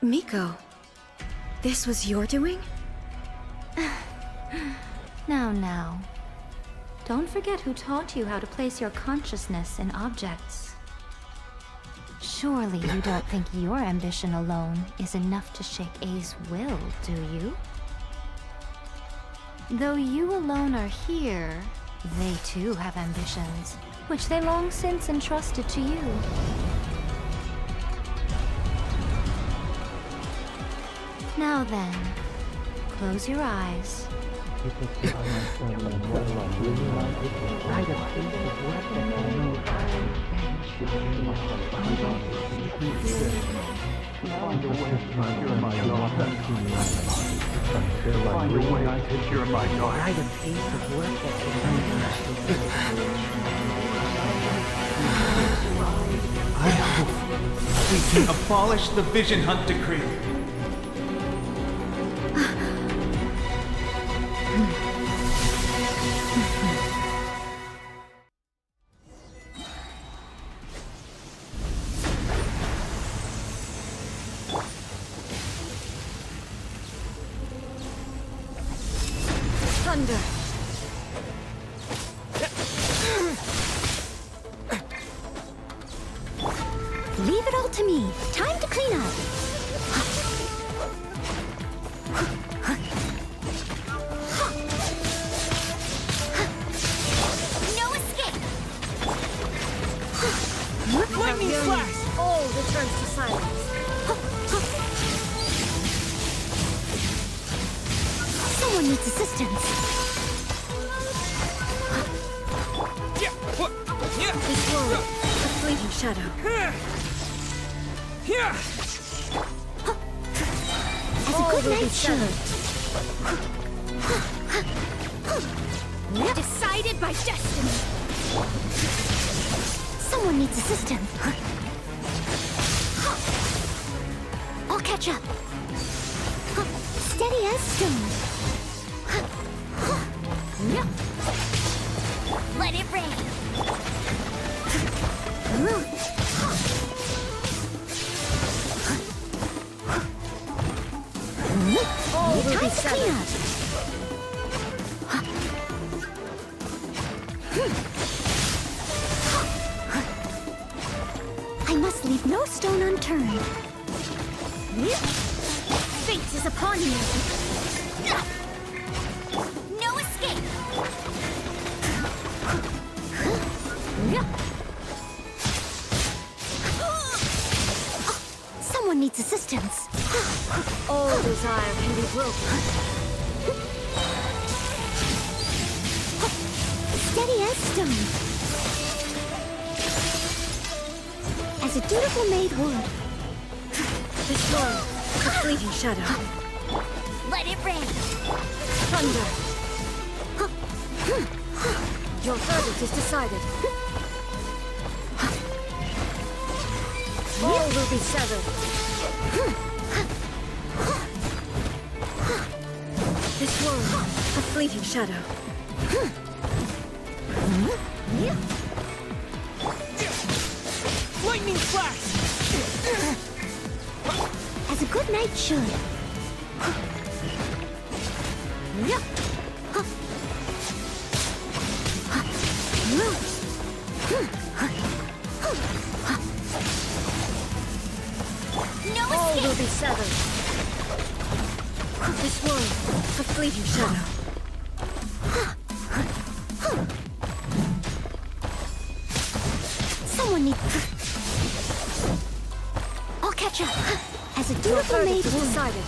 Miko, this was your doing? Now. Don't forget who taught you how to place your consciousness in objects. Surely you don't think your ambition alone is enough to shake A's will, do you? Though you alone are here, they too have ambitions, which they long since entrusted to you. Now then, close your eyes. I hope we can abolish the Vision Hunt Decree. Thunder. Leave it all to me. Time to clean up. No escape. Lightning flash. All returns to silence. Someone needs assistance. This world, a fleeting shadow. As a good knight should. Decided by destiny. Someone needs assistance. I'll catch up. Steady as stone. Let it rain. All will be Time to clean settled. up. I must leave no stone unturned. Fate is upon you. No escape. Someone needs assistance. All desire can be broken. Steady as stone. As a dutiful maid would. This one, a fleeting shadow. Let it rain. Thunder. Your verdict is decided. All will be severed. This one, a fleeting shadow. Lightning flash! As a good knight should. No All escape. will be severed. This one, a fleeting shadow. Someone needs. I'll catch up. As a Your dutiful maid verdict is would. decided.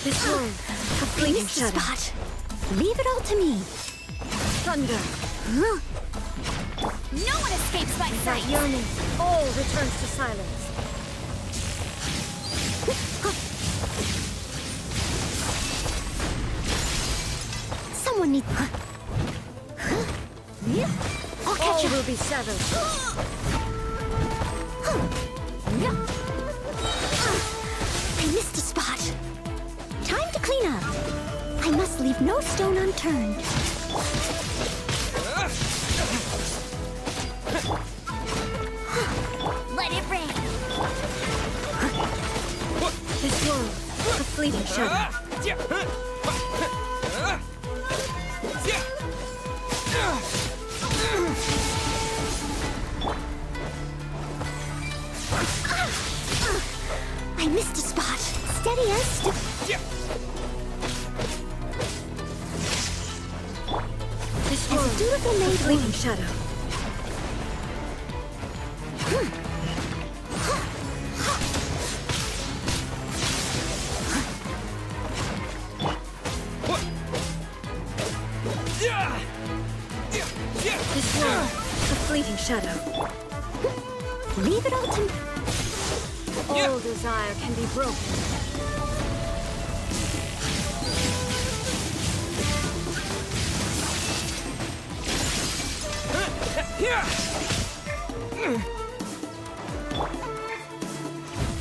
This one, a I fleeting missed the shadow. spot. Leave it all to me. Thunder. No one escapes my That yearning, all returns to silence. Someone needs. I'll catch All up. will be severed. I missed a spot. Time to clean up. I must leave no stone unturned. Let it rain. This one, a fleeting shadow. I missed a spot. Steady as stone. This As one, a dutiful a maid fleeting would. shadow. This one, a fleeting shadow. Leave it all to me. All desire can be broken.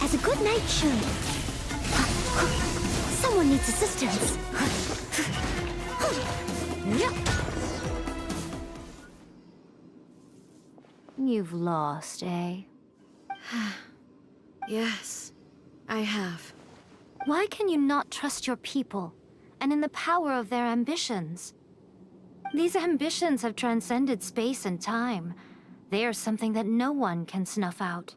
As a good knight should. Someone needs assistance. You've lost, eh? Yes, I have. Why can you not trust your people and in the power of their ambitions? These ambitions have transcended space and time. They are something that no one can snuff out.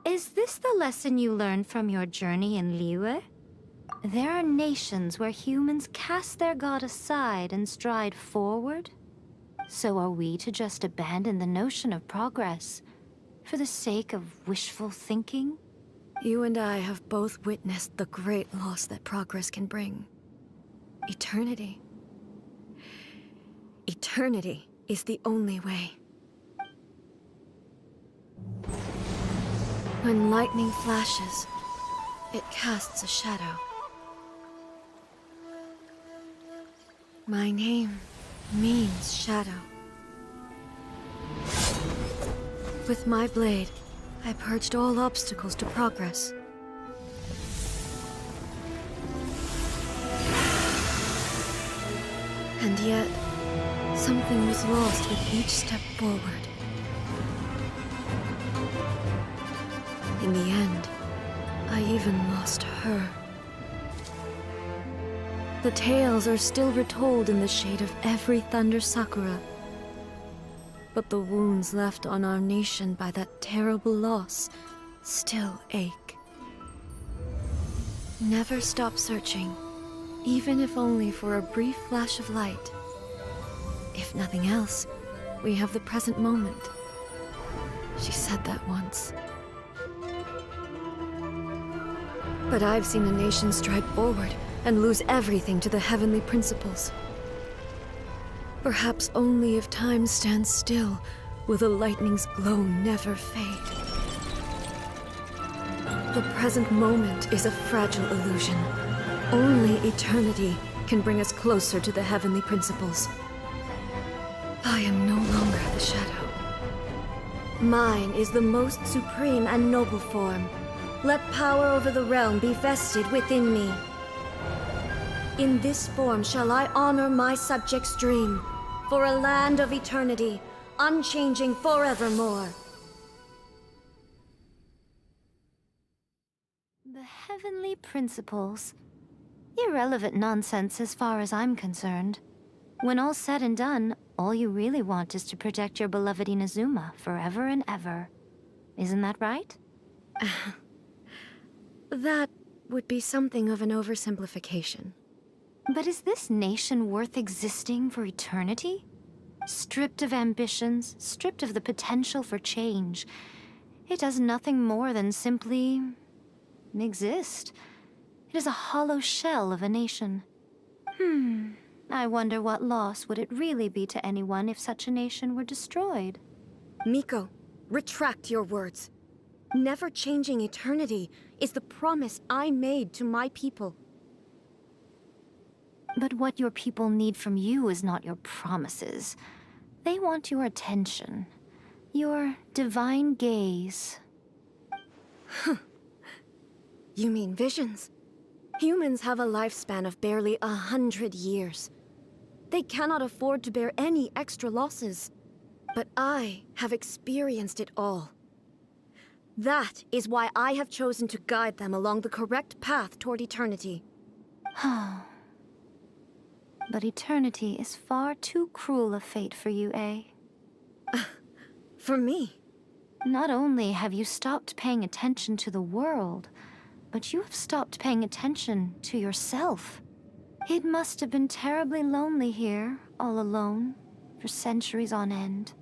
Is this the lesson you learned from your journey in Liyue? There are nations where humans cast their god aside and stride forward. So are we to just abandon the notion of progress for the sake of wishful thinking? You and I have both witnessed the great loss that progress can bring. Eternity. Eternity is the only way. When lightning flashes, it casts a shadow. My name means shadow. With my blade, I purged all obstacles to progress. And yet, something was lost with each step forward. In the end, I even lost her. The tales are still retold in the shade of every Thunder Sakura. But the wounds left on our nation by that terrible loss still ache. Never stop searching, even if only for a brief flash of light. If nothing else, we have the present moment. She said that once. But I've seen a nation stride forward and lose everything to the heavenly principles. Perhaps only if time stands still will the lightning's glow never fade. The present moment is a fragile illusion. Only eternity can bring us closer to the heavenly principles. I am no longer the shadow. Mine is the most supreme and noble form. Let power over the realm be vested within me. In this form shall I honor my subjects' dream, for a land of eternity, unchanging forevermore. The heavenly principles. Irrelevant nonsense as far as I'm concerned. When all's said and done, all you really want is to protect your beloved Inazuma forever and ever. Isn't that right? That would be something of an oversimplification. But is this nation worth existing for eternity? Stripped of ambitions, stripped of the potential for change, it does nothing more than simply exist. It is a hollow shell of a nation. I wonder what loss would it really be to anyone if such a nation were destroyed? Miko, retract your words. Never changing eternity is the promise I made to my people. But what your people need from you is not your promises. They want your attention. Your divine gaze. You mean visions? Humans have a lifespan of barely 100 years. They cannot afford to bear any extra losses. But I have experienced it all. That is why I have chosen to guide them along the correct path toward eternity. But eternity is far too cruel a fate for you, eh? For me? Not only have you stopped paying attention to the world, but you have stopped paying attention to yourself. It must have been terribly lonely here, all alone, for centuries on end.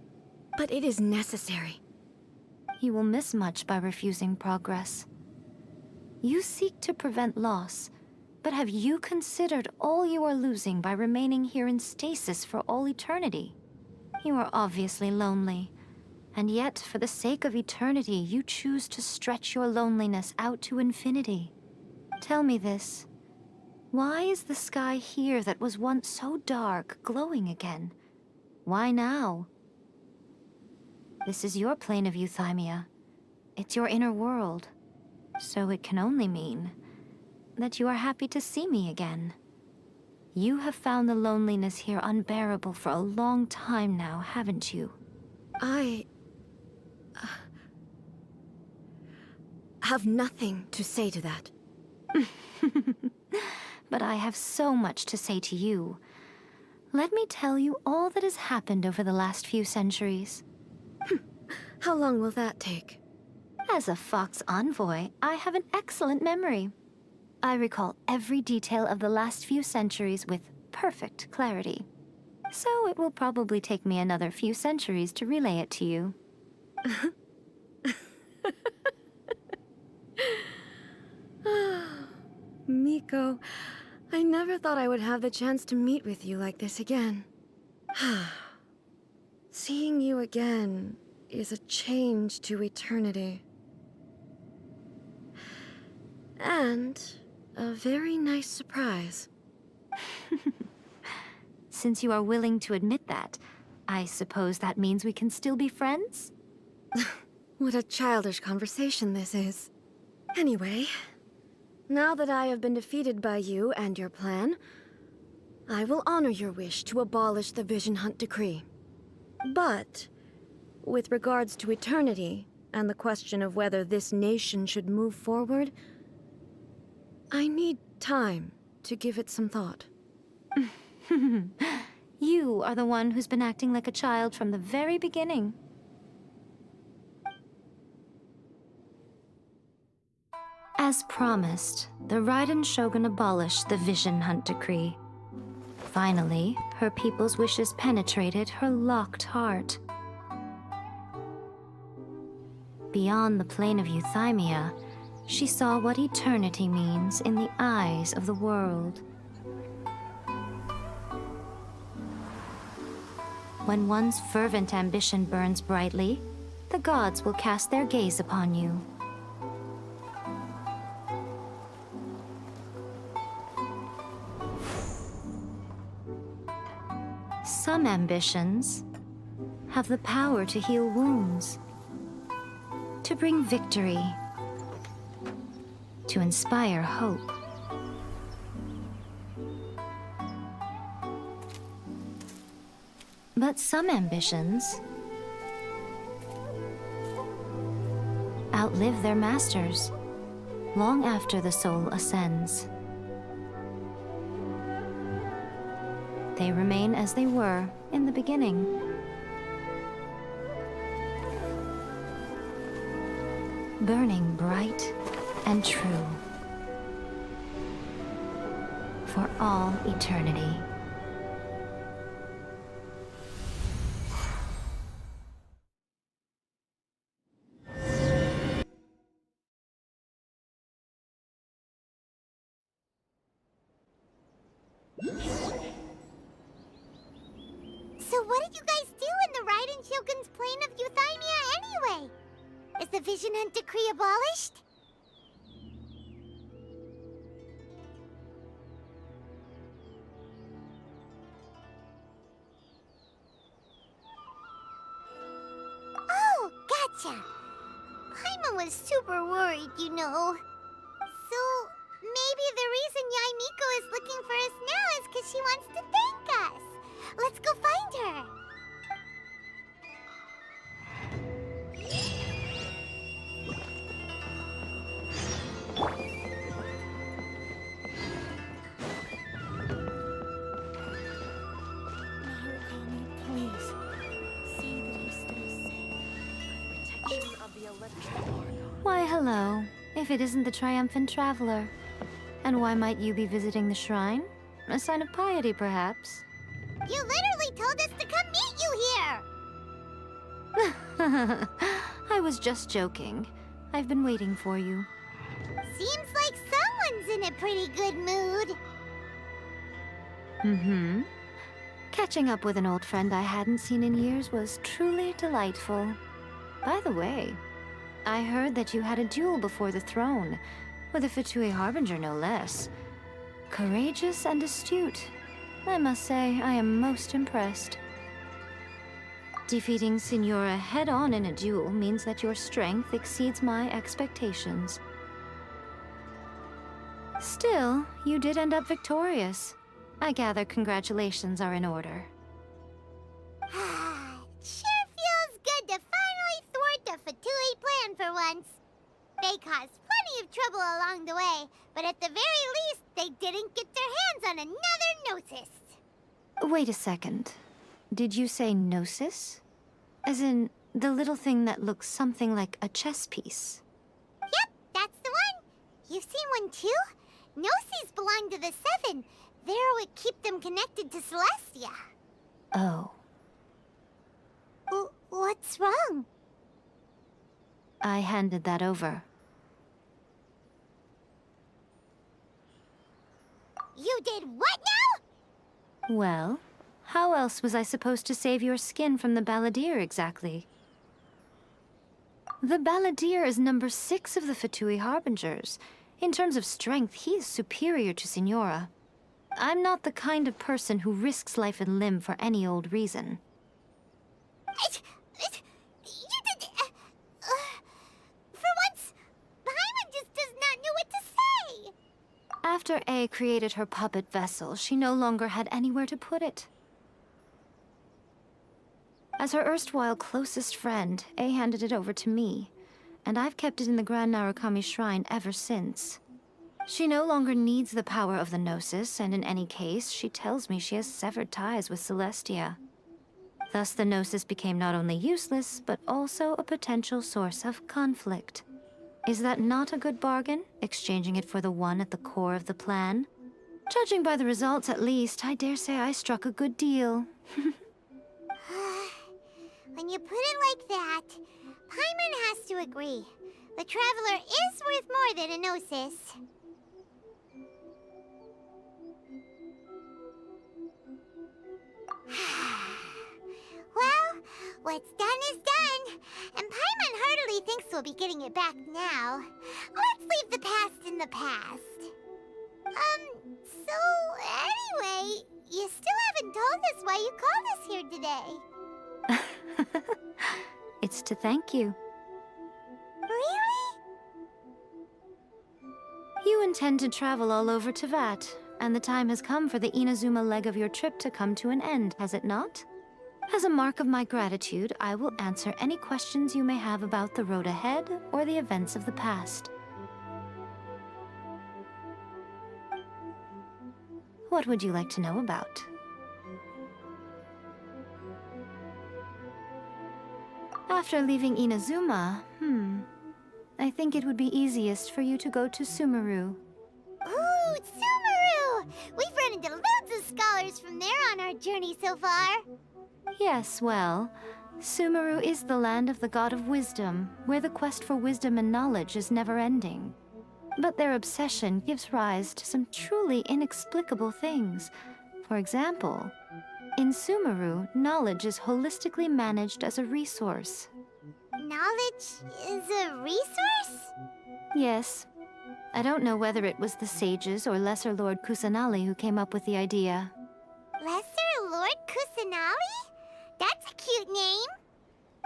But it is necessary. You will miss much by refusing progress. You seek to prevent loss, but have you considered all you are losing by remaining here in stasis for all eternity? You are obviously lonely, and yet for the sake of eternity, you choose to stretch your loneliness out to infinity. Tell me this. Why is the sky here that was once so dark glowing again? Why now? This is your plane of euthymia. It's your inner world. So it can only mean that you are happy to see me again. You have found the loneliness here unbearable for a long time now, haven't you? I have nothing to say to that. But I have so much to say to you. Let me tell you all that has happened over the last few centuries. How long will that take? As a Fox envoy, I have an excellent memory. I recall every detail of the last few centuries with perfect clarity. So it will probably take me another few centuries to relay it to you. Miko, I never thought I would have the chance to meet with you like this again. Seeing you again is a change to eternity. And a very nice surprise. since you are willing to admit that, I suppose that means we can still be friends? What a childish conversation this is. Anyway, now that I have been defeated by you and your plan, I will honor your wish to abolish the Vision Hunt Decree. But, with regards to eternity, and the question of whether this nation should move forward, I need time to give it some thought. You are the one who's been acting like a child from the very beginning. As promised, the Raiden Shogun abolished the Vision Hunt Decree. Finally, her people's wishes penetrated her locked heart. Beyond the plane of Euthymia, she saw what eternity means in the eyes of the world. When one's fervent ambition burns brightly, the gods will cast their gaze upon you. Some ambitions have the power to heal wounds, to bring victory, to inspire hope. But some ambitions outlive their masters long after the soul ascends. They remain as they were in the beginning. Burning bright and true for all eternity. So what did you guys do in the Raiden Shogun's plane of Euthymia anyway? Is the Vision Hunt Decree abolished? Oh, gotcha. Paimon was super worried, you know. So, maybe the reason Yaimiko is looking for us now is because she wants to thank us. Let's go find her. Why, hello, if it isn't the triumphant traveler. And why might you be visiting the shrine? A sign of piety, perhaps? You literally told us to come meet you here! I was just joking. I've been waiting for you. Seems like someone's in a pretty good mood. Mm-hmm. Catching up with an old friend I hadn't seen in years was truly delightful. By the way, I heard that you had a duel before the throne, with a Fatui Harbinger no less. Courageous and astute. I must say, I am most impressed. Defeating Signora head-on in a duel means that your strength exceeds my expectations. Still, you did end up victorious. I gather congratulations are in order. Sure feels good to finally thwart the Fatui plan for once. They caused plenty of trouble along the way, but at the very least, they didn't get their hands on another Gnosis. Wait a second. Did you say Gnosis? As in, the little thing that looks something like a chess piece? Yep, that's the one. You've seen one too? Gnosis belong to the Seven. They're what keep them connected to Celestia. Oh. What's wrong? I handed that over. You did what now? Well, how else was I supposed to save your skin from the Balladeer exactly? The Balladeer is number 6 of the Fatui Harbingers. In terms of strength, he is superior to Signora. I'm not the kind of person who risks life and limb for any old reason. For once, Paimon just does not know what to say. After A created her puppet vessel, she no longer had anywhere to put it. As her erstwhile closest friend, A handed it over to me, and I've kept it in the Grand Narukami Shrine ever since. She no longer needs the power of the Gnosis, and in any case, she tells me she has severed ties with Celestia. Thus, the Gnosis became not only useless, but also a potential source of conflict. Is that not a good bargain, exchanging it for the one at the core of the plan? Judging by the results, at least, I dare say I struck a good deal. When you put it like that, Paimon has to agree. The Traveler is worth more than a Gnosis. Well, what's done is done, and Paimon heartily thinks we'll be getting it back now. Let's leave the past in the past. So anyway, you still haven't told us why you called us here today. It's to thank you. Really? You intend to travel all over Teyvat, and the time has come for the Inazuma leg of your trip to come to an end, has it not? As a mark of my gratitude, I will answer any questions you may have about the road ahead or the events of the past. What would you like to know about? After leaving Inazuma, I think it would be easiest for you to go to Sumeru. Ooh, Sumeru! We've run into loads of scholars from there on our journey so far. Yes, well, Sumeru is the land of the God of Wisdom, where the quest for wisdom and knowledge is never-ending. But their obsession gives rise to some truly inexplicable things. For example, in Sumeru, knowledge is holistically managed as a resource. Knowledge is a resource? Yes. I don't know whether it was the sages or Lesser Lord Kusanali who came up with the idea. Lesser Lord Kusanali? That's a cute name.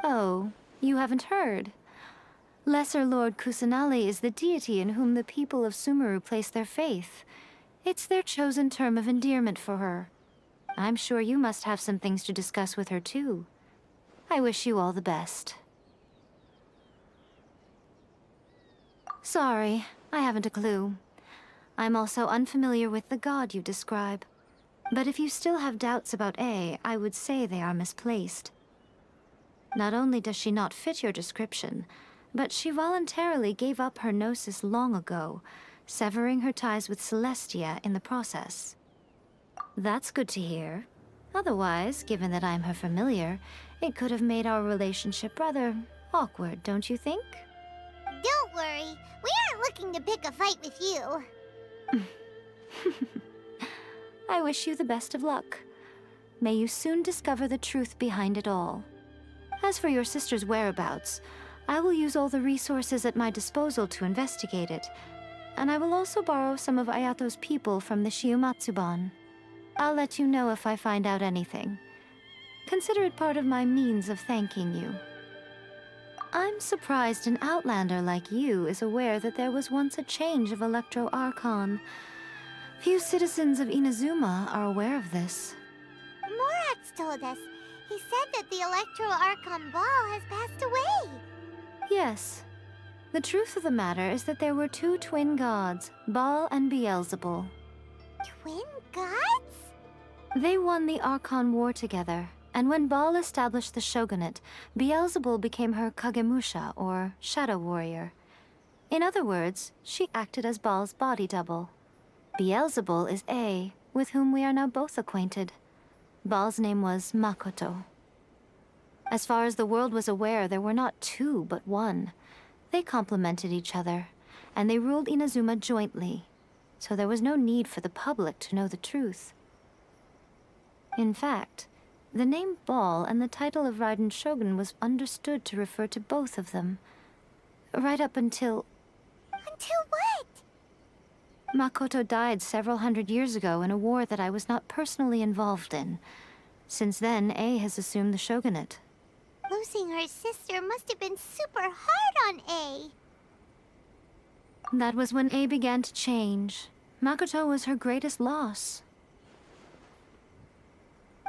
Oh, you haven't heard. Lesser Lord Kusanali is the deity in whom the people of Sumeru place their faith. It's their chosen term of endearment for her. I'm sure you must have some things to discuss with her too. I wish you all the best. Sorry, I haven't a clue. I'm also unfamiliar with the god you describe. But if you still have doubts about A, I would say they are misplaced. Not only does she not fit your description, but she voluntarily gave up her gnosis long ago, severing her ties with Celestia in the process. That's good to hear. Otherwise, given that I'm her familiar, it could have made our relationship rather awkward, don't you think? Don't worry, we aren't looking to pick a fight with you. I wish you the best of luck. May you soon discover the truth behind it all. As for your sister's whereabouts, I will use all the resources at my disposal to investigate it, and I will also borrow some of Ayato's people from the Shiumatsuban. I'll let you know if I find out anything. Consider it part of my means of thanking you. I'm surprised an outlander like you is aware that there was once a change of Electro Archon. Few citizens of Inazuma are aware of this. Morax told us. He said that the Electro Archon Ball has passed away. Yes. The truth of the matter is that there were two twin gods, Baal and Beelzebul. Twin gods? They won the Archon War together, and when Baal established the shogunate, Beelzebul became her Kagemusha, or shadow warrior. In other words, she acted as Baal's body double. Beelzebul is A, with whom we are now both acquainted. Baal's name was Makoto. As far as the world was aware, there were not two, but one. They complemented each other, and they ruled Inazuma jointly, so there was no need for the public to know the truth. In fact, the name Baal and the title of Raiden Shogun was understood to refer to both of them. Right up until... Until what? Makoto died several hundred years ago in a war that I was not personally involved in. Since then, A has assumed the shogunate. Losing her sister must have been super hard on A. That was when A began to change. Makoto was her greatest loss.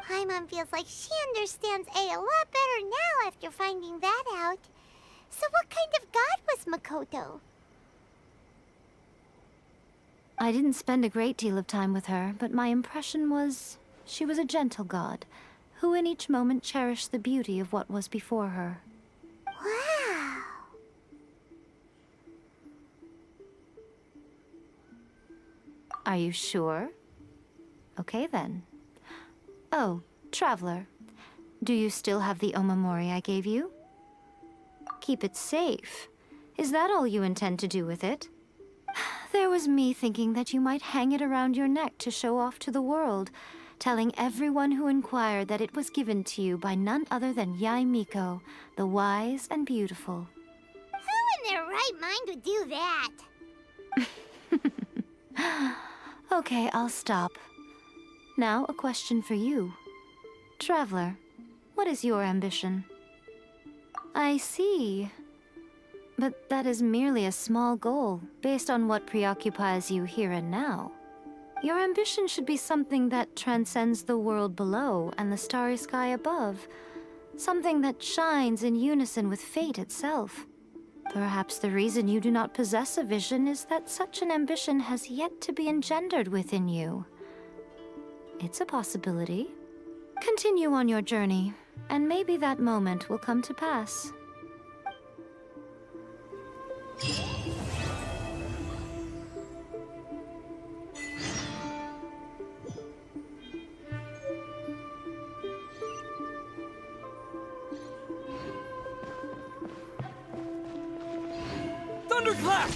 Paimon feels like she understands A a lot better now after finding that out. So what kind of god was Makoto? I didn't spend a great deal of time with her, but my impression was she was a gentle god, who in each moment cherished the beauty of what was before her. Wow. Are you sure? Okay then. Oh, Traveler, do you still have the omamori I gave you? Keep it safe. Is that all you intend to do with it? There was me thinking that you might hang it around your neck to show off to the world, telling everyone who inquired that it was given to you by none other than Yae Miko, the wise and beautiful. Who in their right mind would do that? Okay, I'll stop. Now, a question for you. Traveler, what is your ambition? I see. But that is merely a small goal, based on what preoccupies you here and now. Your ambition should be something that transcends the world below and the starry sky above. Something that shines in unison with fate itself. Perhaps the reason you do not possess a vision is that such an ambition has yet to be engendered within you. It's a possibility. Continue on your journey, and maybe that moment will come to pass. Thunderclap!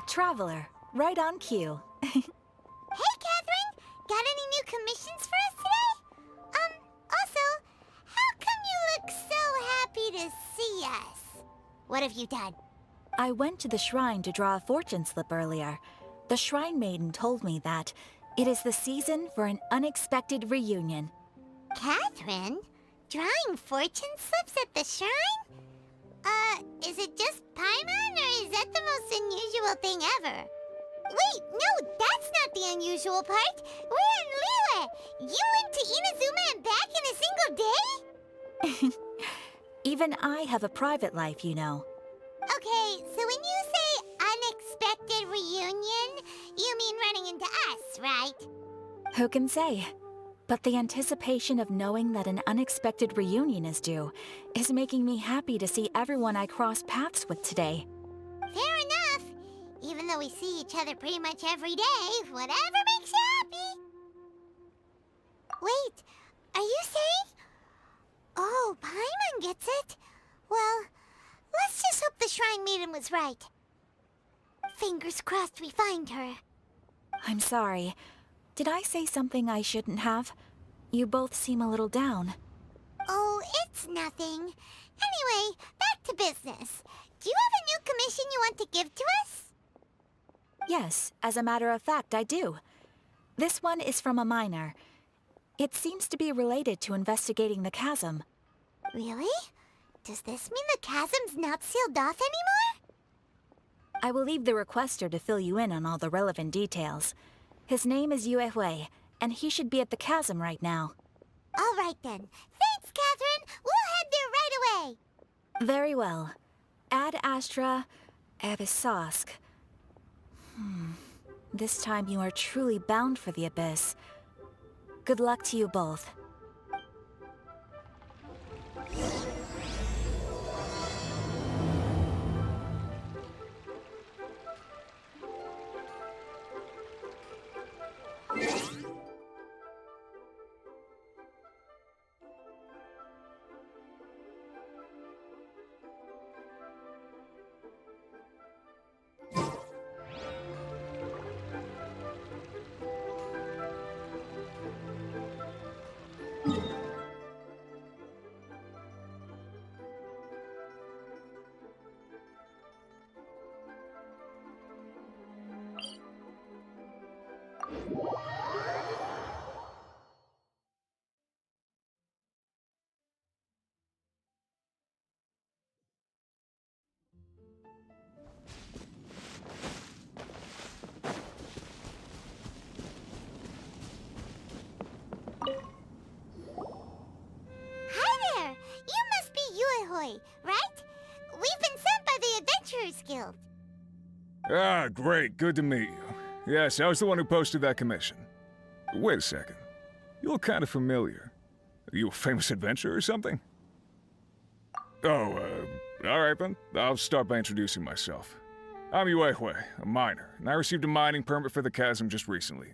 Traveler, right on cue. Hey, Catherine! Got any new commissions for us today? Also, how come you look so happy to see us? What have you done? I went to the shrine to draw a fortune slip earlier. The shrine maiden told me that it is the season for an unexpected reunion. Catherine? Drawing fortune slips at the shrine? Is it just Paimon, or is that the most unusual thing ever? Wait, no, that's not the unusual part. We're in Liyue. You went to Inazuma and back in a single day? Even I have a private life, you know. Okay, so when you say unexpected reunion, you mean running into us, right? Who can say? But the anticipation of knowing that an unexpected reunion is due is making me happy to see everyone I cross paths with today. Fair enough. Even though we see each other pretty much every day, whatever makes you happy. Wait, are you saying? Oh, Paimon gets it. Well, let's just hope the Shrine Maiden was right. Fingers crossed we find her. I'm sorry. Did I say something I shouldn't have? You both seem a little down. Oh, it's nothing. Anyway, back to business. Do you have a new commission you want to give to us? Yes, as a matter of fact, I do. This one is from a miner. It seems to be related to investigating the chasm. Really? Does this mean the chasm's not sealed off anymore? I will leave the requester to fill you in on all the relevant details. His name is Yue Hui, and he should be at the chasm right now. All right then. Thanks, Catherine. We'll head there right away. Very well. Ad Astra Abyssosque. This time you are truly bound for the Abyss. Good luck to you both. Hi there. You must be Yue Hui, right? We've been sent by the Adventurers Guild. Ah, great. Good to meet you. Yes, I was the one who posted that commission. Wait a second. You look kind of familiar. Are you a famous adventurer or something? Oh, alright then. I'll start by introducing myself. I'm Yue Hui, a miner, and I received a mining permit for the chasm just recently.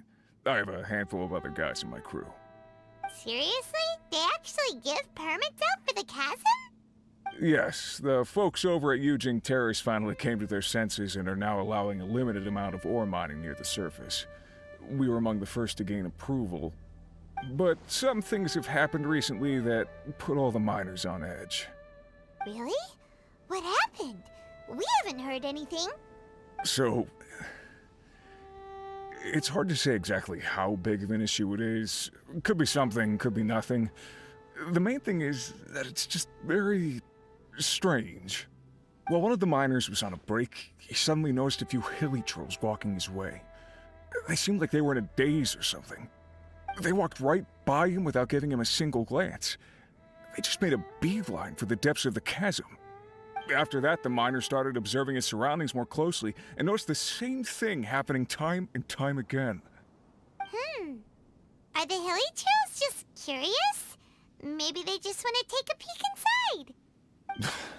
I have a handful of other guys in my crew. Seriously? They actually give permits out for the chasm? Yes, the folks over at Yujing Terrace finally came to their senses and are now allowing a limited amount of ore mining near the surface. We were among the first to gain approval, but some things have happened recently that put all the miners on edge. Really? What happened? We haven't heard anything. So, it's hard to say exactly how big of an issue it is. Could be something, could be nothing. The main thing is that it's just very strange. While one of the miners was on a break, he suddenly noticed a few hilly trolls walking his way. They seemed like they were in a daze or something. They walked right by him without giving him a single glance. They just made a beeline for the depths of the chasm. After that, the miner started observing his surroundings more closely and noticed the same thing happening time and time again. Are the hilly trolls just curious? Maybe they just want to take a peek inside.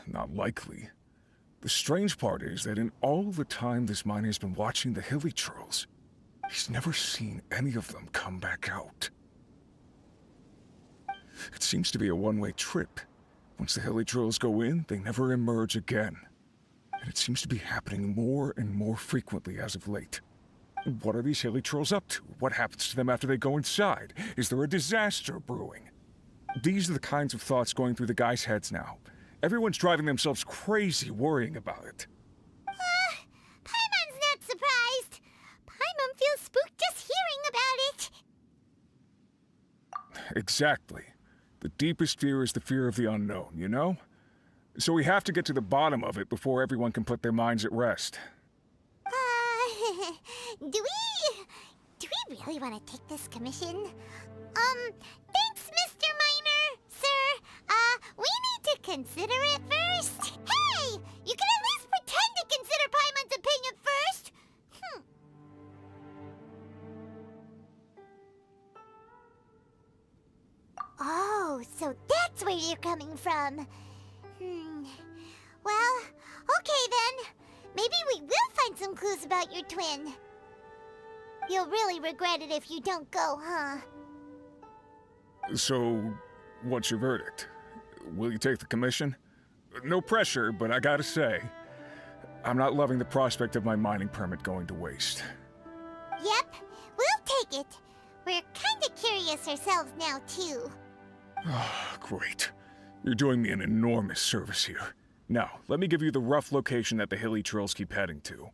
Not likely. The strange part is that in all the time this miner's been watching the hilly trolls, he's never seen any of them come back out. It seems to be a one-way trip. Once the hilly trolls go in, they never emerge again. And it seems to be happening more and more frequently as of late. What are these hilly trolls up to? What happens to them after they go inside? Is there a disaster brewing? These are the kinds of thoughts going through the guys' heads now. Everyone's driving themselves crazy worrying about it. Paimon's not surprised. Paimon feels spooked just hearing about it. Exactly. The deepest fear is the fear of the unknown, you know? So we have to get to the bottom of it before everyone can put their minds at rest. Do we really want to take this commission? Thanks, Mr. Miner, sir. We need to consider it first. Hey! You can at least pretend to consider Paimon's opinion first! Oh, so that's where you're coming from. Well, okay then. Maybe we will find some clues about your twin. You'll really regret it if you don't go, huh? So, what's your verdict? Will you take the commission? No pressure, but I gotta say, I'm not loving the prospect of my mining permit going to waste. Yep, we'll take it. We're kinda curious ourselves now, too. Great. You're doing me an enormous service here. Now, let me give you the rough location that the hilly trails keep heading to.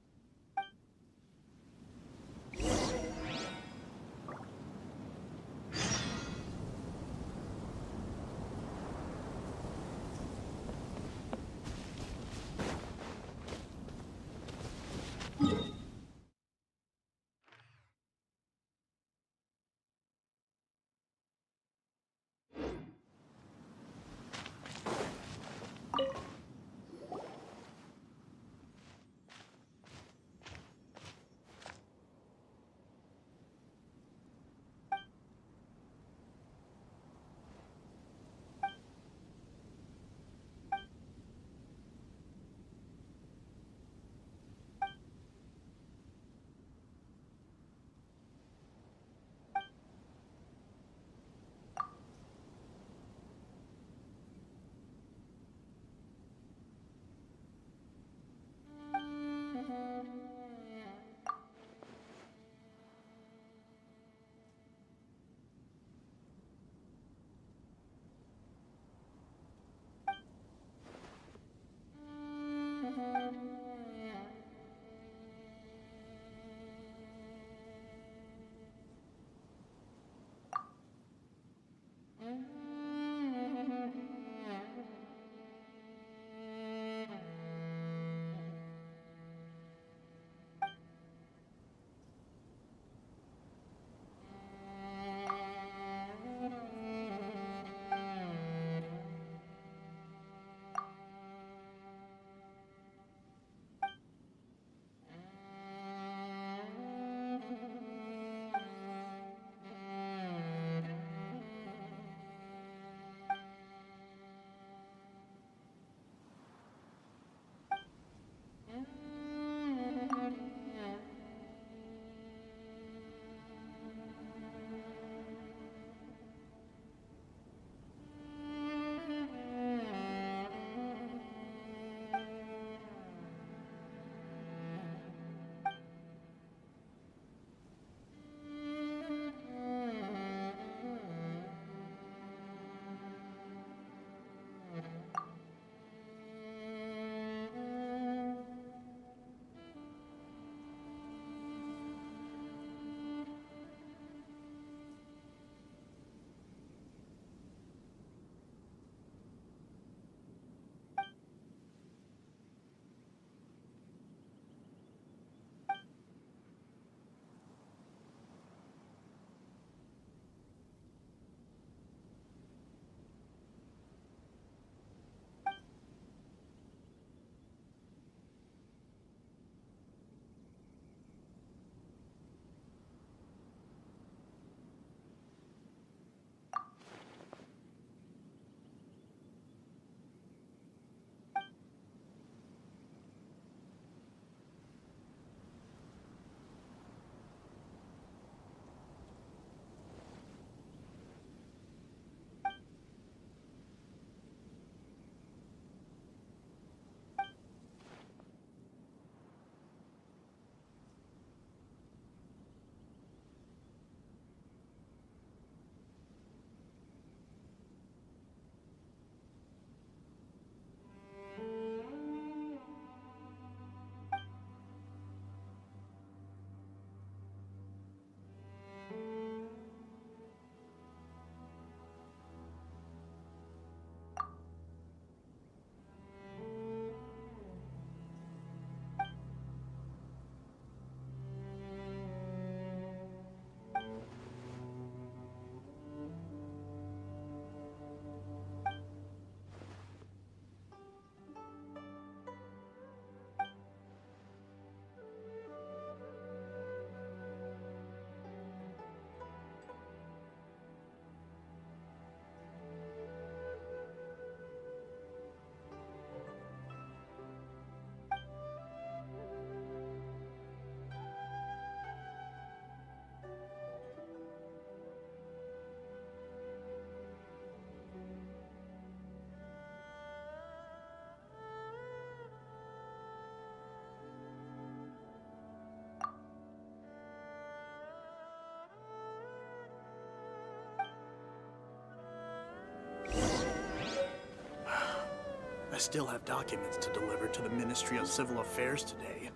I still have documents to deliver to the Ministry of Civil Affairs today.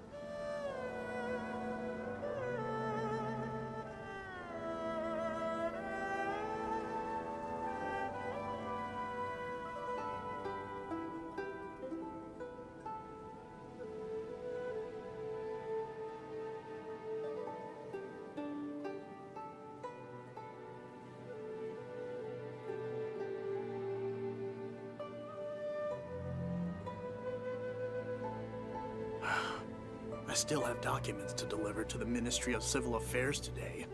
I still have documents to deliver to the Ministry of Civil Affairs today.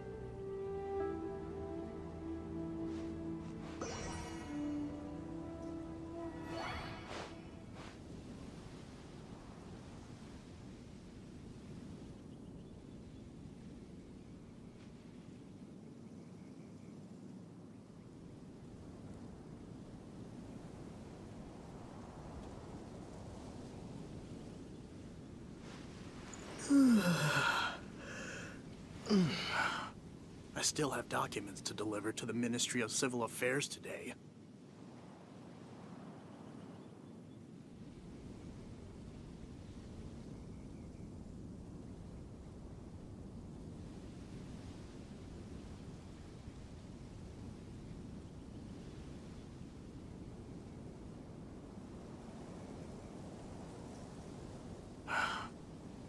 I still have documents to deliver to the Ministry of Civil Affairs today.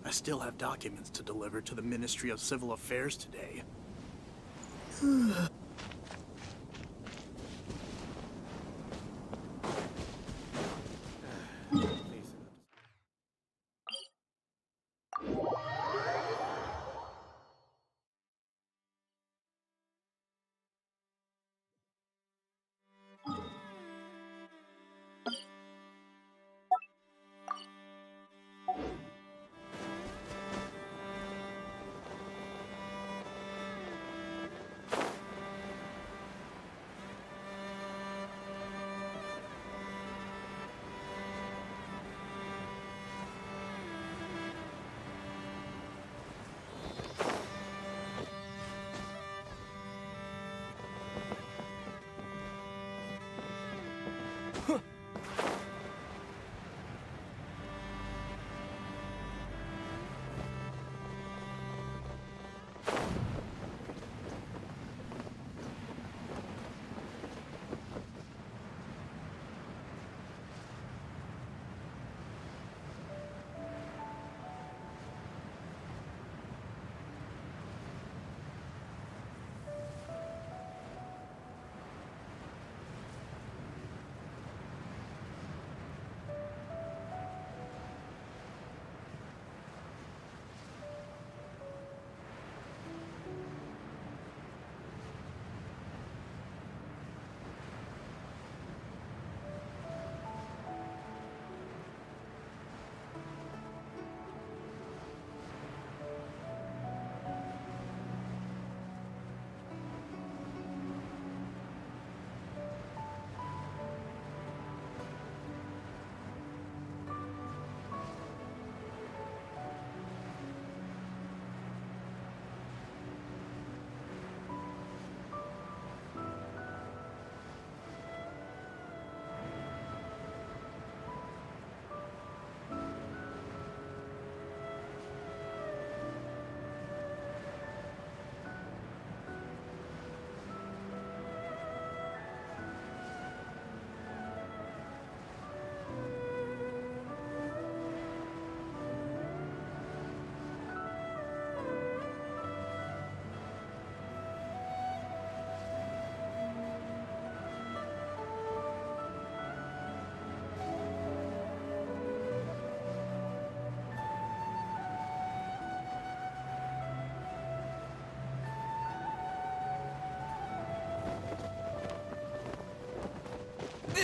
I still have documents to deliver to the Ministry of Civil Affairs today.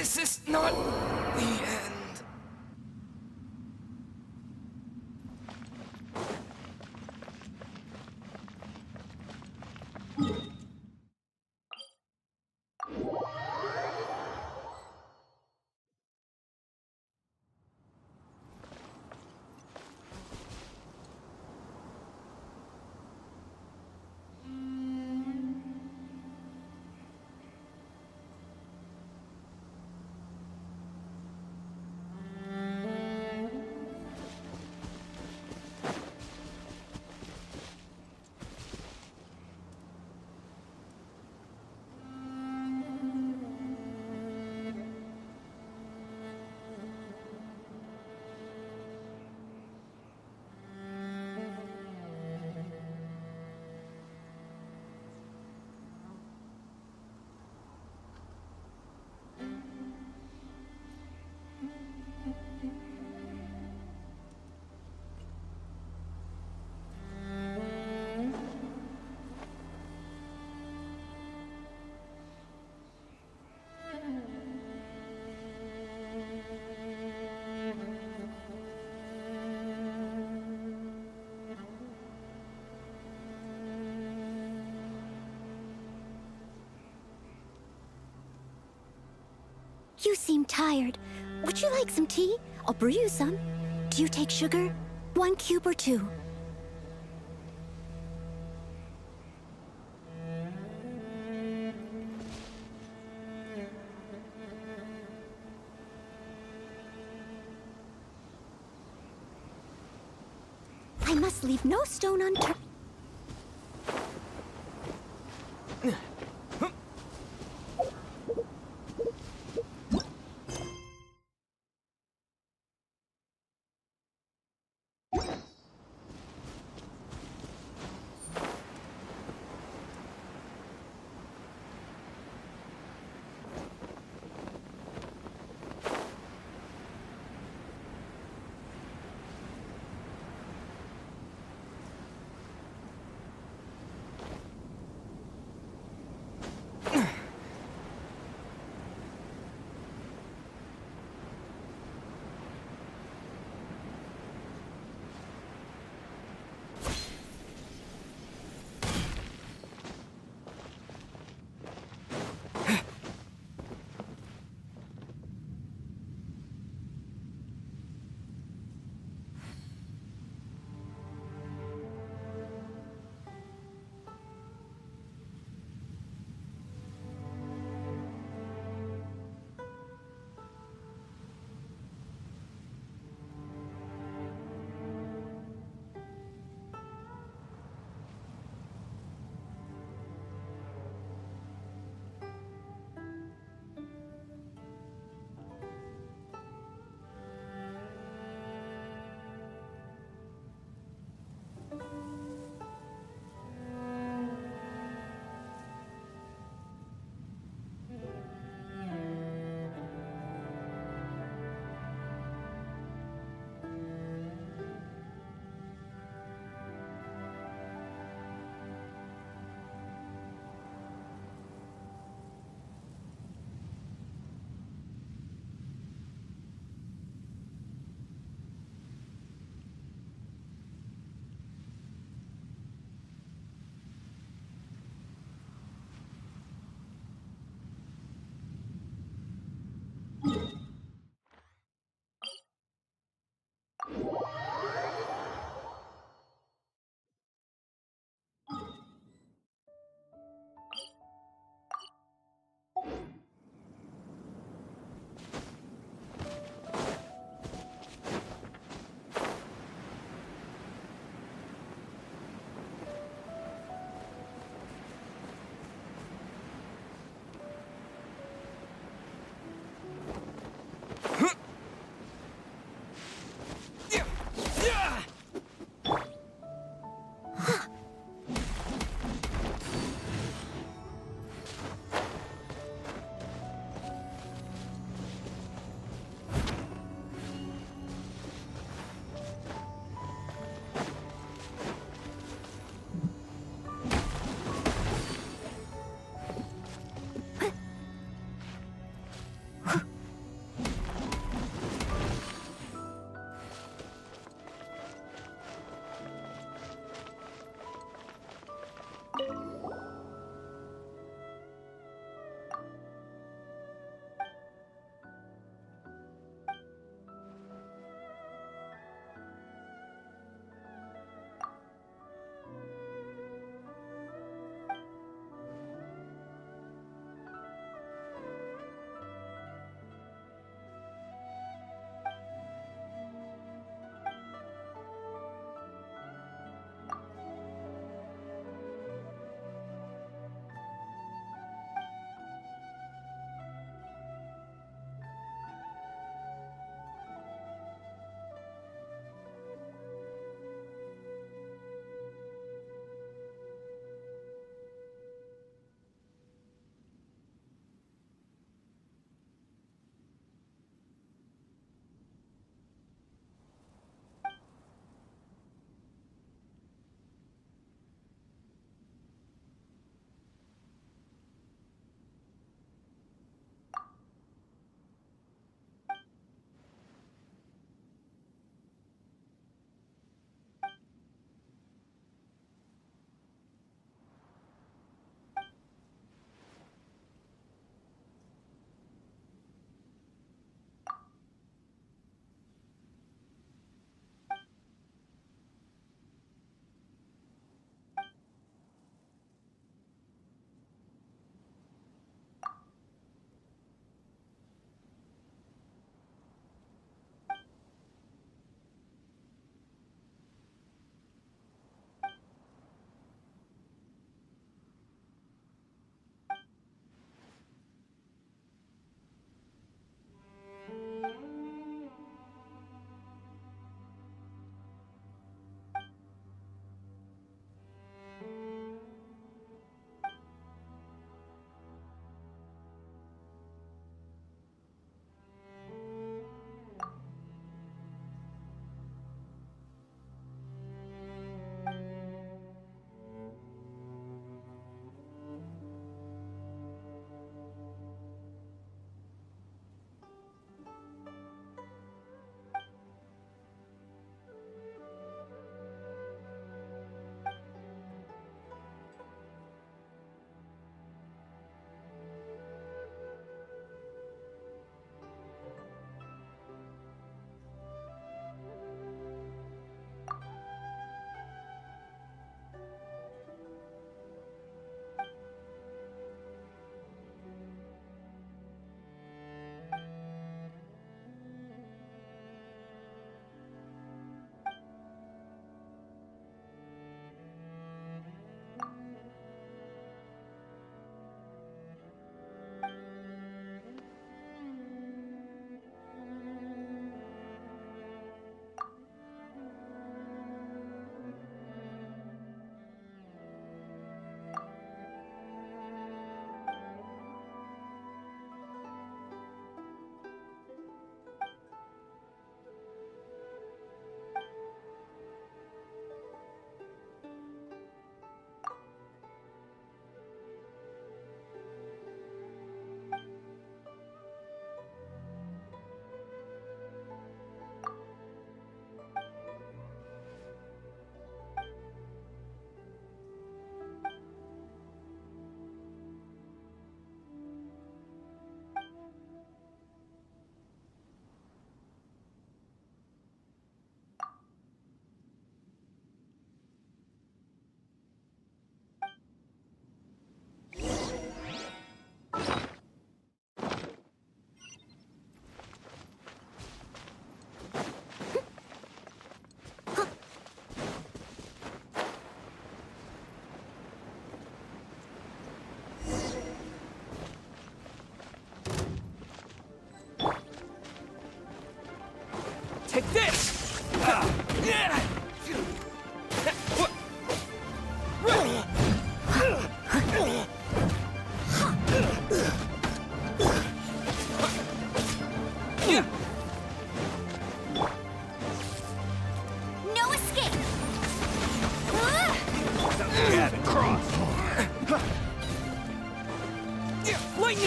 This is not the end. You seem tired. Would you like some tea? I'll brew you some. Do you take sugar? 1 cube or 2? I must leave no stone unturned.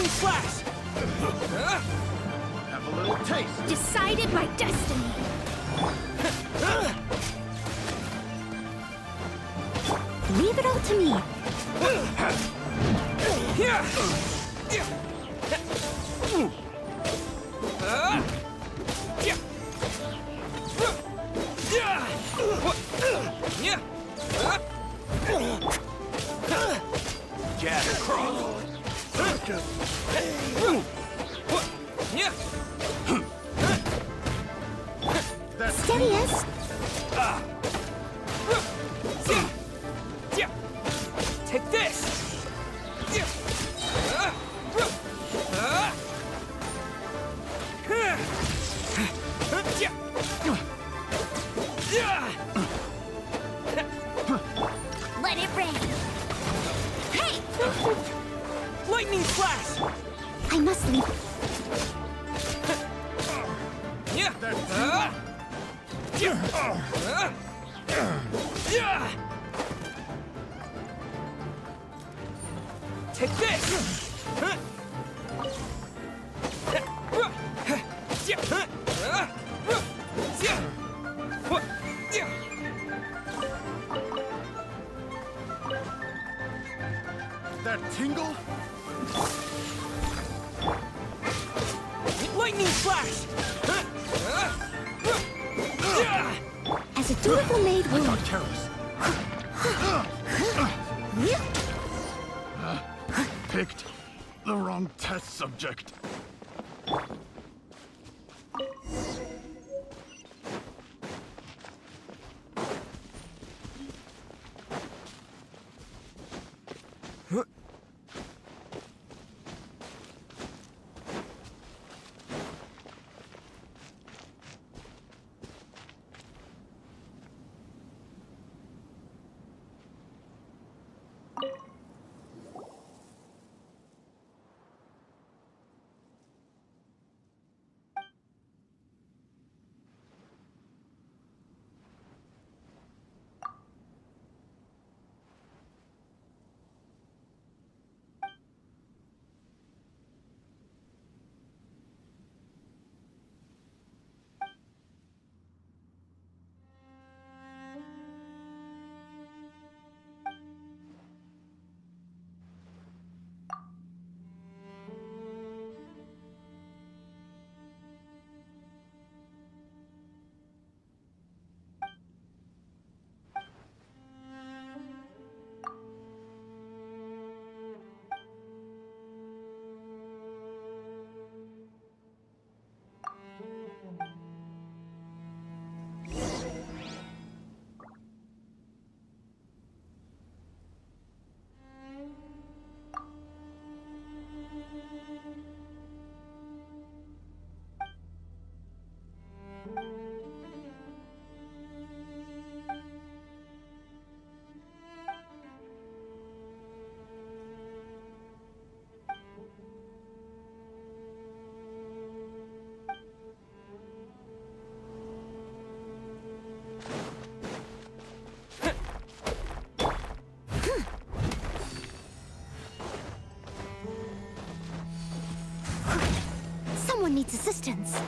slash! Have a little taste. Decided by destiny. Leave it all to me. Jab across. Steadiest. Take this! Let it rain. Hey! Lightning slash! I must leave. Take this! That tingle? Lightning slash! As a dutiful maid will. Picked the wrong test subject. Someone needs assistance.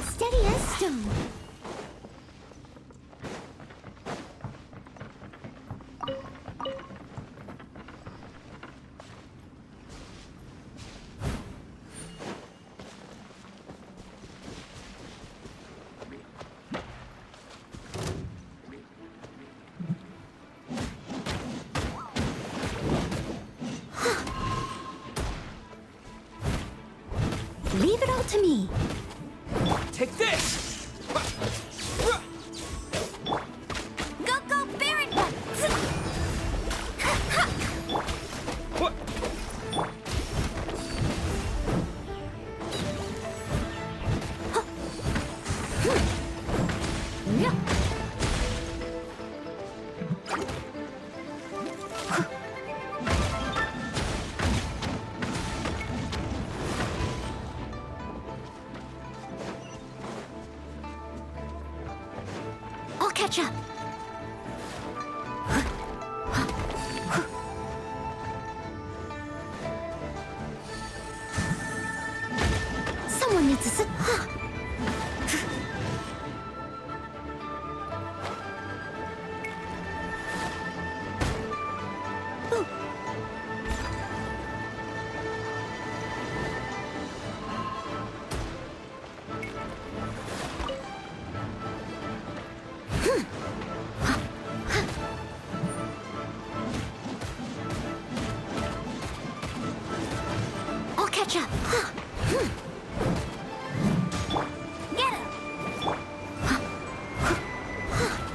Steady as stone. Leave it all to me. Take this! Go, go, Baron! What? I'll catch up. Someone needs to sit. I'll catch up. Get him!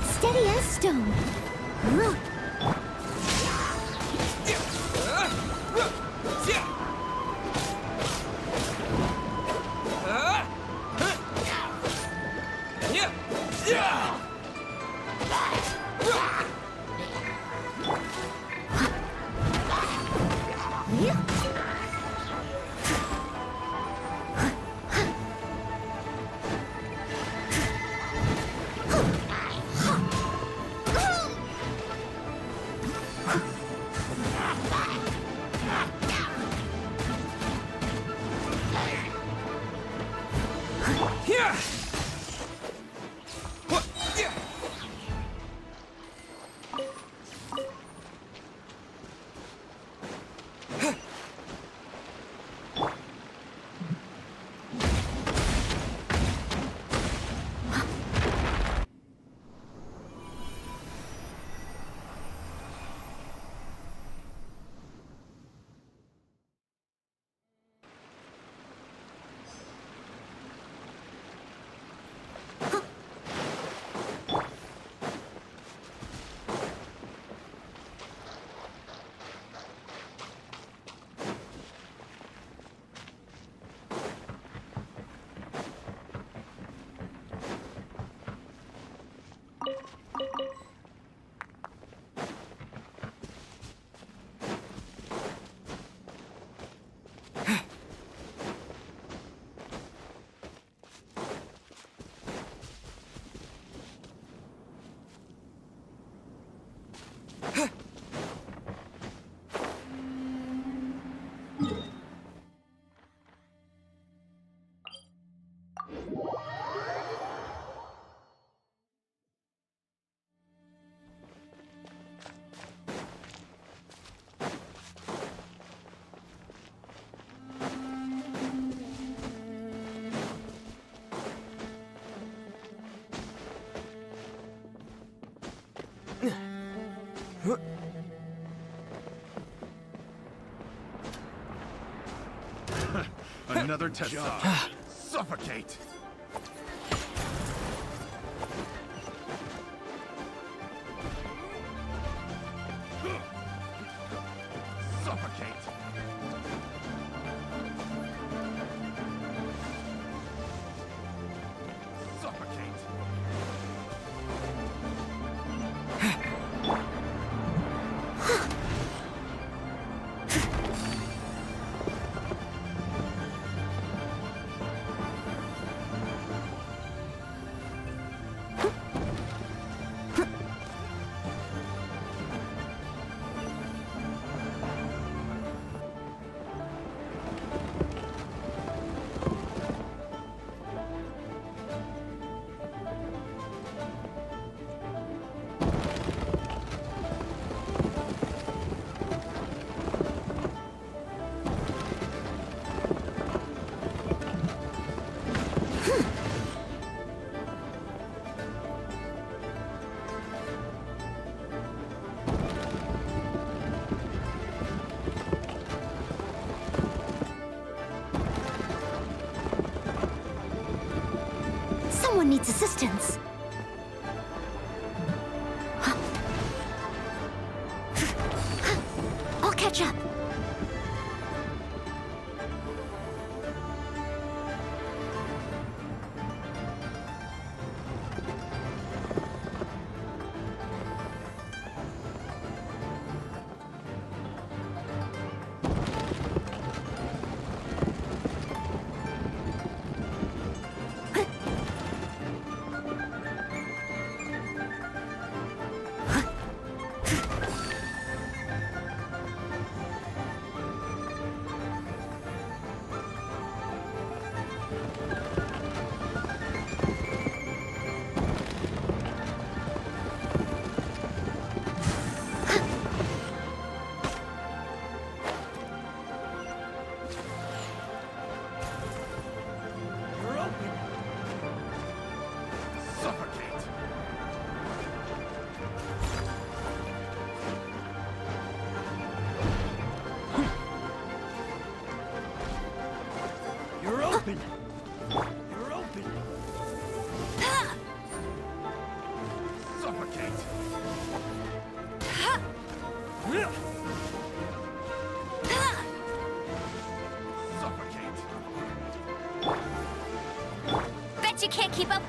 Steady as stone. Another test job. Suffocate! Suffocate! Suffocate! Someone needs assistance. I'll catch up. Suffocate! You're open! You're open! Suffocate! Suffocate! Bet you can't keep up.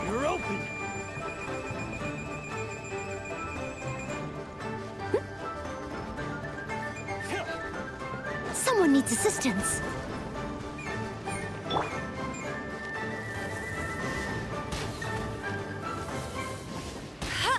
You're open! Someone needs assistance. Huh?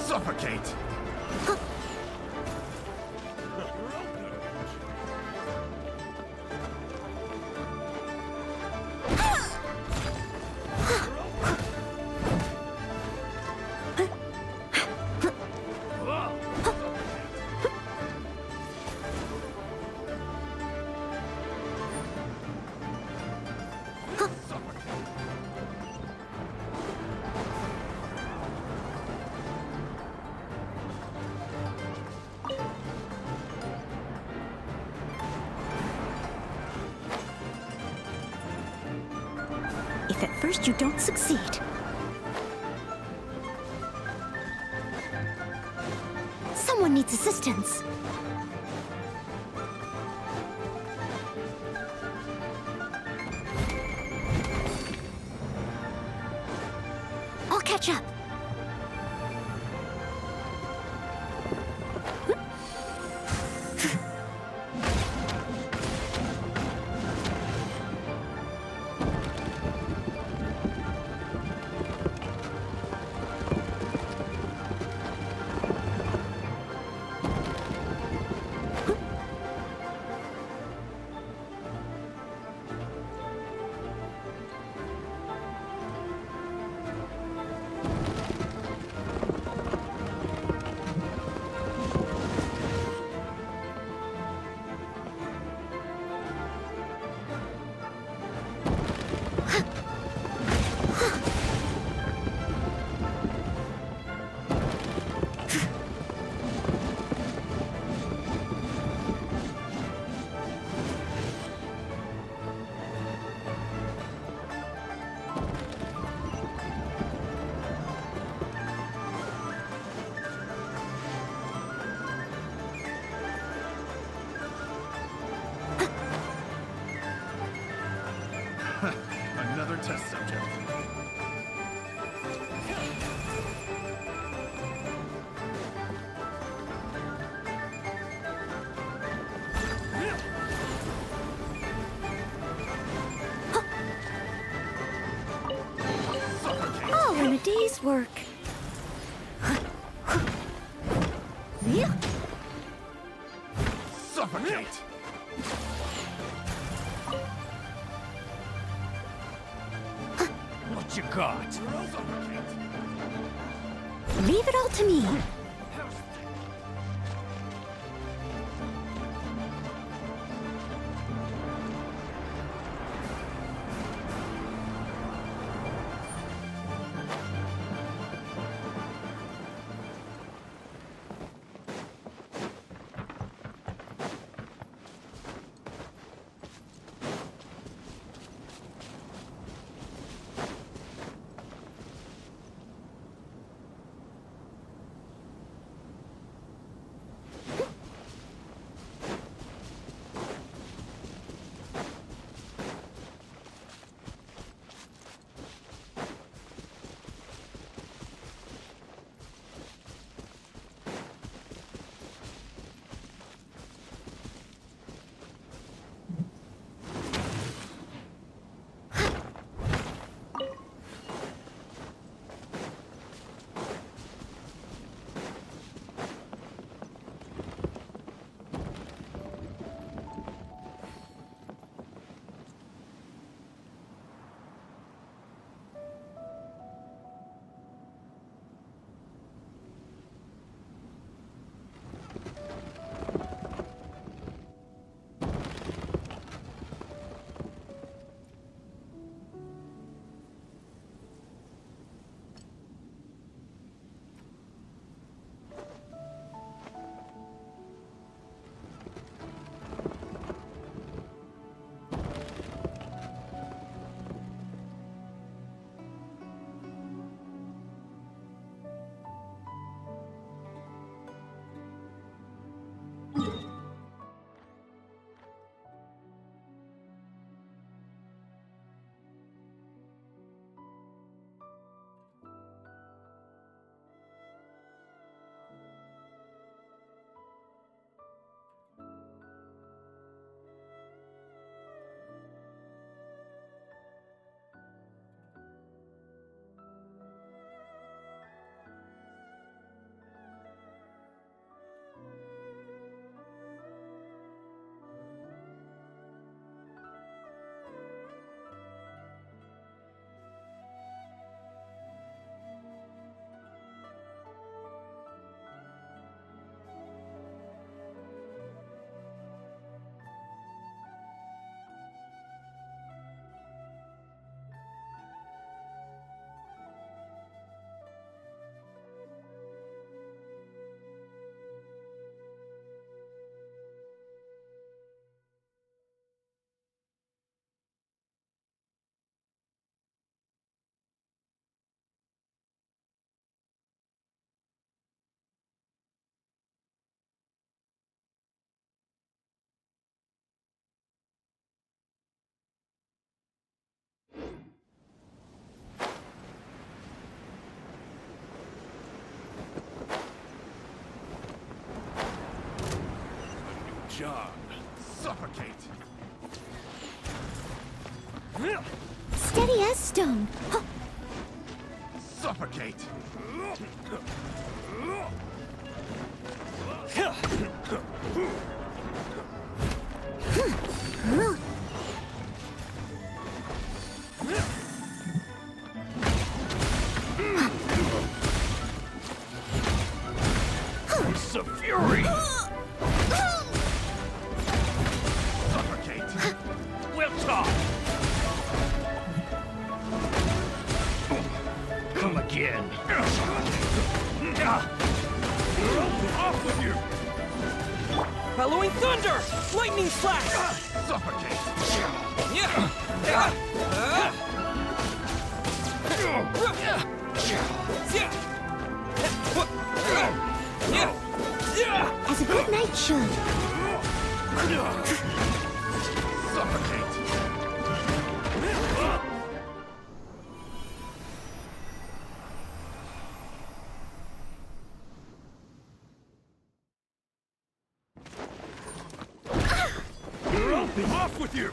Suffocate! If at first you don't succeed, someone needs assistance. I'll catch up. Nice work. Suffocate! What you got? Suffocate! Leave it all to me. Job. Suffocate! Steady as stone. Huh. Suffocate! It's a fury! Suffocate! We'll talk! Come again! Off with you! Following thunder! Lightning slash! Suffocate! As a good knight should. Suffocate! Off with you!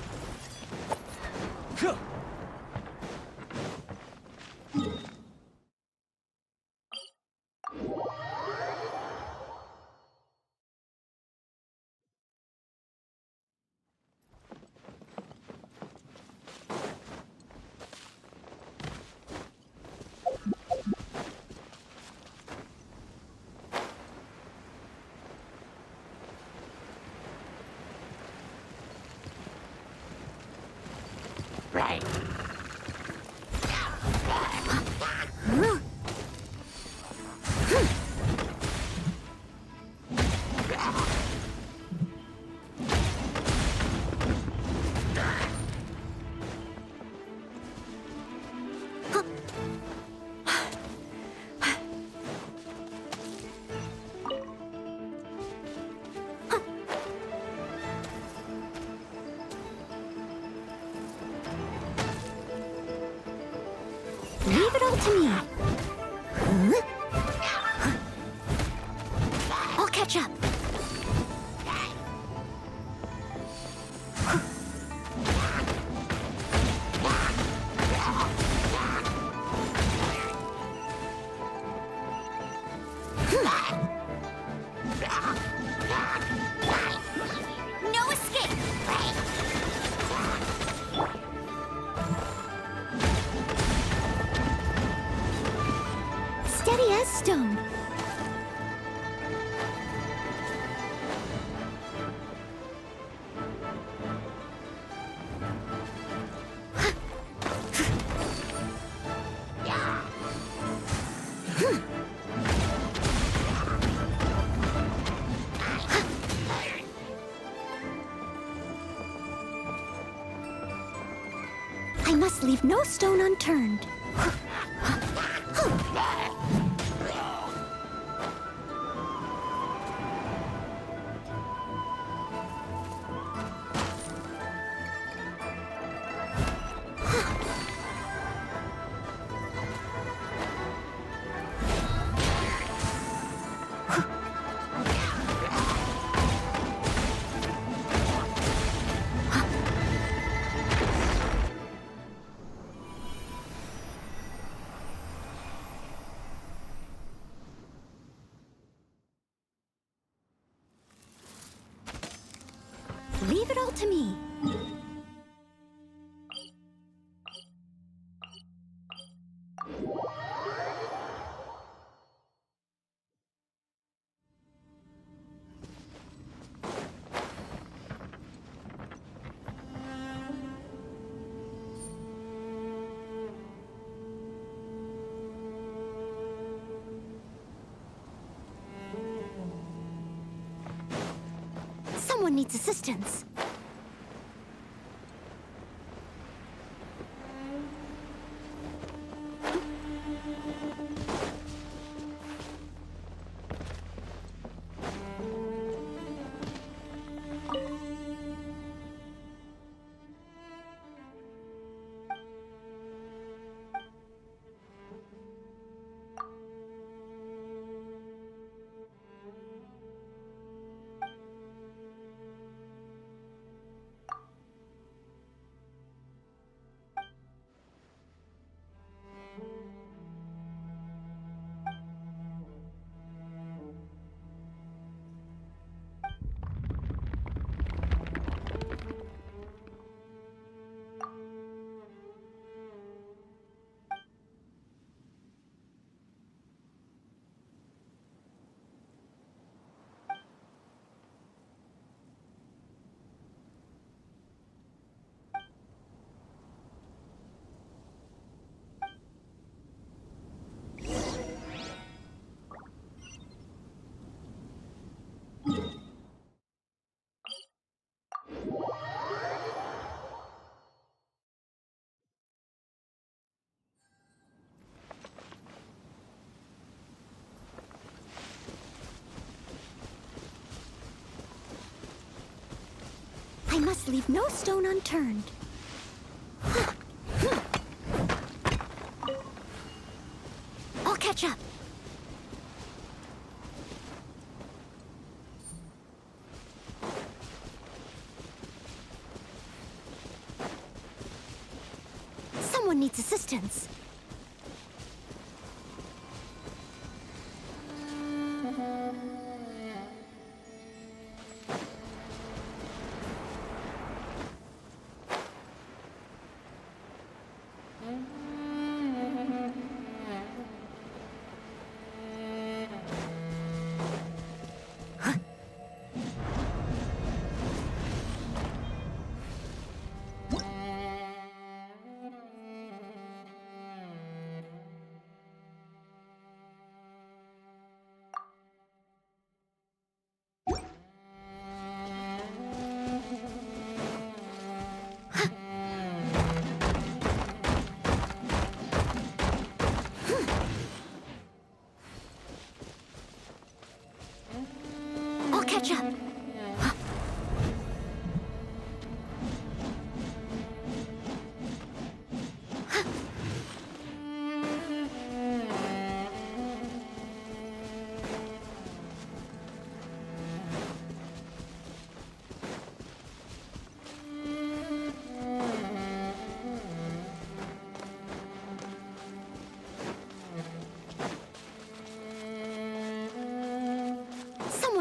Leave it all to me. I'll catch up. No escape. Steady as stone. I must leave no stone unturned. Leave it all to me. Someone needs assistance. I must leave no stone unturned. I'll catch up. Someone needs assistance.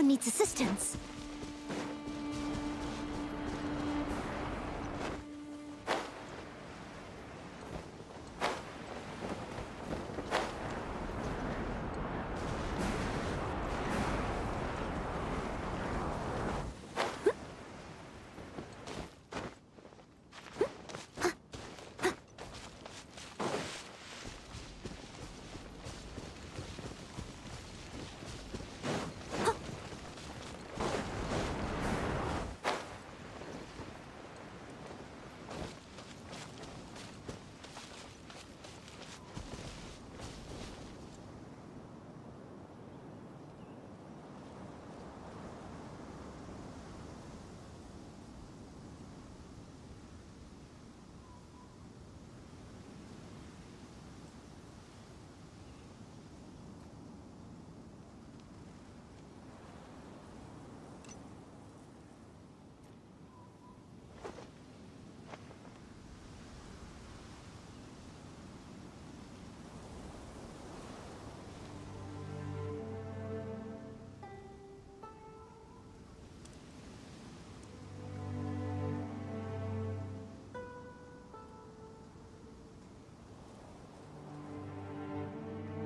Someone needs assistance.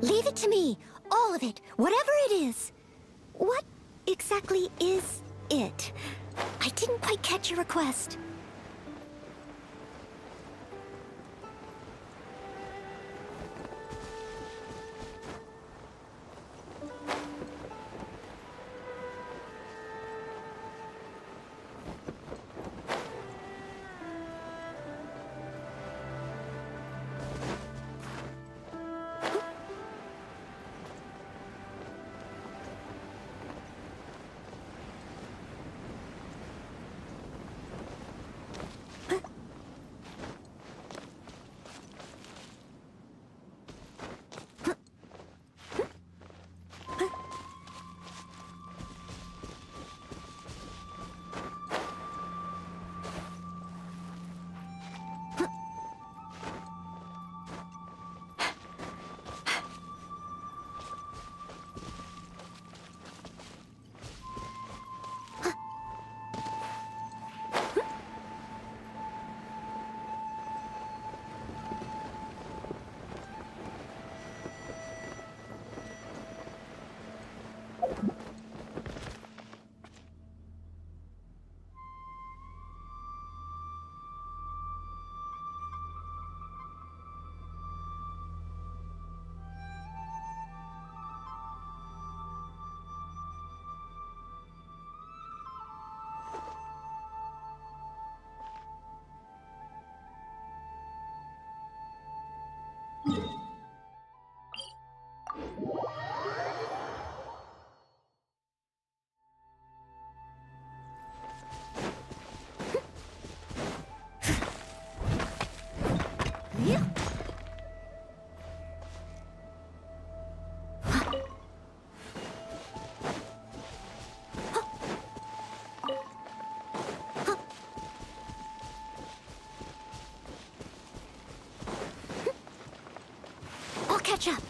Leave it to me. All of it. Whatever it is. What exactly is it? I didn't quite catch your request. I'll catch up.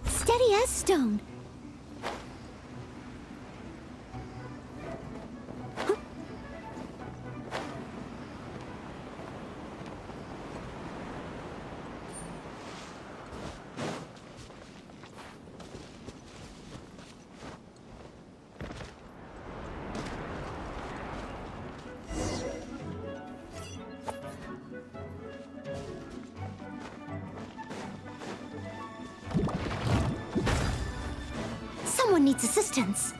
Steady as stone. Someone needs assistance.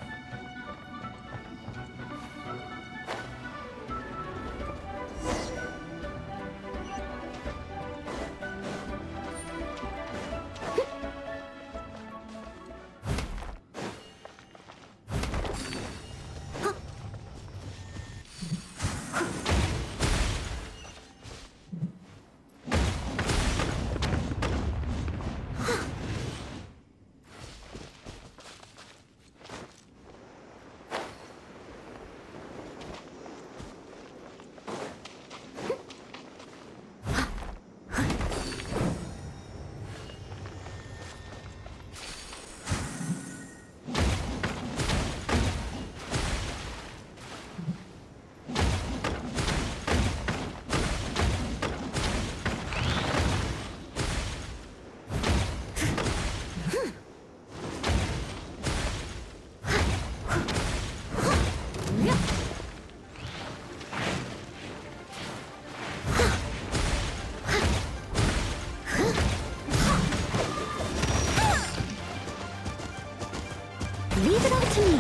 it all to me.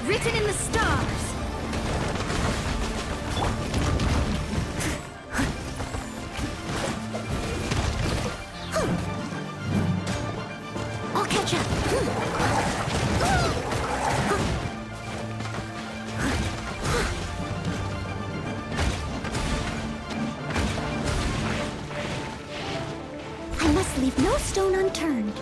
Written in the stars. I'll catch up. I must leave no stone unturned.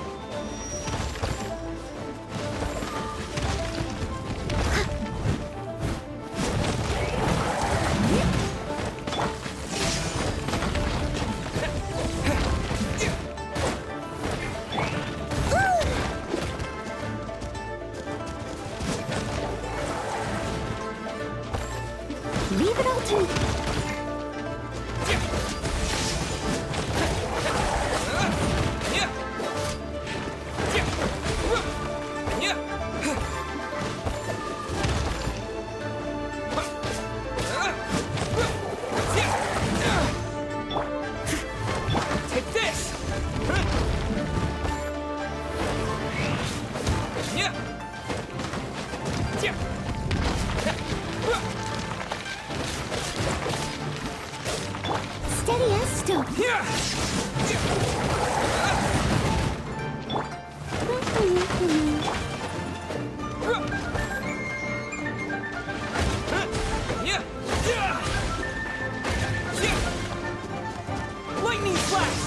Leave it all to me. Take this! Steady as stone. Lightning flash!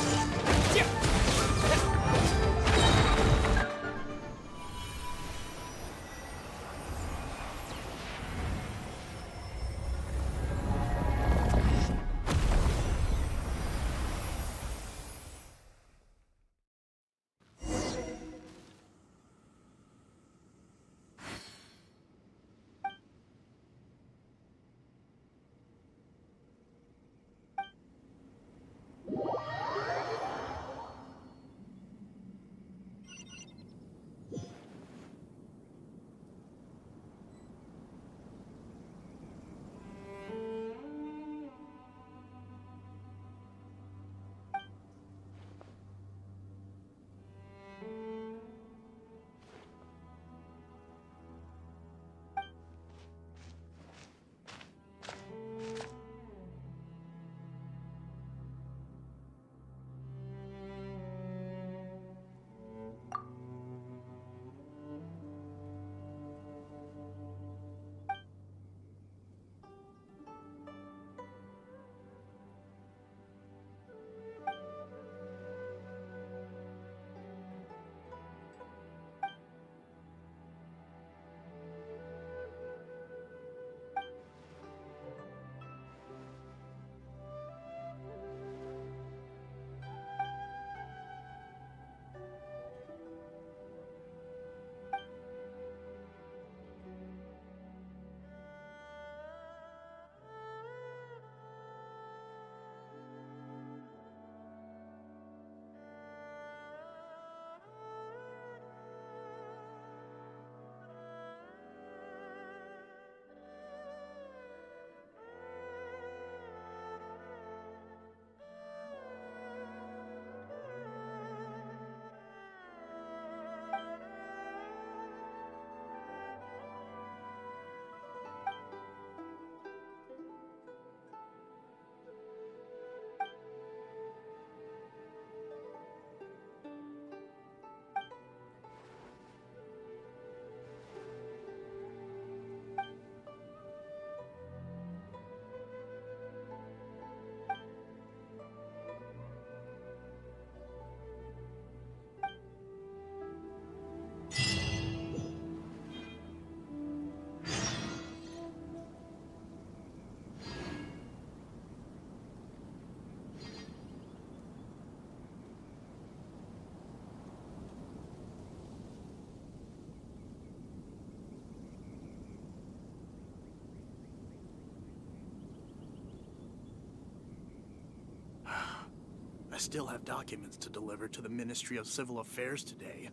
I still have documents to deliver to the Ministry of Civil Affairs today.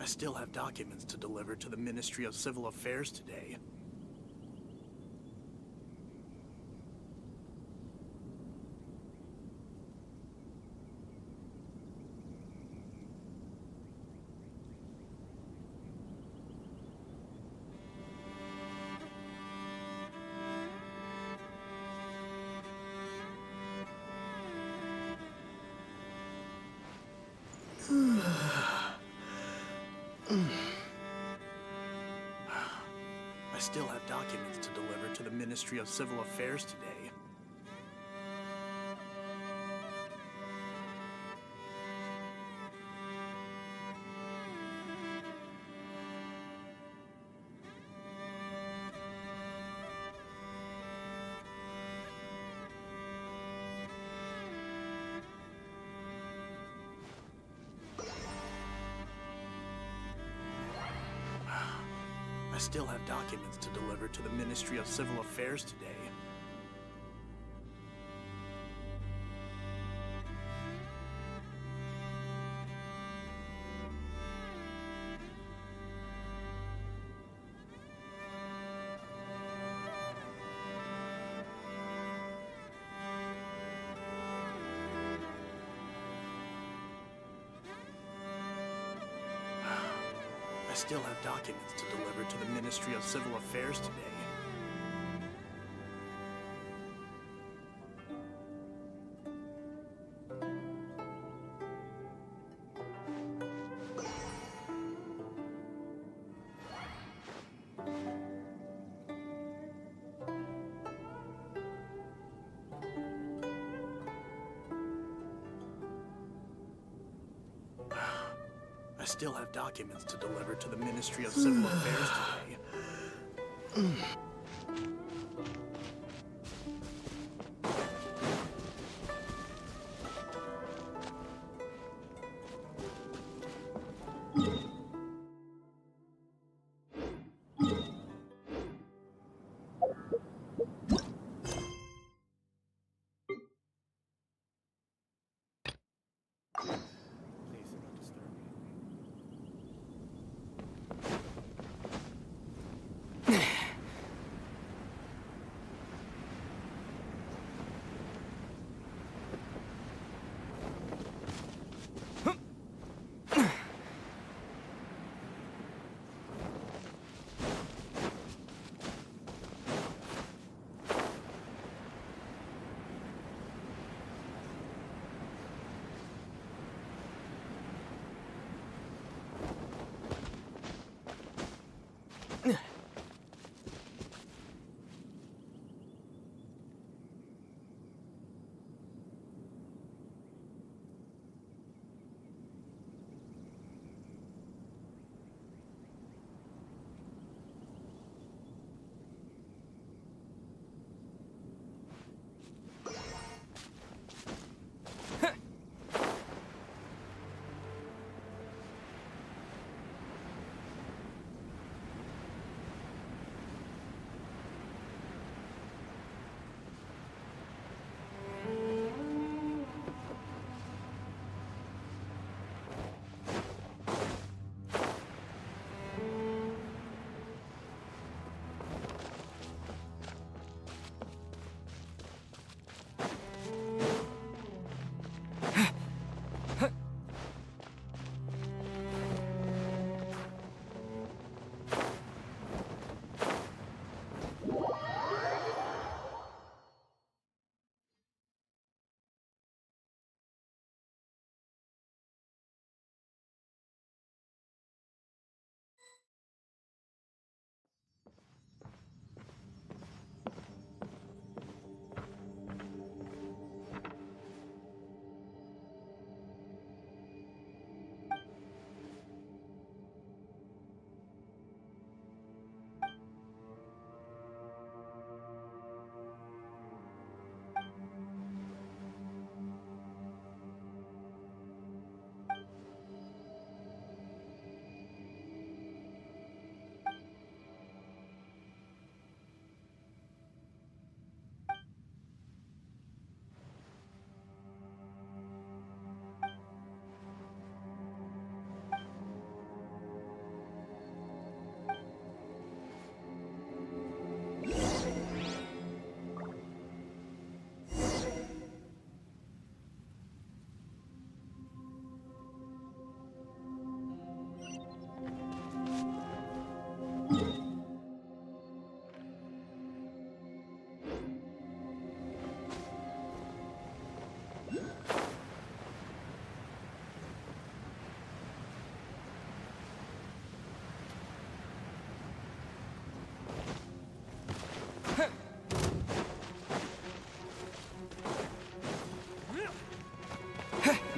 I still have documents to deliver to the Ministry of Civil Affairs today. I still have documents to deliver to the Ministry of Civil Affairs today. I still have documents to deliver to the Ministry of Civil Affairs today. I still have documents to deliver to the Ministry of Civil Affairs today. I still have documents to deliver to the Ministry of Civil Affairs today.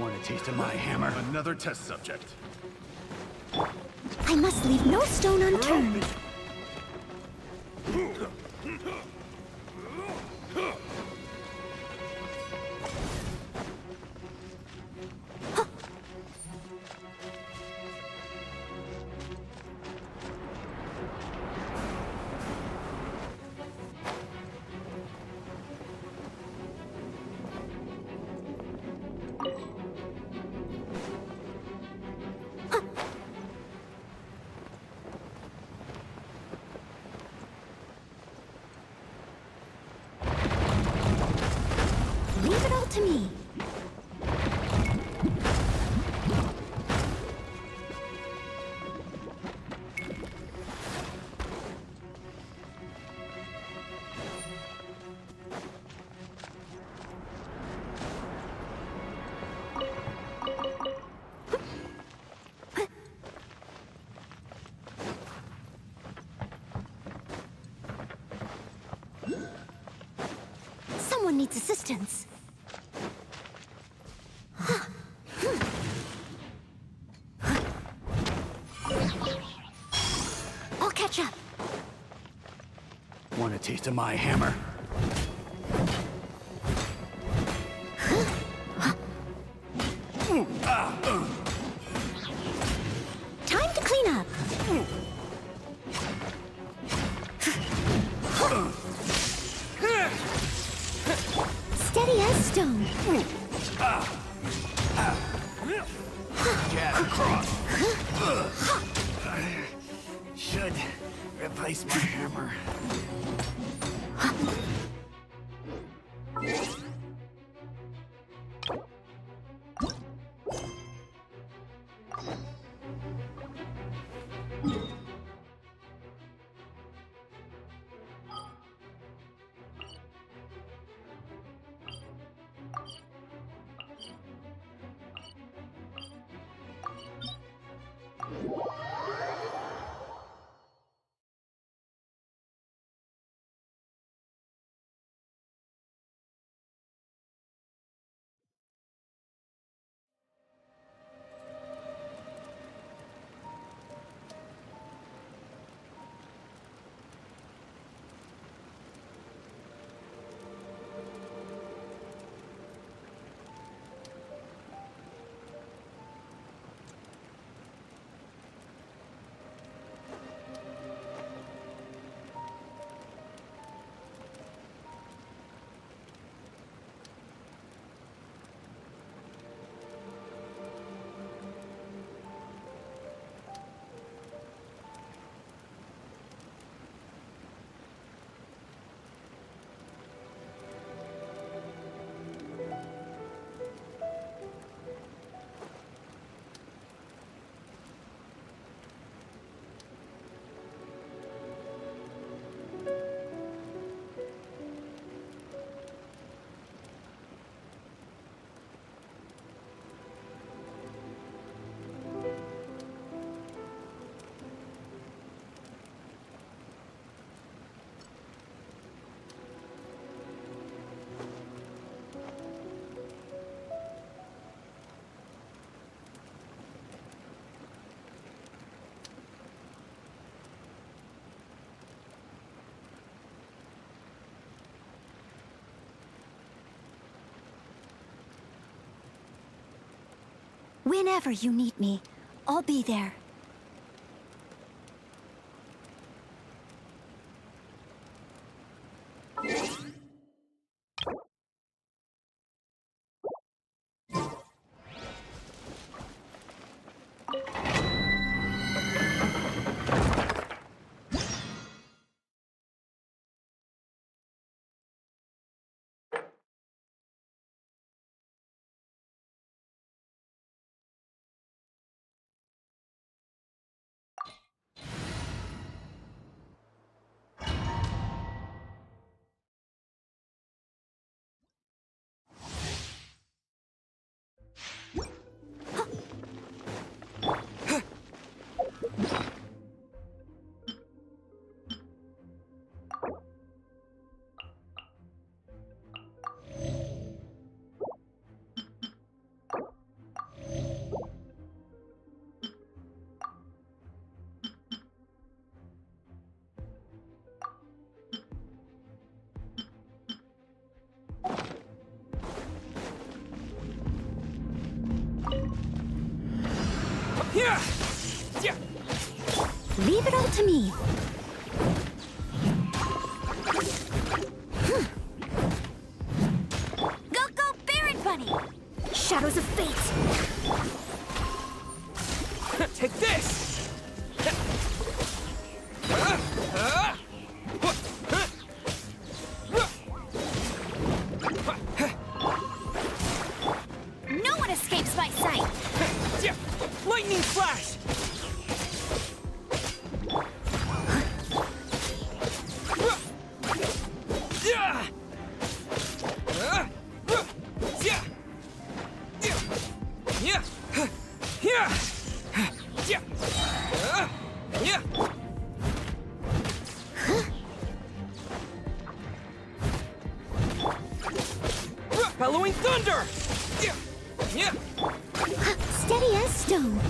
Want a taste of my hammer? Another test subject. I must leave no stone unturned. Leave it all to me. Someone needs assistance. I'll catch up. Want a taste of my hammer? Time to clean up. Steady as stone. Jab across. Should replace my hammer. Whenever you need me, I'll be there. Leave it all to me. Go, go, Baron Bunny! Shadows of Fate! Take this! No one escapes my sight! Lightning flash! Bellowing thunder! Steady as stone.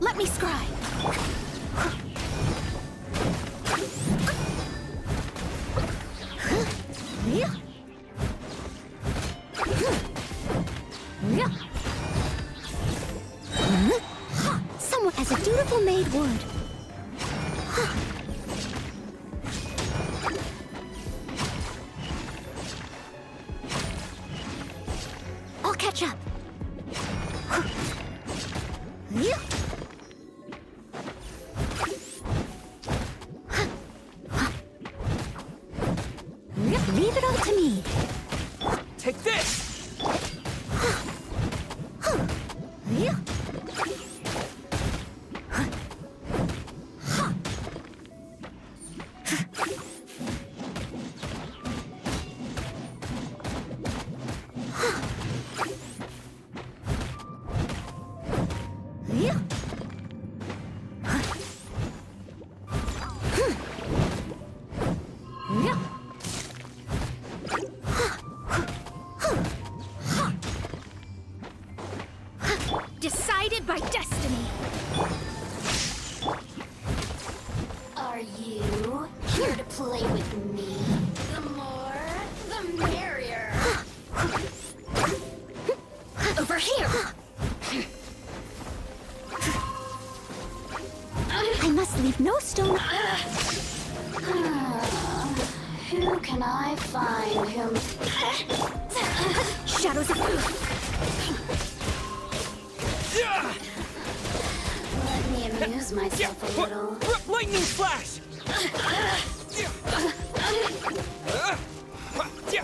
Let me scry. Someone as a dutiful maid would. I'll catch up. Leave it all to me. Take this! Decided by destiny. Are you here to play with me? The more, the merrier. Over here. I must leave no stone. Who can I find him? Shadows of proof. Let me amuse myself a little. Lightning flash!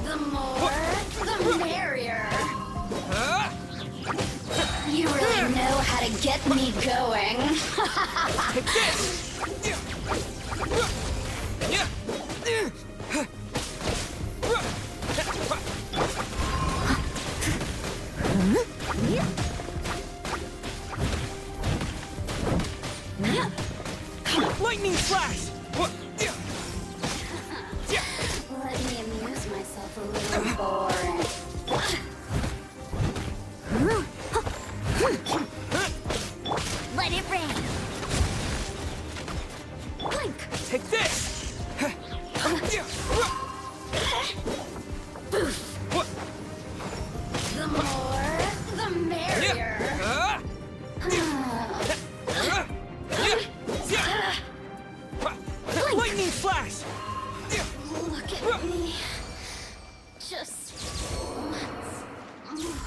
The more, the merrier. You really know how to get me going. Take this! Lightning flash! Let me amuse myself a little, boring. Let it rain. Blink. Take this! Boof. The more, the merrier. Lightning flash! Look at me. Just once more.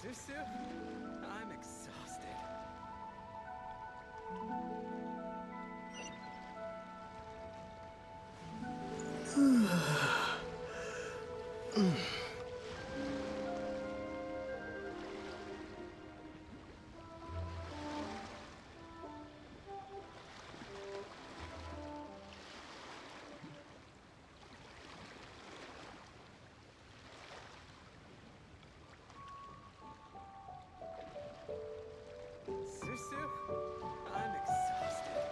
Susu, I'm exhausted. Susu, I'm exhausted.